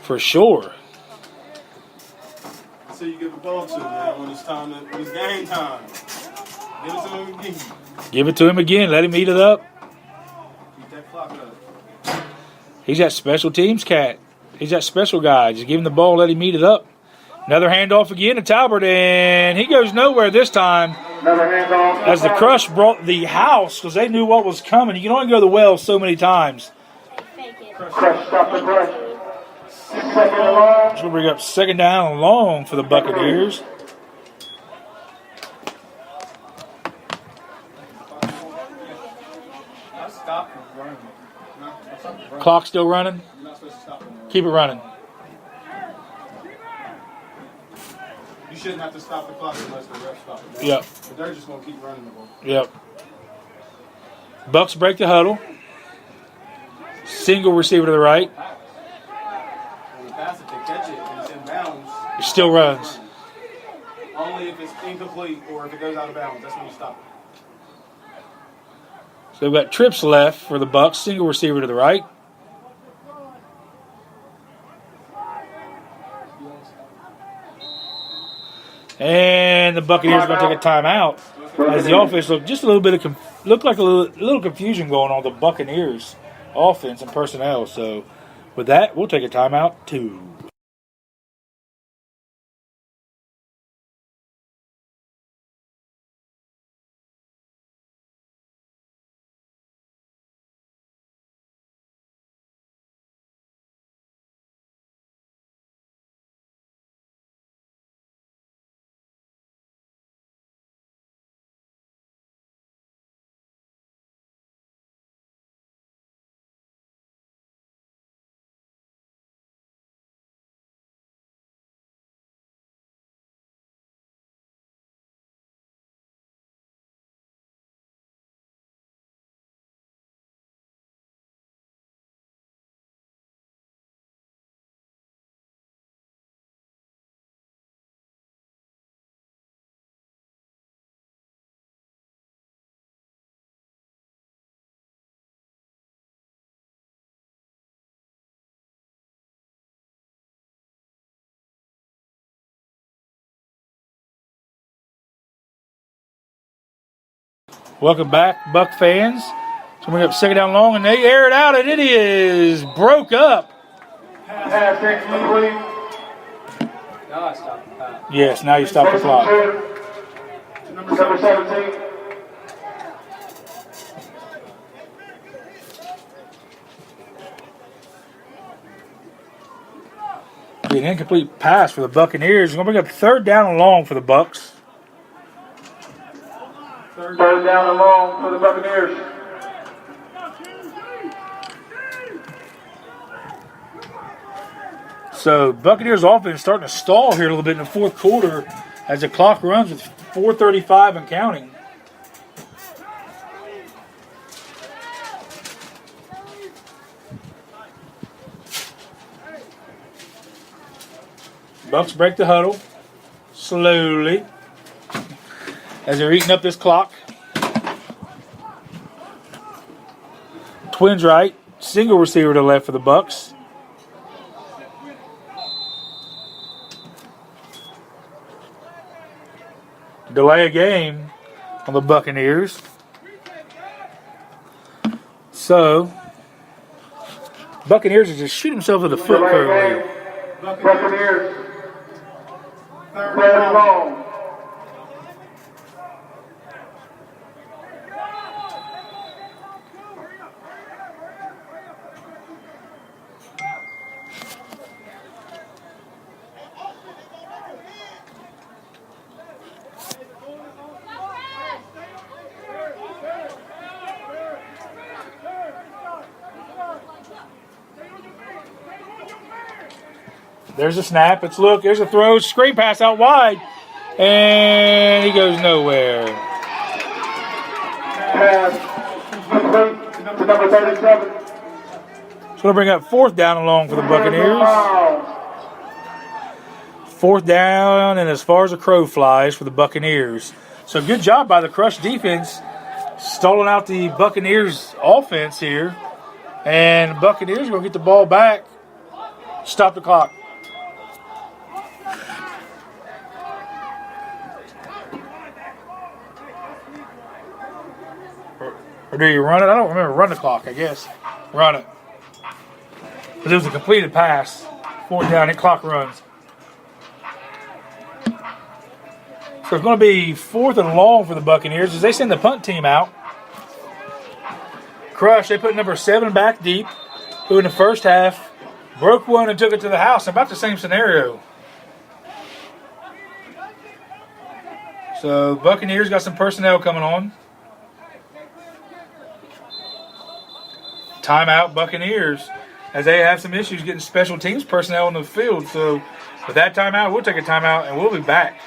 For sure. So you give the ball to, man, when it's game time. Give it to him again. Give it to him again. Let him eat it up. Keep that clock up. He's that special teams cat. He's that special guy. Just give him the ball, let him eat it up. Another handoff again to Talbert, and he goes nowhere this time. Another handoff. As the Crush brought the house, because they knew what was coming. You can only go to the well so many times. Fake it. Crush stop the play. 6 seconds long. So we'll bring up 2nd down and long for the Buccaneers. Stop running. Stop running. Clock still running. You're not supposed to stop them. Keep it running. You shouldn't have to stop the clock unless the ref stops it. Yep. But they're just going to keep running the ball. Yep. Bucks break the huddle. Single receiver to the right. When you pass it, they catch it, and it's in bounds. It still runs. Only if it's incomplete or if it goes out of bounds. That's when you stop it. So we've got trips left for the Bucks. Single receiver to the right. And the Buccaneers are going to take a timeout as the offense looked just a little bit of looked like a little confusion going on with the Buccaneers offense and personnel. So with that, we'll take a timeout too. Welcome back, Buck fans. So we have 2nd down long, and they air it out, and it is broke up. Pass incomplete. Now I stop the pass. Yes, now you stop the clock. Number 17. Be an incomplete pass for the Buccaneers. We're going to bring up 3rd down and long for the Bucks. 3rd down and long for the Buccaneers. So Buccaneers offense starting to stall here a little bit in the 4th quarter as the clock runs with 4:35 and counting. Bucks break the huddle slowly as they're eating up this clock. Twins right, single receiver to the left for the Bucks. Delay a game on the Buccaneers. So, Buccaneers are just shooting themselves in the foot currently. Buccaneers. 3rd and long. There's a snap. Let's look. There's a throw. Screen pass out wide. And he goes nowhere. Pass complete to number 37. So we'll bring up 4th down and long for the Buccaneers. 4th down and as far as the crow flies for the Buccaneers. So good job by the Crush defense stalling out the Buccaneers offense here. And the Buccaneers are going to get the ball back. Stop the clock. Or do you run it? I don't remember. Run the clock, I guess. Run it. But it was a completed pass. 4th down, and clock runs. So it's going to be 4th and long for the Buccaneers as they send the punt team out. Crush, they put number 7 back deep, who in the first half broke one and took it to the house. About the same scenario. So Buccaneers got some personnel coming on. Timeout Buccaneers as they have some issues getting special teams personnel on the field. So with that timeout, we'll take a timeout and we'll be back.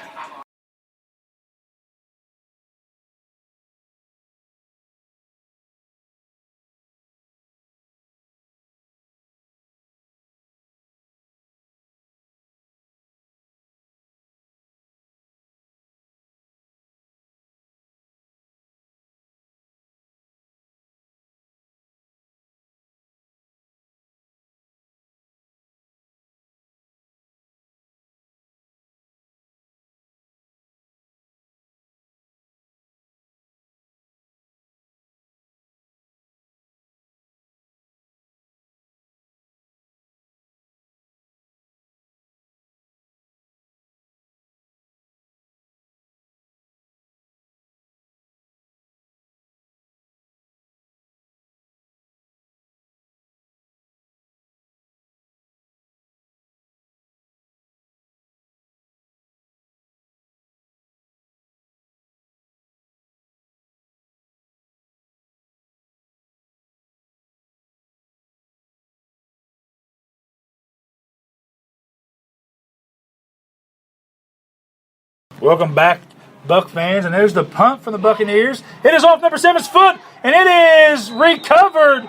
Welcome back, Buck fans. And there's the punt from the Buccaneers. It is off number 7's foot, and it is recovered.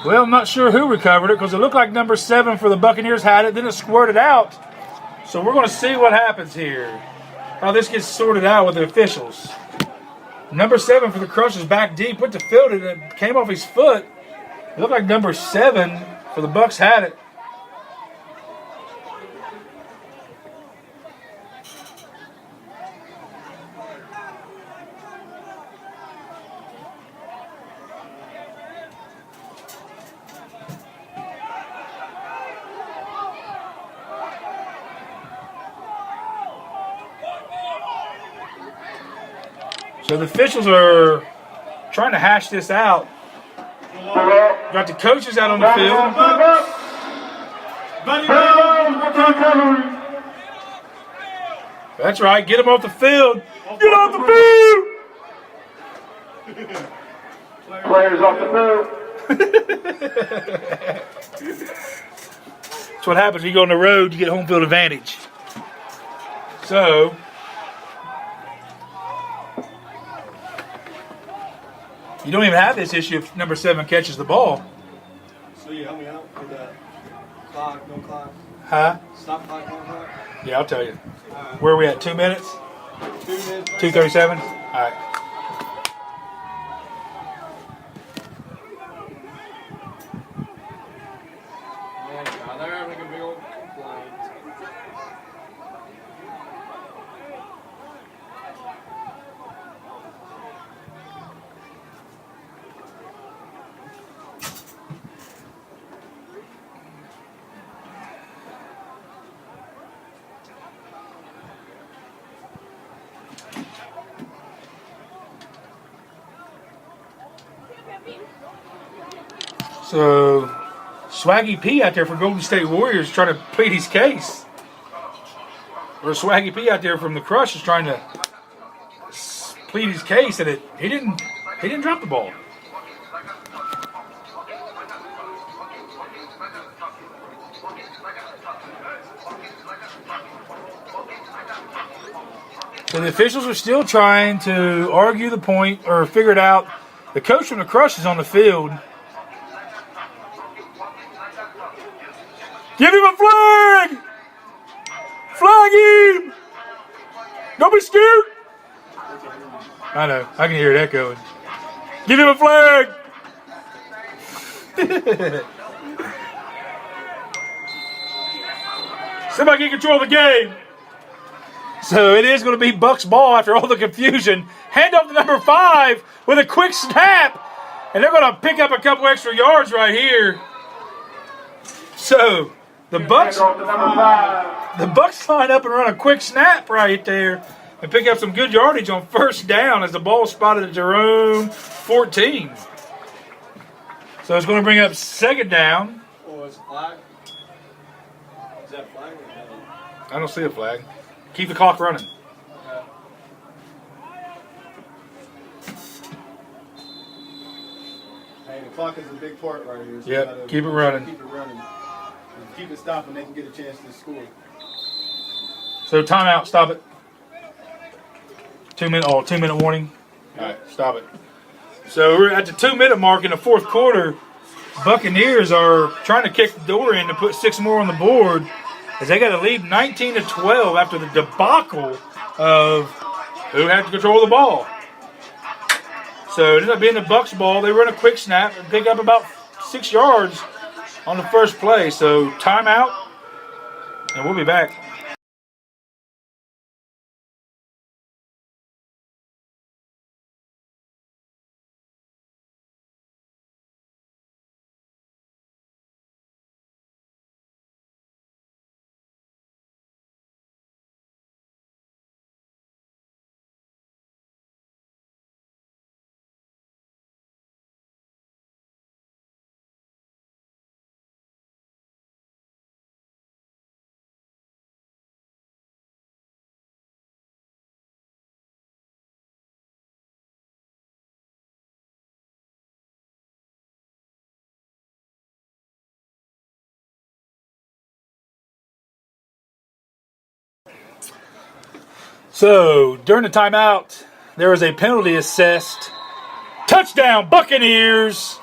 Well, I'm not sure who recovered it because it looked like number 7 for the Buccaneers had it. Then it squirted out. So we're going to see what happens here. How this gets sorted out with the officials. Number 7 for the Crush is back deep. Went to field it and it came off his foot. It looked like number 7 for the Bucks had it. So the officials are trying to hash this out. Got the coaches out on the field. That's right. Get them off the field. Get off the field. Players off the field. That's what happens when you go on the road. You get home field advantage. So you don't even have this issue if number 7 catches the ball. So you help me out with that clock, no clock. Huh? Stop clock, no clock. Yeah, I'll tell you. Where are we at? 2 minutes? 2 minutes. 2:37? All right. They're having a big old complaint. So, Swaggy P out there for Golden State Warriors trying to plead his case. Or Swaggy P out there from the Crush is trying to plead his case that he didn't drop the ball. So the officials are still trying to argue the point or figure it out. The coach from the Crush is on the field. Give him a flag! Flag him! Don't be scared! I know. I can hear it echoing. Give him a flag! Somebody get control of the game. So it is going to be Bucks ball after all the confusion. Hand off to number 5 with a quick snap. And they're going to pick up a couple extra yards right here. So The Bucks. Handoff to number 5. The Bucks line up and run a quick snap right there and pick up some good yardage on first down as the ball is spotted at their own 14. So it's going to bring up second down. Oh, it's a flag? Is that flag or no? I don't see a flag. Keep the clock running. Hey, the clock is a big part right here. So Yep, you gotta keep it running. Keep it running. If you keep it stopping, they can get a chance to score. So timeout, stop it. 2 minute, 2 minute warning. All right, stop it. So we're at the 2 minute mark in the fourth quarter. Buccaneers are trying to kick the door in to put 6 more on the board as they got to lead 19-12 after the debacle of who had to control the ball. So it ended up being the Bucks ball. They run a quick snap and pick up about 6 yards on the first play. So timeout, and we'll be back. So, during the timeout, there was a penalty assessed. Touchdown, Buccaneers!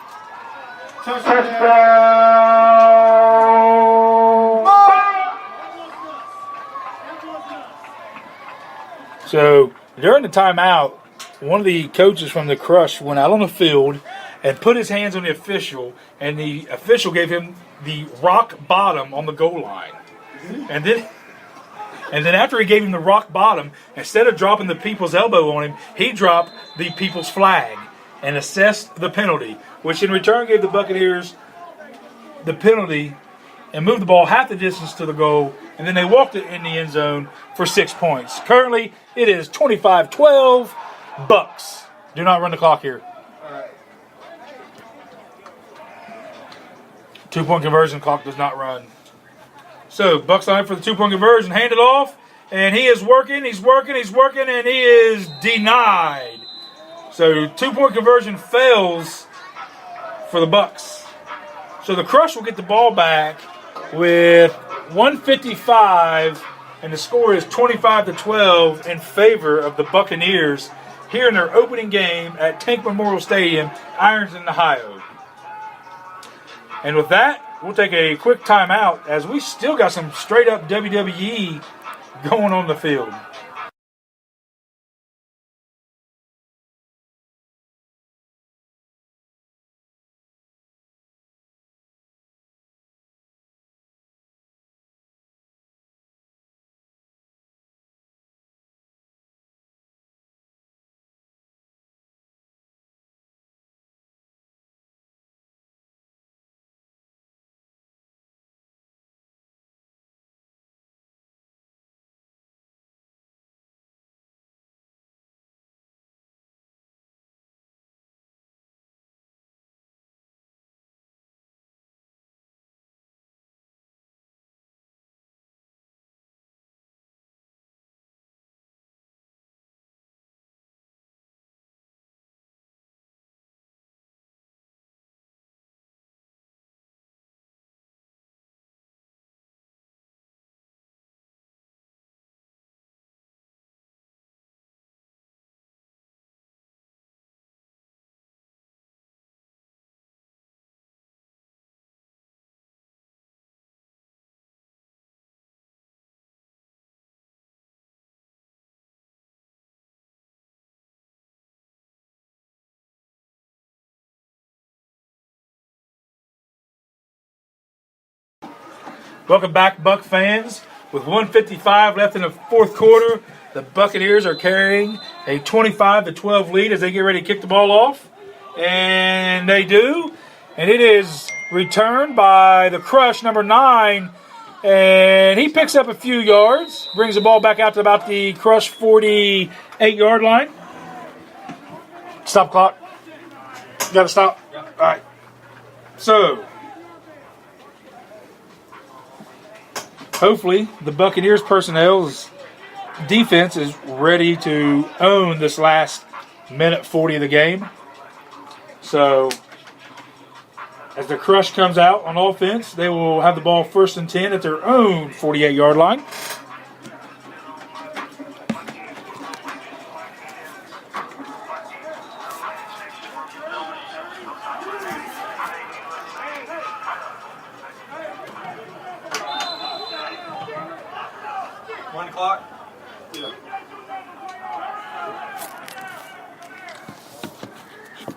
So, during the timeout, one of the coaches from the Crush went out on the field and put his hands on the official, and the official gave him the rock bottom on the goal line. And then after he gave him the rock bottom, instead of dropping the people's elbow on him, he dropped the people's flag and assessed the penalty, which in return gave the Buccaneers the penalty and moved the ball half the distance to the goal, and then they walked it in the end zone for 6 points. Currently, it is 25-12 Bucks. Do not run the clock here. 2-point conversion clock does not run. So, Bucks line for the 2-point conversion, hand it off, and he is working, and he is denied. So, 2-point conversion fails for the Bucks. So, the Crush will get the ball back with 1:55, and the score is 25-12 in favor of the Buccaneers here in their opening game at Tank Memorial Stadium, Ironton, Ohio. And with that, we'll take a quick timeout as we still got some straight-up WWE going on the field. Welcome back, Buck fans. With 1:55 left in the fourth quarter, the Buccaneers are carrying a 25-12 lead as they get ready to kick the ball off. And they do. And it is returned by the Crush, number 9, And he picks up a few yards, brings the ball back out to about the Crush 48-yard line. Stop clock. Got to stop. All right. So, hopefully, the Buccaneers personnel's defense is ready to own this last minute 40 of the game. So, as the Crush comes out on offense, they will have the ball 1st and 10 at their own 48-yard line.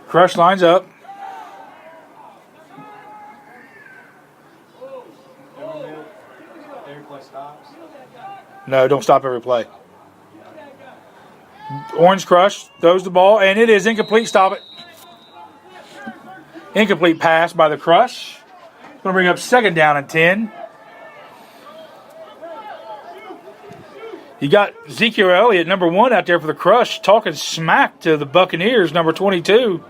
Crush lines up. No, don't stop every play. Orange Crush throws the ball, and it is incomplete. Stop it. Incomplete pass by the Crush. Going to bring up 2nd down and 10. You got Ezekiel Elliott, number 1, out there for the Crush, talking smack to the Buccaneers, number 22.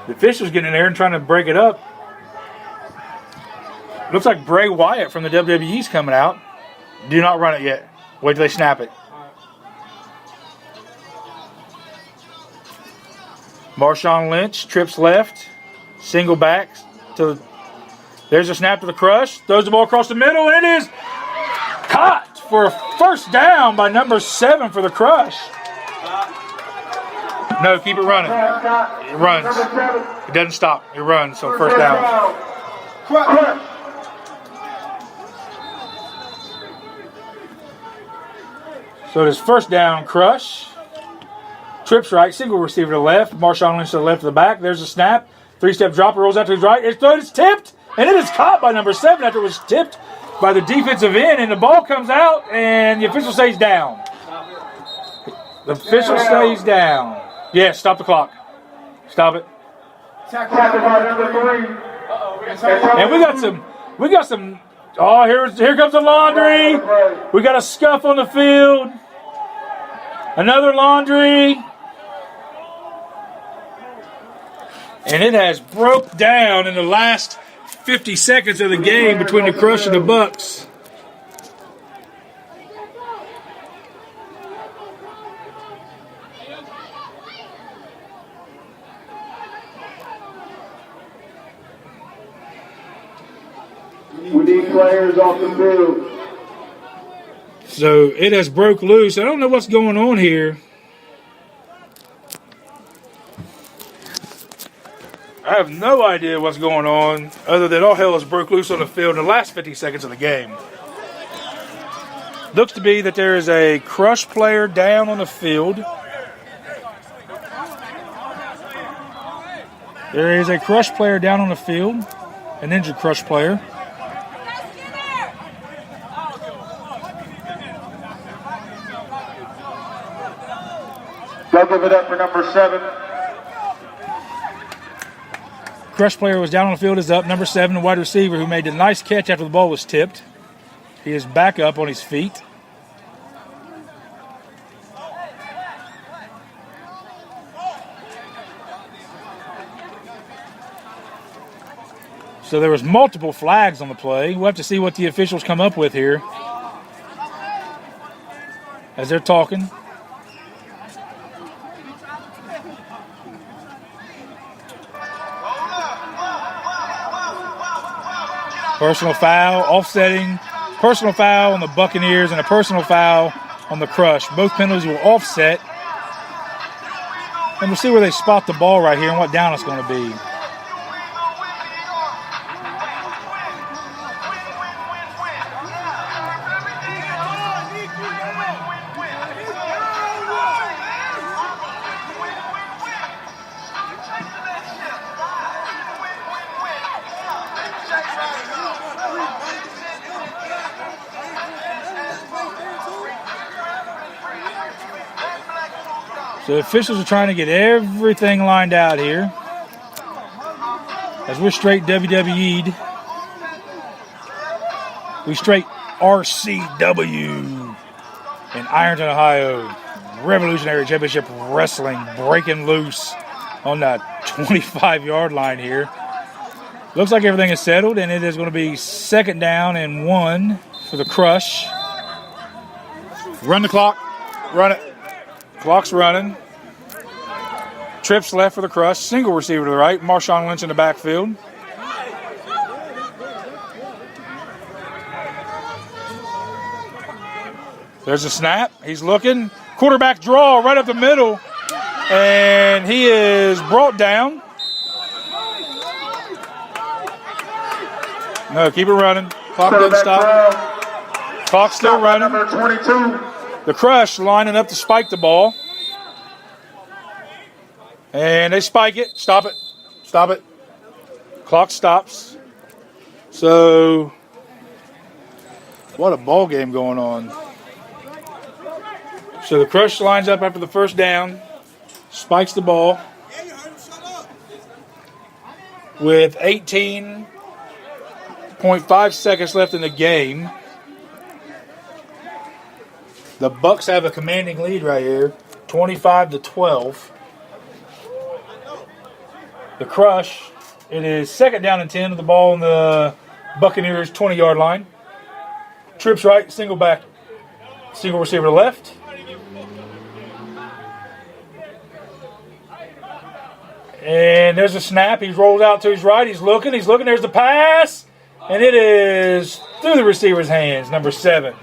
The officials getting in there and trying to break it up. Looks like Bray Wyatt from the WWE's coming out. Do not run it yet. Wait till they snap it. Marshawn Lynch trips left. Single back. There's a snap to the Crush. Throws the ball across the middle. And it is caught for a 1st down by number 7 for the Crush. No, keep it running. It runs. It doesn't stop. It runs. So 1st down. So it is 1st down, Crush. Trips right, single receiver to the left. Marshawn Lynch to the left of the back. There's a snap. 3-step drop. It rolls out to his right. It's tipped. And it is caught by number 7 after it was tipped by the defensive end. And the ball comes out, and the official stays down. The official stays down. Yes, stop the clock. Stop it. And we got some. Oh, here comes the laundry. We got a scuff on the field. Another laundry. And it has broke down in the last 50 seconds of the game between the Crush and the Bucks. We need players off the field. So it has broke loose. I don't know what's going on here. I have no idea what's going on other than all hell has broke loose on the field in the last 50 seconds of the game. Looks to be that there is a Crush player down on the field. There is a Crush player down on the field. An injured Crush player. Go give it up for number 7. Crush player was down on the field is up. Number 7, the wide receiver who made a nice catch after the ball was tipped. He is back up on his feet. So there was multiple flags on the play. We'll have to see what the officials come up with here as they're talking. Personal foul, offsetting, personal foul on the Buccaneers and a personal foul on the Crush. Both penalties will offset. And we'll see where they spot the ball right here and what down it's going to be. So the officials are trying to get everything lined out here. As we're straight WWE'd. We straight RCW in Ironton, Ohio. Revolutionary Championship Wrestling breaking loose on the 25-yard line here. Looks like everything is settled, and it is going to be 2nd down and 1 for the Crush. Run the clock. Run it. Clock's running. Trips left for the Crush. Single receiver to the right. Marshawn Lynch in the backfield. There's a snap. He's looking. Quarterback draw right up the middle. And he is brought down. No, keep it running. Clock didn't stop. Clock's still running. Number 22. The Crush lining up to spike the ball. And they spike it. Stop it. Stop it. Clock stops. So, what a ball game going on. So the Crush lines up after the 1st down. Spikes the ball. With 18.5 seconds left in the game. The Bucs have a commanding lead right here, 25-12. The Crush, it is 2nd down and 10 with the ball on the Buccaneers 20-yard line. Trips right, single back, single receiver to left. And there's a snap. He's rolled out to his right. He's looking. There's the pass. And it is through the receiver's hands, number 7.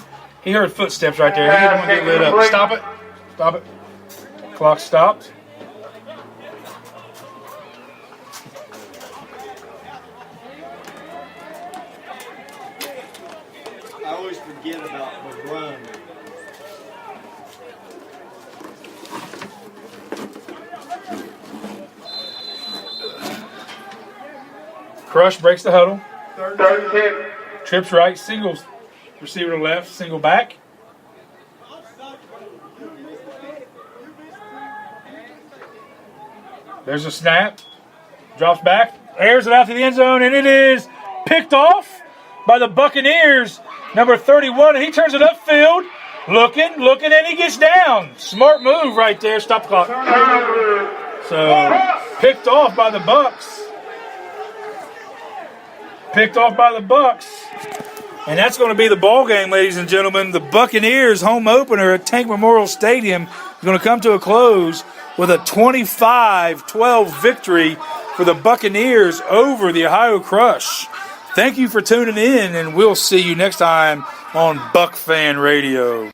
He heard footsteps right there. He didn't want to get lit up. Stop it. Stop it. Clock stopped. I always forget about the run. Crush breaks the huddle. 36. Trips right. Singles receiver to left. Single back. There's a snap. Drops back. Airs it out to the end zone. And it is picked off by the Buccaneers. Number 31. And he turns it upfield. Looking. And he gets down. Smart move right there. Stop the clock. So, picked off by the Bucs. Picked off by the Bucs. And that's going to be the ball game, ladies and gentlemen. The Buccaneers home opener at Tank Memorial Stadium is going to come to a close with a 25-12 victory for the Buccaneers over the Ohio Crush. Thank you for tuning in, and we'll see you next time on Buck Fan Radio.